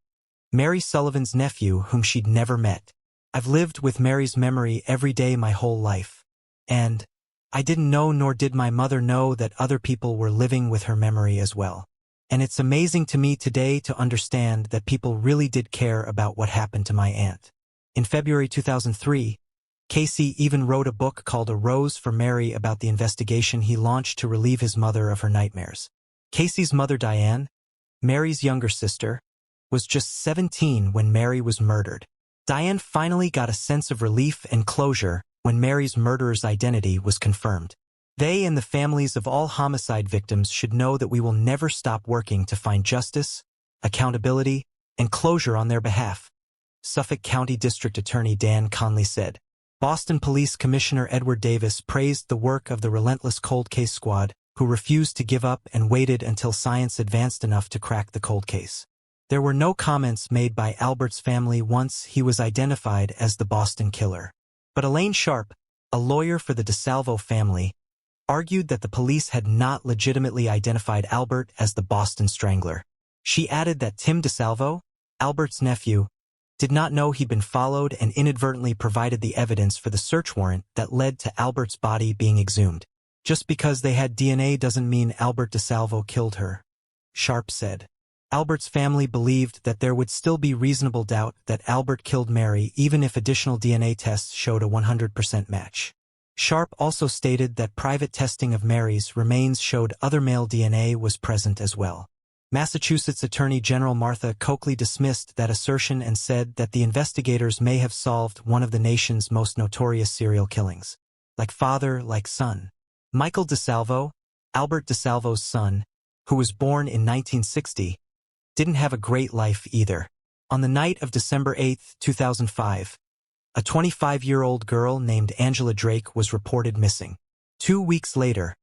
Mary Sullivan's nephew whom she'd never met. I've lived with Mary's memory every day my whole life. And I didn't know nor did my mother know that other people were living with her memory as well. And it's amazing to me today to understand that people really did care about what happened to my aunt. In February 2003, Casey even wrote a book called A Rose for Mary about the investigation he launched to relieve his mother of her nightmares. Casey's mother Diane, Mary's younger sister, was just 17 when Mary was murdered. Diane finally got a sense of relief and closure when Mary's murderer's identity was confirmed. They and the families of all homicide victims should know that we will never stop working to find justice, accountability, and closure on their behalf, Suffolk County District Attorney Dan Conley said. Boston Police Commissioner Edward Davis praised the work of the relentless cold case squad, who refused to give up and waited until science advanced enough to crack the cold case. There were no comments made by Albert's family once he was identified as the Boston killer. But Elaine Sharp, a lawyer for the DeSalvo family, argued that the police had not legitimately identified Albert as the Boston Strangler. She added that Tim DeSalvo, Albert's nephew, did not know he'd been followed and inadvertently provided the evidence for the search warrant that led to Albert's body being exhumed. Just because they had DNA doesn't mean Albert DeSalvo killed her, Sharp said. Albert's family believed that there would still be reasonable doubt that Albert killed Mary even if additional DNA tests showed a 100% match. Sharp also stated that private testing of Mary's remains showed other male DNA was present as well. Massachusetts Attorney General Martha Coakley dismissed that assertion and said that the investigators may have solved one of the nation's most notorious serial killings. Like father, like son. Michael DeSalvo, Albert DeSalvo's son, who was born in 1960, didn't have a great life either. On the night of December 8, 2005, a 25-year-old girl named Angela Drake was reported missing. 2 weeks later,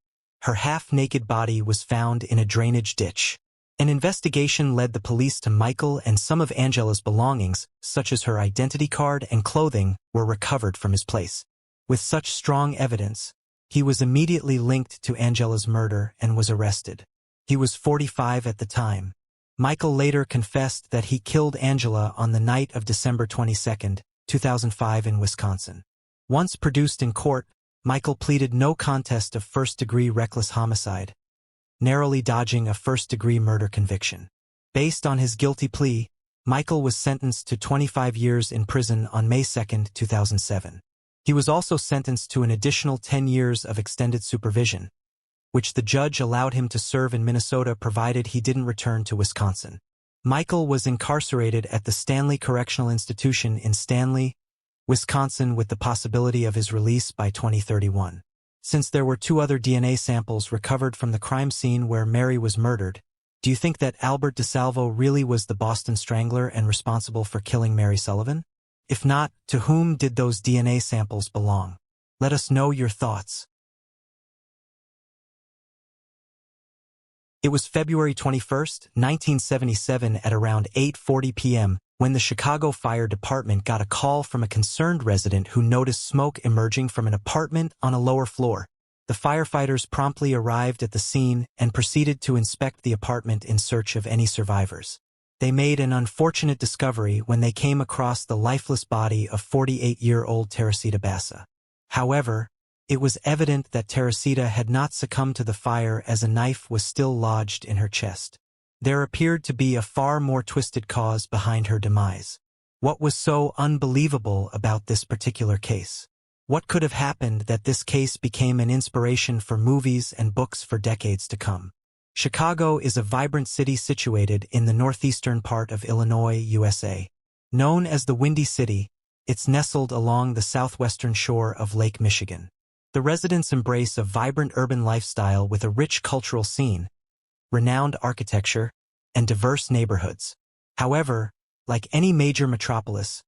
her half-naked body was found in a drainage ditch. An investigation led the police to Michael, and some of Angela's belongings, such as her identity card and clothing, were recovered from his place. With such strong evidence, he was immediately linked to Angela's murder and was arrested. He was 45 at the time. Michael later confessed that he killed Angela on the night of December 22, 2005 in Wisconsin. Once produced in court, Michael pleaded no contest of first-degree reckless homicide. narrowly dodging a first-degree murder conviction. Based on his guilty plea, Michael was sentenced to 25 years in prison on May 2, 2007. He was also sentenced to an additional 10 years of extended supervision, which the judge allowed him to serve in Minnesota provided he didn't return to Wisconsin. Michael was incarcerated at the Stanley Correctional Institution in Stanley, Wisconsin, with the possibility of his release by 2031. Since there were 2 other DNA samples recovered from the crime scene where Mary was murdered, do you think that Albert DeSalvo really was the Boston Strangler and responsible for killing Mary Sullivan? If not, to whom did those DNA samples belong? Let us know your thoughts. It was February 21, 1977 at around 8:40 p.m. when the Chicago Fire Department got a call from a concerned resident who noticed smoke emerging from an apartment on a lower floor. The firefighters promptly arrived at the scene and proceeded to inspect the apartment in search of any survivors. They made an unfortunate discovery when they came across the lifeless body of 48-year-old Teracita Basa. However, it was evident that Teracita had not succumbed to the fire as a knife was still lodged in her chest. There appeared to be a far more twisted cause behind her demise. What was so unbelievable about this particular case? What could have happened that this case became an inspiration for movies and books for decades to come? Chicago is a vibrant city situated in the northeastern part of Illinois, USA. Known as the Windy City, it's nestled along the southwestern shore of Lake Michigan. The residents embrace a vibrant urban lifestyle with a rich cultural scene, renowned architecture, and diverse neighborhoods. However, like any major metropolis,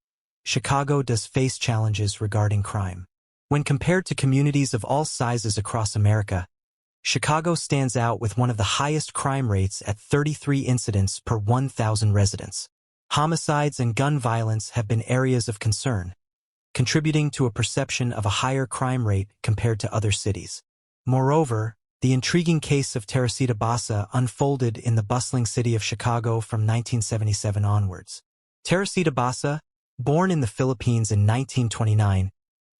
Chicago does face challenges regarding crime. When compared to communities of all sizes across America, Chicago stands out with one of the highest crime rates at 33 incidents per 1,000 residents. Homicides and gun violence have been areas of concern, contributing to a perception of a higher crime rate compared to other cities. Moreover, the intriguing case of Teracita Basa unfolded in the bustling city of Chicago from 1977 onwards. Teracita Basa, born in the Philippines in 1929,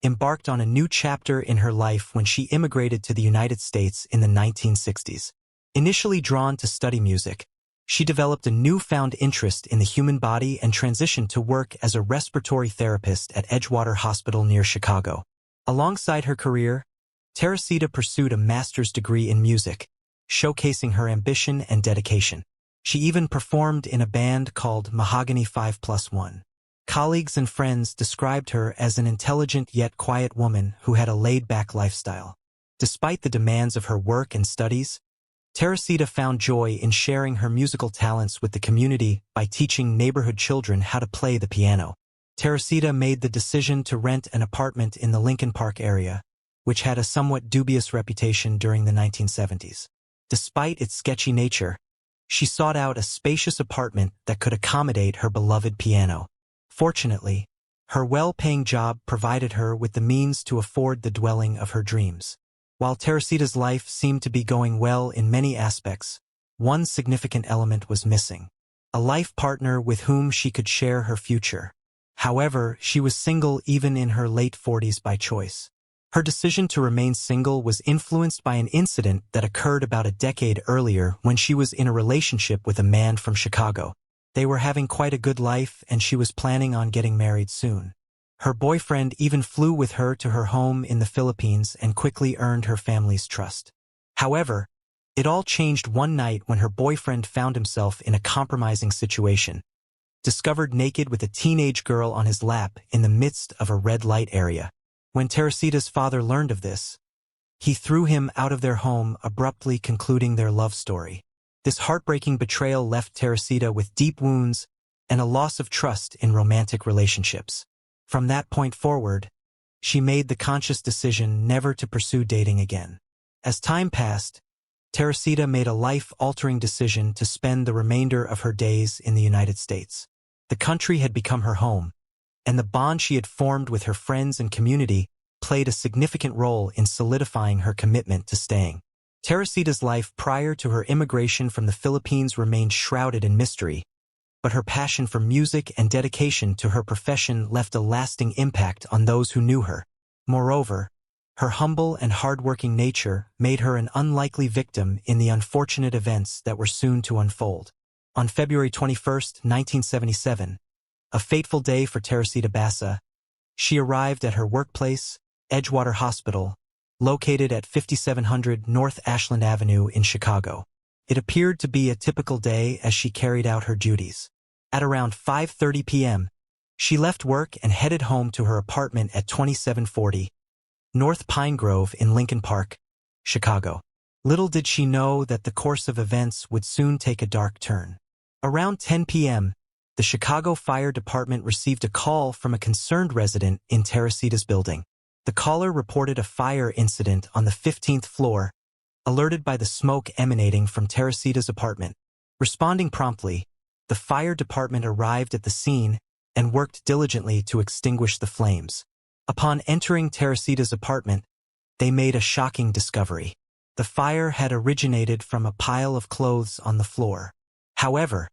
embarked on a new chapter in her life when she immigrated to the United States in the 1960s. Initially drawn to study music, she developed a newfound interest in the human body and transitioned to work as a respiratory therapist at Edgewater Hospital near Chicago. Alongside her career, Teracita pursued a master's degree in music, showcasing her ambition and dedication. She even performed in a band called Mahogany 5+1. Colleagues and friends described her as an intelligent yet quiet woman who had a laid-back lifestyle. Despite the demands of her work and studies, Teracita found joy in sharing her musical talents with the community by teaching neighborhood children how to play the piano. Teracita made the decision to rent an apartment in the Lincoln Park area, which had a somewhat dubious reputation during the 1970s. Despite its sketchy nature, she sought out a spacious apartment that could accommodate her beloved piano. Fortunately, her well-paying job provided her with the means to afford the dwelling of her dreams. While Teracita's life seemed to be going well in many aspects, one significant element was missing: a life partner with whom she could share her future. However, she was single even in her late 40s by choice. Her decision to remain single was influenced by an incident that occurred about a decade earlier when she was in a relationship with a man from Chicago. They were having quite a good life and she was planning on getting married soon. Her boyfriend even flew with her to her home in the Philippines and quickly earned her family's trust. However, it all changed one night when her boyfriend found himself in a compromising situation, discovered naked with a teenage girl on his lap in the midst of a red light area. When Teracita's father learned of this, he threw him out of their home, abruptly concluding their love story. This heartbreaking betrayal left Teracita with deep wounds and a loss of trust in romantic relationships. From that point forward, she made the conscious decision never to pursue dating again. As time passed, Teracita made a life-altering decision to spend the remainder of her days in the United States. The country had become her home, and the bond she had formed with her friends and community played a significant role in solidifying her commitment to staying. Teracita's life prior to her immigration from the Philippines remained shrouded in mystery, but her passion for music and dedication to her profession left a lasting impact on those who knew her. Moreover, Her humble and hard-working nature made her an unlikely victim in the unfortunate events that were soon to unfold. On February 21, 1977, a fateful day for Teracita Basa, she arrived at her workplace, Edgewater Hospital, located at 5700 North Ashland Avenue in Chicago. It appeared to be a typical day as she carried out her duties. At around 5:30 p.m., she left work and headed home to her apartment at 2740 North Pine Grove in Lincoln Park, Chicago. Little did she know that the course of events would soon take a dark turn. Around 10 p.m., the Chicago Fire Department received a call from a concerned resident in Teracita's building. The caller reported a fire incident on the 15th floor, alerted by the smoke emanating from Teracita's apartment. Responding promptly, the fire department arrived at the scene and worked diligently to extinguish the flames. Upon entering Teracita's apartment, they made a shocking discovery. The fire had originated from a pile of clothes on the floor. However,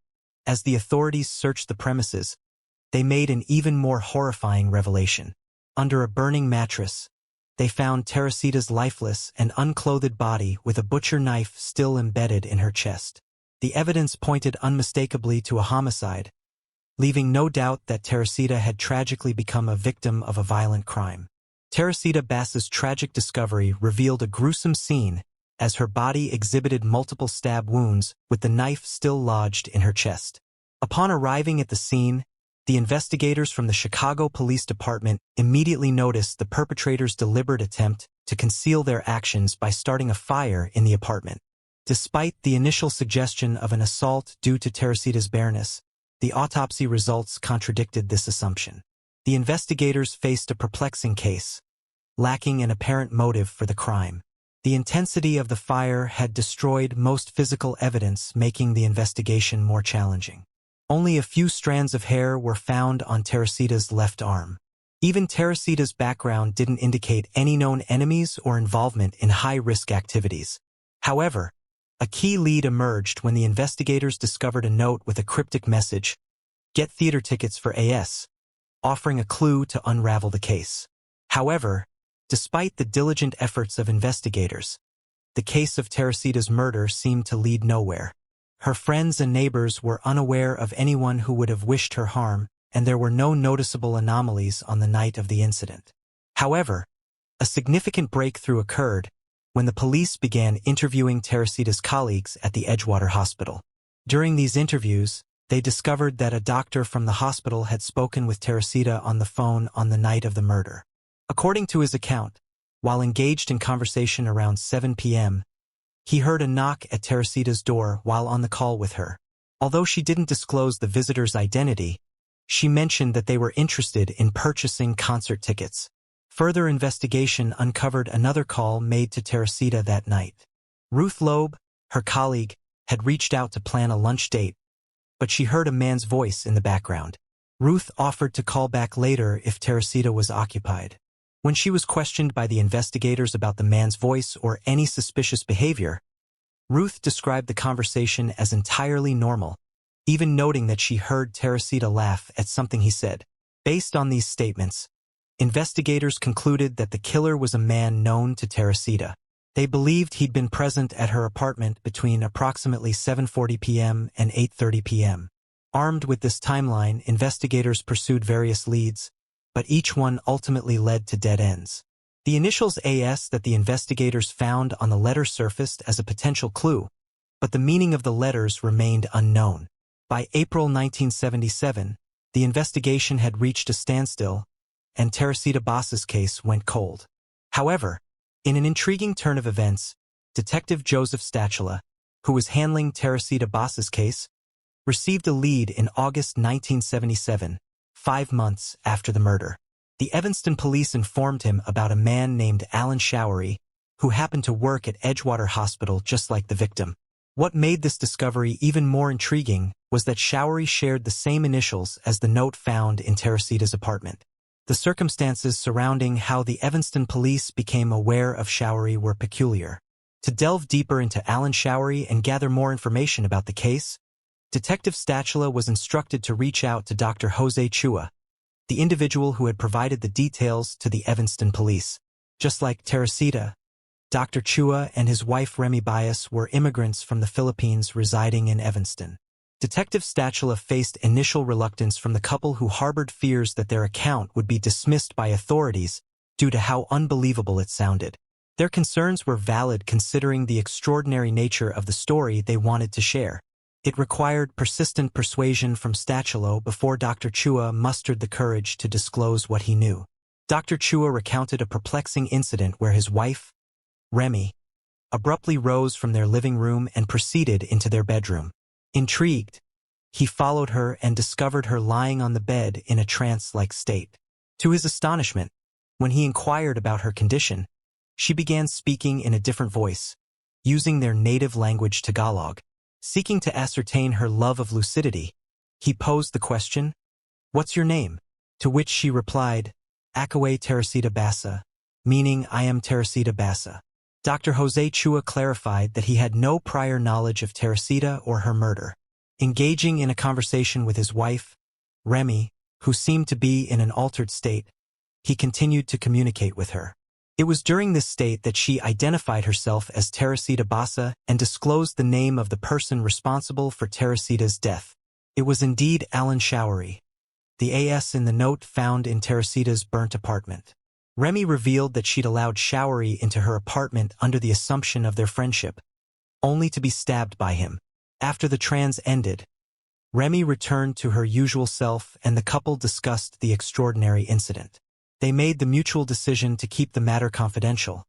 as the authorities searched the premises, they made an even more horrifying revelation. Under a burning mattress, they found Teracita's lifeless and unclothed body with a butcher knife still embedded in her chest. The evidence pointed unmistakably to a homicide, leaving no doubt that Teracita had tragically become a victim of a violent crime. Teracita Basa's tragic discovery revealed a gruesome scene as her body exhibited multiple stab wounds with the knife still lodged in her chest. Upon arriving at the scene, the investigators from the Chicago Police Department immediately noticed the perpetrator's deliberate attempt to conceal their actions by starting a fire in the apartment. Despite the initial suggestion of an assault due to Teracita's bareness, the autopsy results contradicted this assumption. The investigators faced a perplexing case, lacking an apparent motive for the crime. The intensity of the fire had destroyed most physical evidence, making the investigation more challenging. Only a few strands of hair were found on Teracita's left arm. Even Teracita's background didn't indicate any known enemies or involvement in high-risk activities. However, a key lead emerged when the investigators discovered a note with a cryptic message, "Get theater tickets for AS," offering a clue to unravel the case. However, despite the diligent efforts of investigators, the case of Teracita's murder seemed to lead nowhere. Her friends and neighbors were unaware of anyone who would have wished her harm, and there were no noticeable anomalies on the night of the incident. However, a significant breakthrough occurred when the police began interviewing Teracita's colleagues at the Edgewater Hospital. During these interviews, they discovered that a doctor from the hospital had spoken with Teracita on the phone on the night of the murder. According to his account, while engaged in conversation around 7 p.m., he heard a knock at Teracita's door while on the call with her. Although she didn't disclose the visitor's identity, she mentioned that they were interested in purchasing concert tickets. Further investigation uncovered another call made to Teracita that night. Ruth Loeb, her colleague, had reached out to plan a lunch date, but she heard a man's voice in the background. Ruth offered to call back later if Teracita was occupied. When she was questioned by the investigators about the man's voice or any suspicious behavior, Ruth described the conversation as entirely normal, even noting that she heard Teracita laugh at something he said. Based on these statements, investigators concluded that the killer was a man known to Teracita. They believed he'd been present at her apartment between approximately 7:40 p.m. and 8:30 p.m. Armed with this timeline, investigators pursued various leads, but each one ultimately led to dead ends. The initials AS that the investigators found on the letter surfaced as a potential clue, but the meaning of the letters remained unknown. By April 1977, the investigation had reached a standstill, and Teracita Basa's case went cold. However, in an intriguing turn of events, Detective Joseph Stachula, who was handling Teracita Basa's case, received a lead in August 1977, 5 months after the murder. The Evanston police informed him about a man named Alan Showery, who happened to work at Edgewater Hospital just like the victim. What made this discovery even more intriguing was that Showery shared the same initials as the note found in Teracita's apartment. The circumstances surrounding how the Evanston police became aware of Showery were peculiar. To delve deeper into Alan Showery and gather more information about the case, Detective Stachula was instructed to reach out to Dr. Jose Chua, the individual who had provided the details to the Evanston police. Just like Teracita, Dr. Chua and his wife Remy Bias were immigrants from the Philippines residing in Evanston. Detective Stachula faced initial reluctance from the couple who harbored fears that their account would be dismissed by authorities due to how unbelievable it sounded. Their concerns were valid considering the extraordinary nature of the story they wanted to share. It required persistent persuasion from Stachula before Dr. Chua mustered the courage to disclose what he knew. Dr. Chua recounted a perplexing incident where his wife, Remy, abruptly rose from their living room and proceeded into their bedroom. Intrigued, he followed her and discovered her lying on the bed in a trance-like state. To his astonishment, when he inquired about her condition, she began speaking in a different voice, using their native language Tagalog. Seeking to ascertain her love of lucidity, he posed the question, "What's your name?" To which she replied, "Akawe Teracita Basa," meaning "I am Teracita Basa." Dr. Jose Chua clarified that he had no prior knowledge of Teracita or her murder. Engaging in a conversation with his wife, Remy, who seemed to be in an altered state, he continued to communicate with her. It was during this state that she identified herself as Teracita Basa and disclosed the name of the person responsible for Teracita's death. It was indeed Alan Showery, the AS in the note found in Teracita's burnt apartment. Remy revealed that she'd allowed Showery into her apartment under the assumption of their friendship, only to be stabbed by him. After the trans ended, Remy returned to her usual self and the couple discussed the extraordinary incident. They made the mutual decision to keep the matter confidential,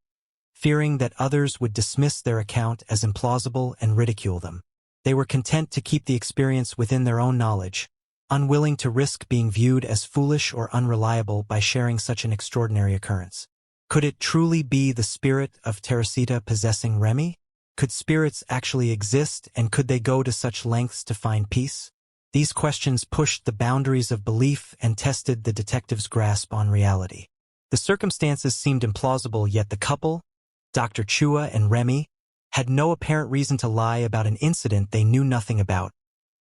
fearing that others would dismiss their account as implausible and ridicule them. They were content to keep the experience within their own knowledge, unwilling to risk being viewed as foolish or unreliable by sharing such an extraordinary occurrence. Could it truly be the spirit of Teracita possessing Remy? Could spirits actually exist, and could they go to such lengths to find peace? These questions pushed the boundaries of belief and tested the detective's grasp on reality. The circumstances seemed implausible, yet the couple, Dr. Chua and Remy, had no apparent reason to lie about an incident they knew nothing about,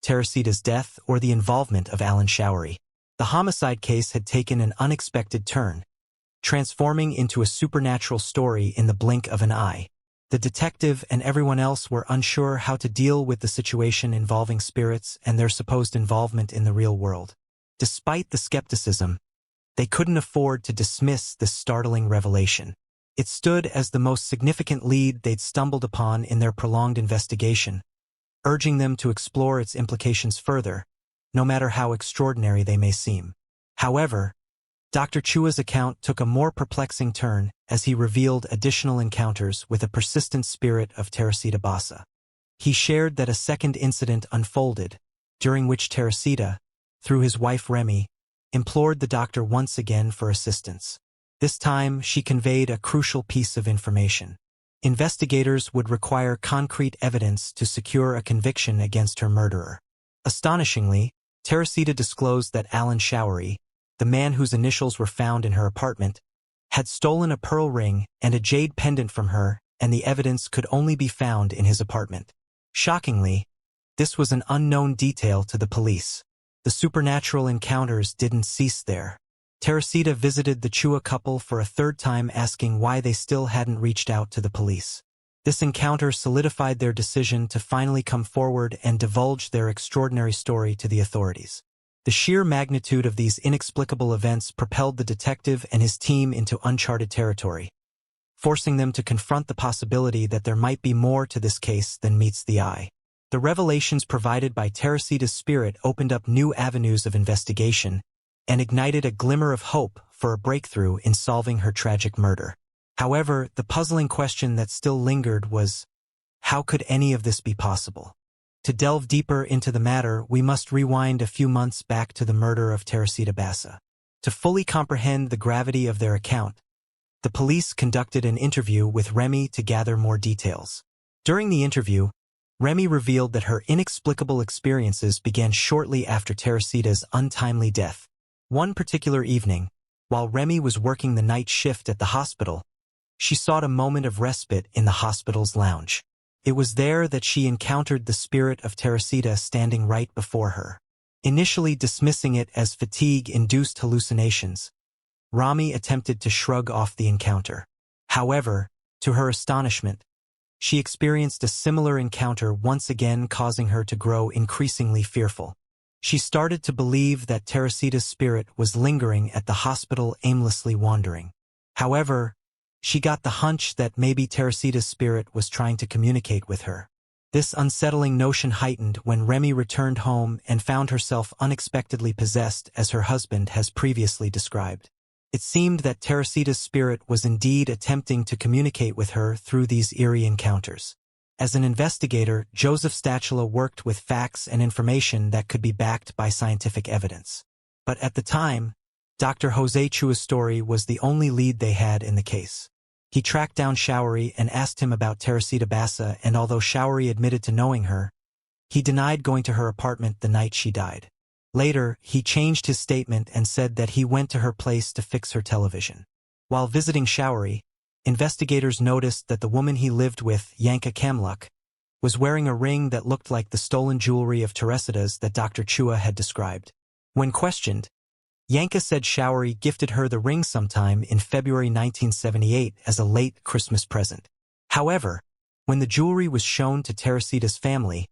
Teracita's death or the involvement of Alan Showery. The homicide case had taken an unexpected turn, transforming into a supernatural story in the blink of an eye. The detective and everyone else were unsure how to deal with the situation involving spirits and their supposed involvement in the real world. Despite the skepticism, they couldn't afford to dismiss this startling revelation. It stood as the most significant lead they'd stumbled upon in their prolonged investigation, urging them to explore its implications further, no matter how extraordinary they may seem. However, Dr. Chua's account took a more perplexing turn as he revealed additional encounters with a persistent spirit of Teracita Basa. He shared that a second incident unfolded, during which Teracita, through his wife Remy, implored the doctor once again for assistance. This time, she conveyed a crucial piece of information. Investigators would require concrete evidence to secure a conviction against her murderer. Astonishingly, Teracita disclosed that Alan Showery, the man whose initials were found in her apartment, had stolen a pearl ring and a jade pendant from her, and the evidence could only be found in his apartment. Shockingly, this was an unknown detail to the police. The supernatural encounters didn't cease there. Teracita visited the Chua couple for a third time, asking why they still hadn't reached out to the police. This encounter solidified their decision to finally come forward and divulge their extraordinary story to the authorities. The sheer magnitude of these inexplicable events propelled the detective and his team into uncharted territory, forcing them to confront the possibility that there might be more to this case than meets the eye. The revelations provided by Teracita's spirit opened up new avenues of investigation and ignited a glimmer of hope for a breakthrough in solving her tragic murder. However, the puzzling question that still lingered was, how could any of this be possible? To delve deeper into the matter, we must rewind a few months back to the murder of Teracita Basa. To fully comprehend the gravity of their account, the police conducted an interview with Remy to gather more details. During the interview, Remy revealed that her inexplicable experiences began shortly after Teracita's untimely death. One particular evening, while Remy was working the night shift at the hospital, she sought a moment of respite in the hospital's lounge. It was there that she encountered the spirit of Teracita standing right before her. Initially dismissing it as fatigue-induced hallucinations, Remy attempted to shrug off the encounter. However, to her astonishment, she experienced a similar encounter once again, causing her to grow increasingly fearful. She started to believe that Teracita's spirit was lingering at the hospital, aimlessly wandering. However, she got the hunch that maybe Teracita's spirit was trying to communicate with her. This unsettling notion heightened when Remy returned home and found herself unexpectedly possessed, as her husband has previously described. It seemed that Teracita's spirit was indeed attempting to communicate with her through these eerie encounters. As an investigator, Joseph Stachula worked with facts and information that could be backed by scientific evidence. But at the time, Dr. Jose Chua's story was the only lead they had in the case. He tracked down Showery and asked him about Teracita Basa, and although Showery admitted to knowing her, he denied going to her apartment the night she died. Later, he changed his statement and said that he went to her place to fix her television. While visiting Showery, investigators noticed that the woman he lived with, Yanka Kamluk, was wearing a ring that looked like the stolen jewelry of Teracita's that Dr. Chua had described. When questioned, Yanka said Showery gifted her the ring sometime in February 1978 as a late Christmas present. However, when the jewelry was shown to Teracita's family,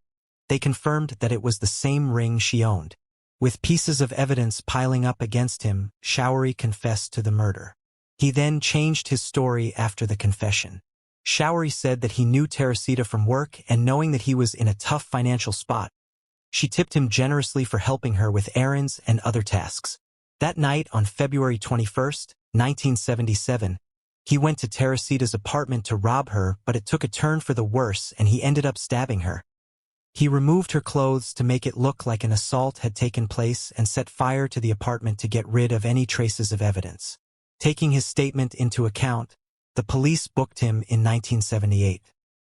they confirmed that it was the same ring she owned. With pieces of evidence piling up against him, Showery confessed to the murder. He then changed his story after the confession. Showery said that he knew Teracita from work, and knowing that he was in a tough financial spot, she tipped him generously for helping her with errands and other tasks. That night, on February 21, 1977, he went to Teracita's apartment to rob her, but it took a turn for the worse and he ended up stabbing her. He removed her clothes to make it look like an assault had taken place and set fire to the apartment to get rid of any traces of evidence. Taking his statement into account, the police booked him in 1978.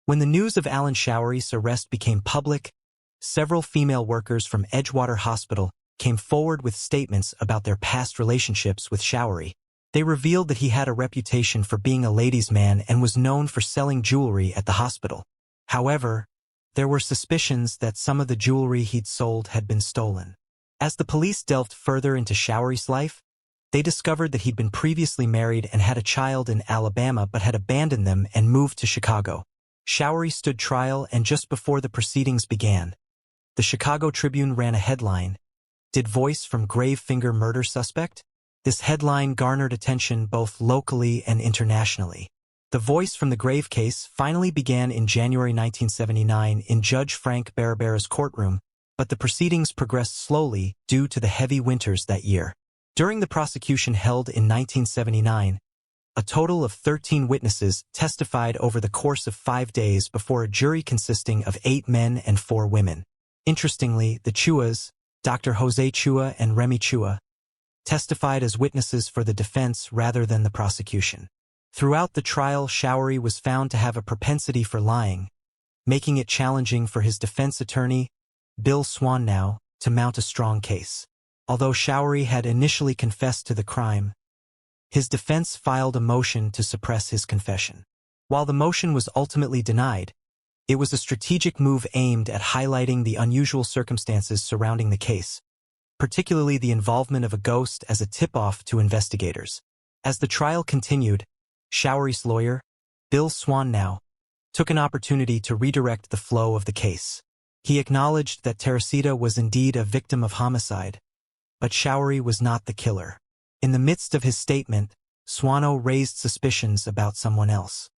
When the news of Alan Showery's arrest became public, several female workers from Edgewater Hospital came forward with statements about their past relationships with Showery. They revealed that he had a reputation for being a ladies' man and was known for selling jewelry at the hospital. However, there were suspicions that some of the jewelry he'd sold had been stolen. As the police delved further into Showery's life, they discovered that he'd been previously married and had a child in Alabama but had abandoned them and moved to Chicago. Showery stood trial, and just before the proceedings began, the Chicago Tribune ran a headline, "Did Voice from Gravefinger Murder Suspect?" This headline garnered attention both locally and internationally. The Voice from the Grave case finally began in January 1979 in Judge Frank Barabara's courtroom, but the proceedings progressed slowly due to the heavy winters that year. During the prosecution held in 1979, a total of 13 witnesses testified over the course of 5 days before a jury consisting of 8 men and 4 women. Interestingly, the Chuas, Dr. Jose Chua and Remy Chua, testified as witnesses for the defense rather than the prosecution. Throughout the trial, Showery was found to have a propensity for lying, making it challenging for his defense attorney, Bill Swannow, to mount a strong case. Although Showery had initially confessed to the crime, his defense filed a motion to suppress his confession. While the motion was ultimately denied, it was a strategic move aimed at highlighting the unusual circumstances surrounding the case, particularly the involvement of a ghost as a tip-off to investigators. As the trial continued, Showery's lawyer, Bill Swannow, took an opportunity to redirect the flow of the case. He acknowledged that Teracita was indeed a victim of homicide, but Showery was not the killer. In the midst of his statement, Swannow raised suspicions about someone else.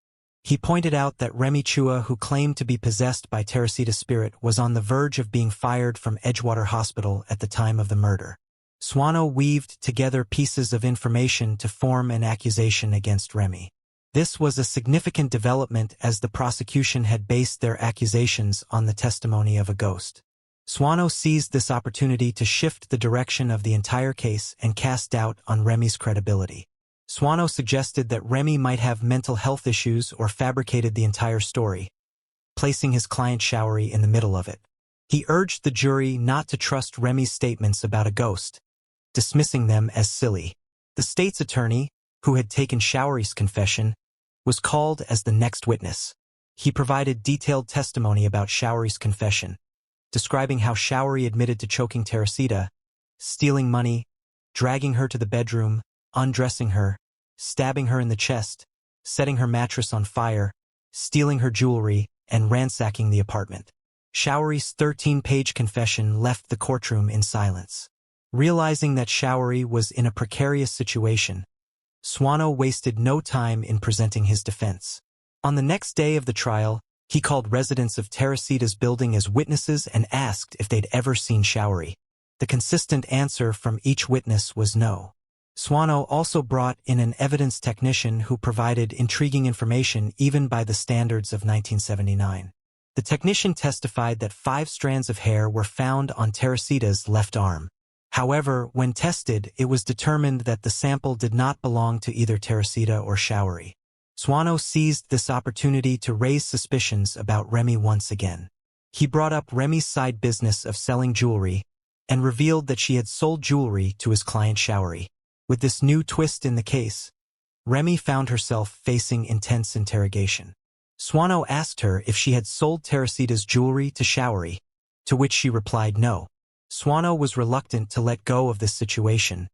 He pointed out that Remy Chua, who claimed to be possessed by Teracita's spirit, was on the verge of being fired from Edgewater Hospital at the time of the murder. Swannow weaved together pieces of information to form an accusation against Remy. This was a significant development as the prosecution had based their accusations on the testimony of a ghost. Swannow seized this opportunity to shift the direction of the entire case and cast doubt on Remy's credibility. Swannow suggested that Remy might have mental health issues or fabricated the entire story, placing his client Showery in the middle of it. He urged the jury not to trust Remy's statements about a ghost, dismissing them as silly. The state's attorney, who had taken Showery's confession, was called as the next witness. He provided detailed testimony about Showery's confession, describing how Showery admitted to choking Teracita, stealing money, dragging her to the bedroom, undressing her, stabbing her in the chest, setting her mattress on fire, stealing her jewelry, and ransacking the apartment. Showery's 13-page confession left the courtroom in silence. Realizing that Showery was in a precarious situation, Swano wasted no time in presenting his defense. On the next day of the trial, he called residents of Teracita's building as witnesses and asked if they'd ever seen Showery. The consistent answer from each witness was no. Swano also brought in an evidence technician who provided intriguing information even by the standards of 1979. The technician testified that 5 strands of hair were found on Teracita's left arm. However, when tested, it was determined that the sample did not belong to either Teracita or Showery. Swano seized this opportunity to raise suspicions about Remy once again. He brought up Remy's side business of selling jewelry and revealed that she had sold jewelry to his client Showery. With this new twist in the case, Remy found herself facing intense interrogation. Swano asked her if she had sold Teracita's jewelry to Showery, to which she replied no. Swano was reluctant to let go of this situation,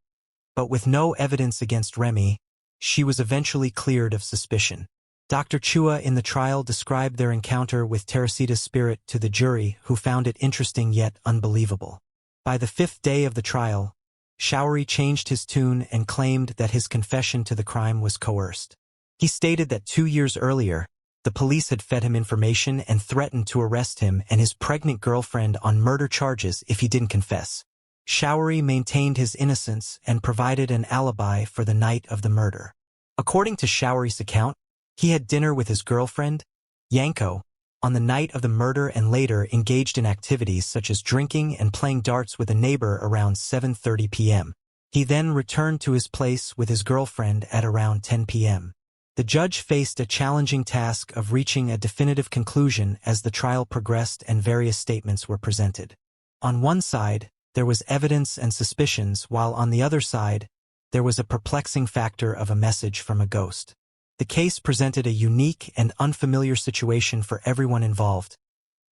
but with no evidence against Remy, she was eventually cleared of suspicion. Dr. Chua in the trial described their encounter with Teracita's spirit to the jury, who found it interesting yet unbelievable. By the 5th day of the trial, Showery changed his tune and claimed that his confession to the crime was coerced. He stated that 2 years earlier, the police had fed him information and threatened to arrest him and his pregnant girlfriend on murder charges if he didn't confess. Showery maintained his innocence and provided an alibi for the night of the murder. According to Showery's account, he had dinner with his girlfriend, Yanko, on the night of the murder and later engaged in activities such as drinking and playing darts with a neighbor around 7:30 p.m. He then returned to his place with his girlfriend at around 10 p.m. The judge faced a challenging task of reaching a definitive conclusion as the trial progressed and various statements were presented. On one side, there was evidence and suspicions, while on the other side, there was a perplexing factor of a message from a ghost. The case presented a unique and unfamiliar situation for everyone involved,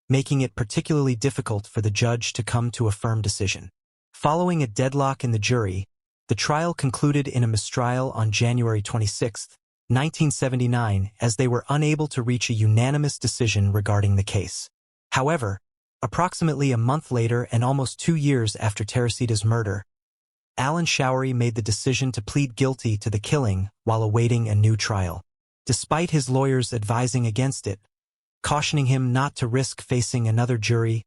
making it particularly difficult for the judge to come to a firm decision. Following a deadlock in the jury, the trial concluded in a mistrial on January 26, 1979, as they were unable to reach a unanimous decision regarding the case. However, approximately a month later and almost 2 years after Teracita's murder, Alan Showery made the decision to plead guilty to the killing while awaiting a new trial. Despite his lawyers advising against it, cautioning him not to risk facing another jury,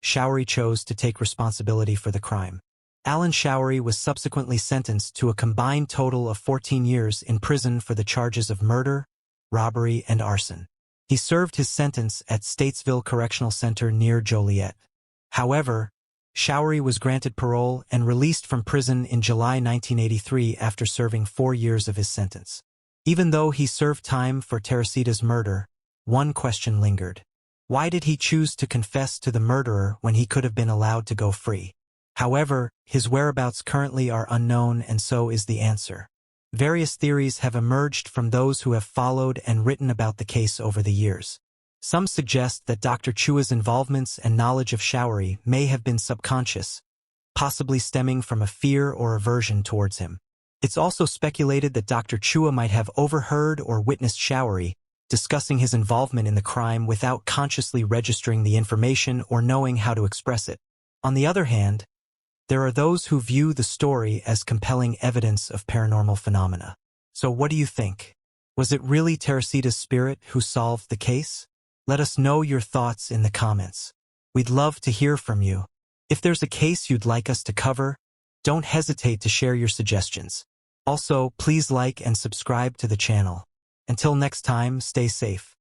Showery chose to take responsibility for the crime. Alan Showery was subsequently sentenced to a combined total of 14 years in prison for the charges of murder, robbery, and arson. He served his sentence at Statesville Correctional Center near Joliet. However, Showery was granted parole and released from prison in July 1983 after serving 4 years of his sentence. Even though he served time for Teracita's murder, one question lingered. Why did he choose to confess to the murderer when he could have been allowed to go free? However, his whereabouts currently are unknown, and so is the answer. Various theories have emerged from those who have followed and written about the case over the years. Some suggest that Dr. Chua's involvements and knowledge of Showery may have been subconscious, possibly stemming from a fear or aversion towards him. It's also speculated that Dr. Chua might have overheard or witnessed Showery discussing his involvement in the crime without consciously registering the information or knowing how to express it. On the other hand, there are those who view the story as compelling evidence of paranormal phenomena. So what do you think? Was it really Teracita's spirit who solved the case? Let us know your thoughts in the comments. We'd love to hear from you. If there's a case you'd like us to cover, don't hesitate to share your suggestions. Also, please like and subscribe to the channel. Until next time, stay safe.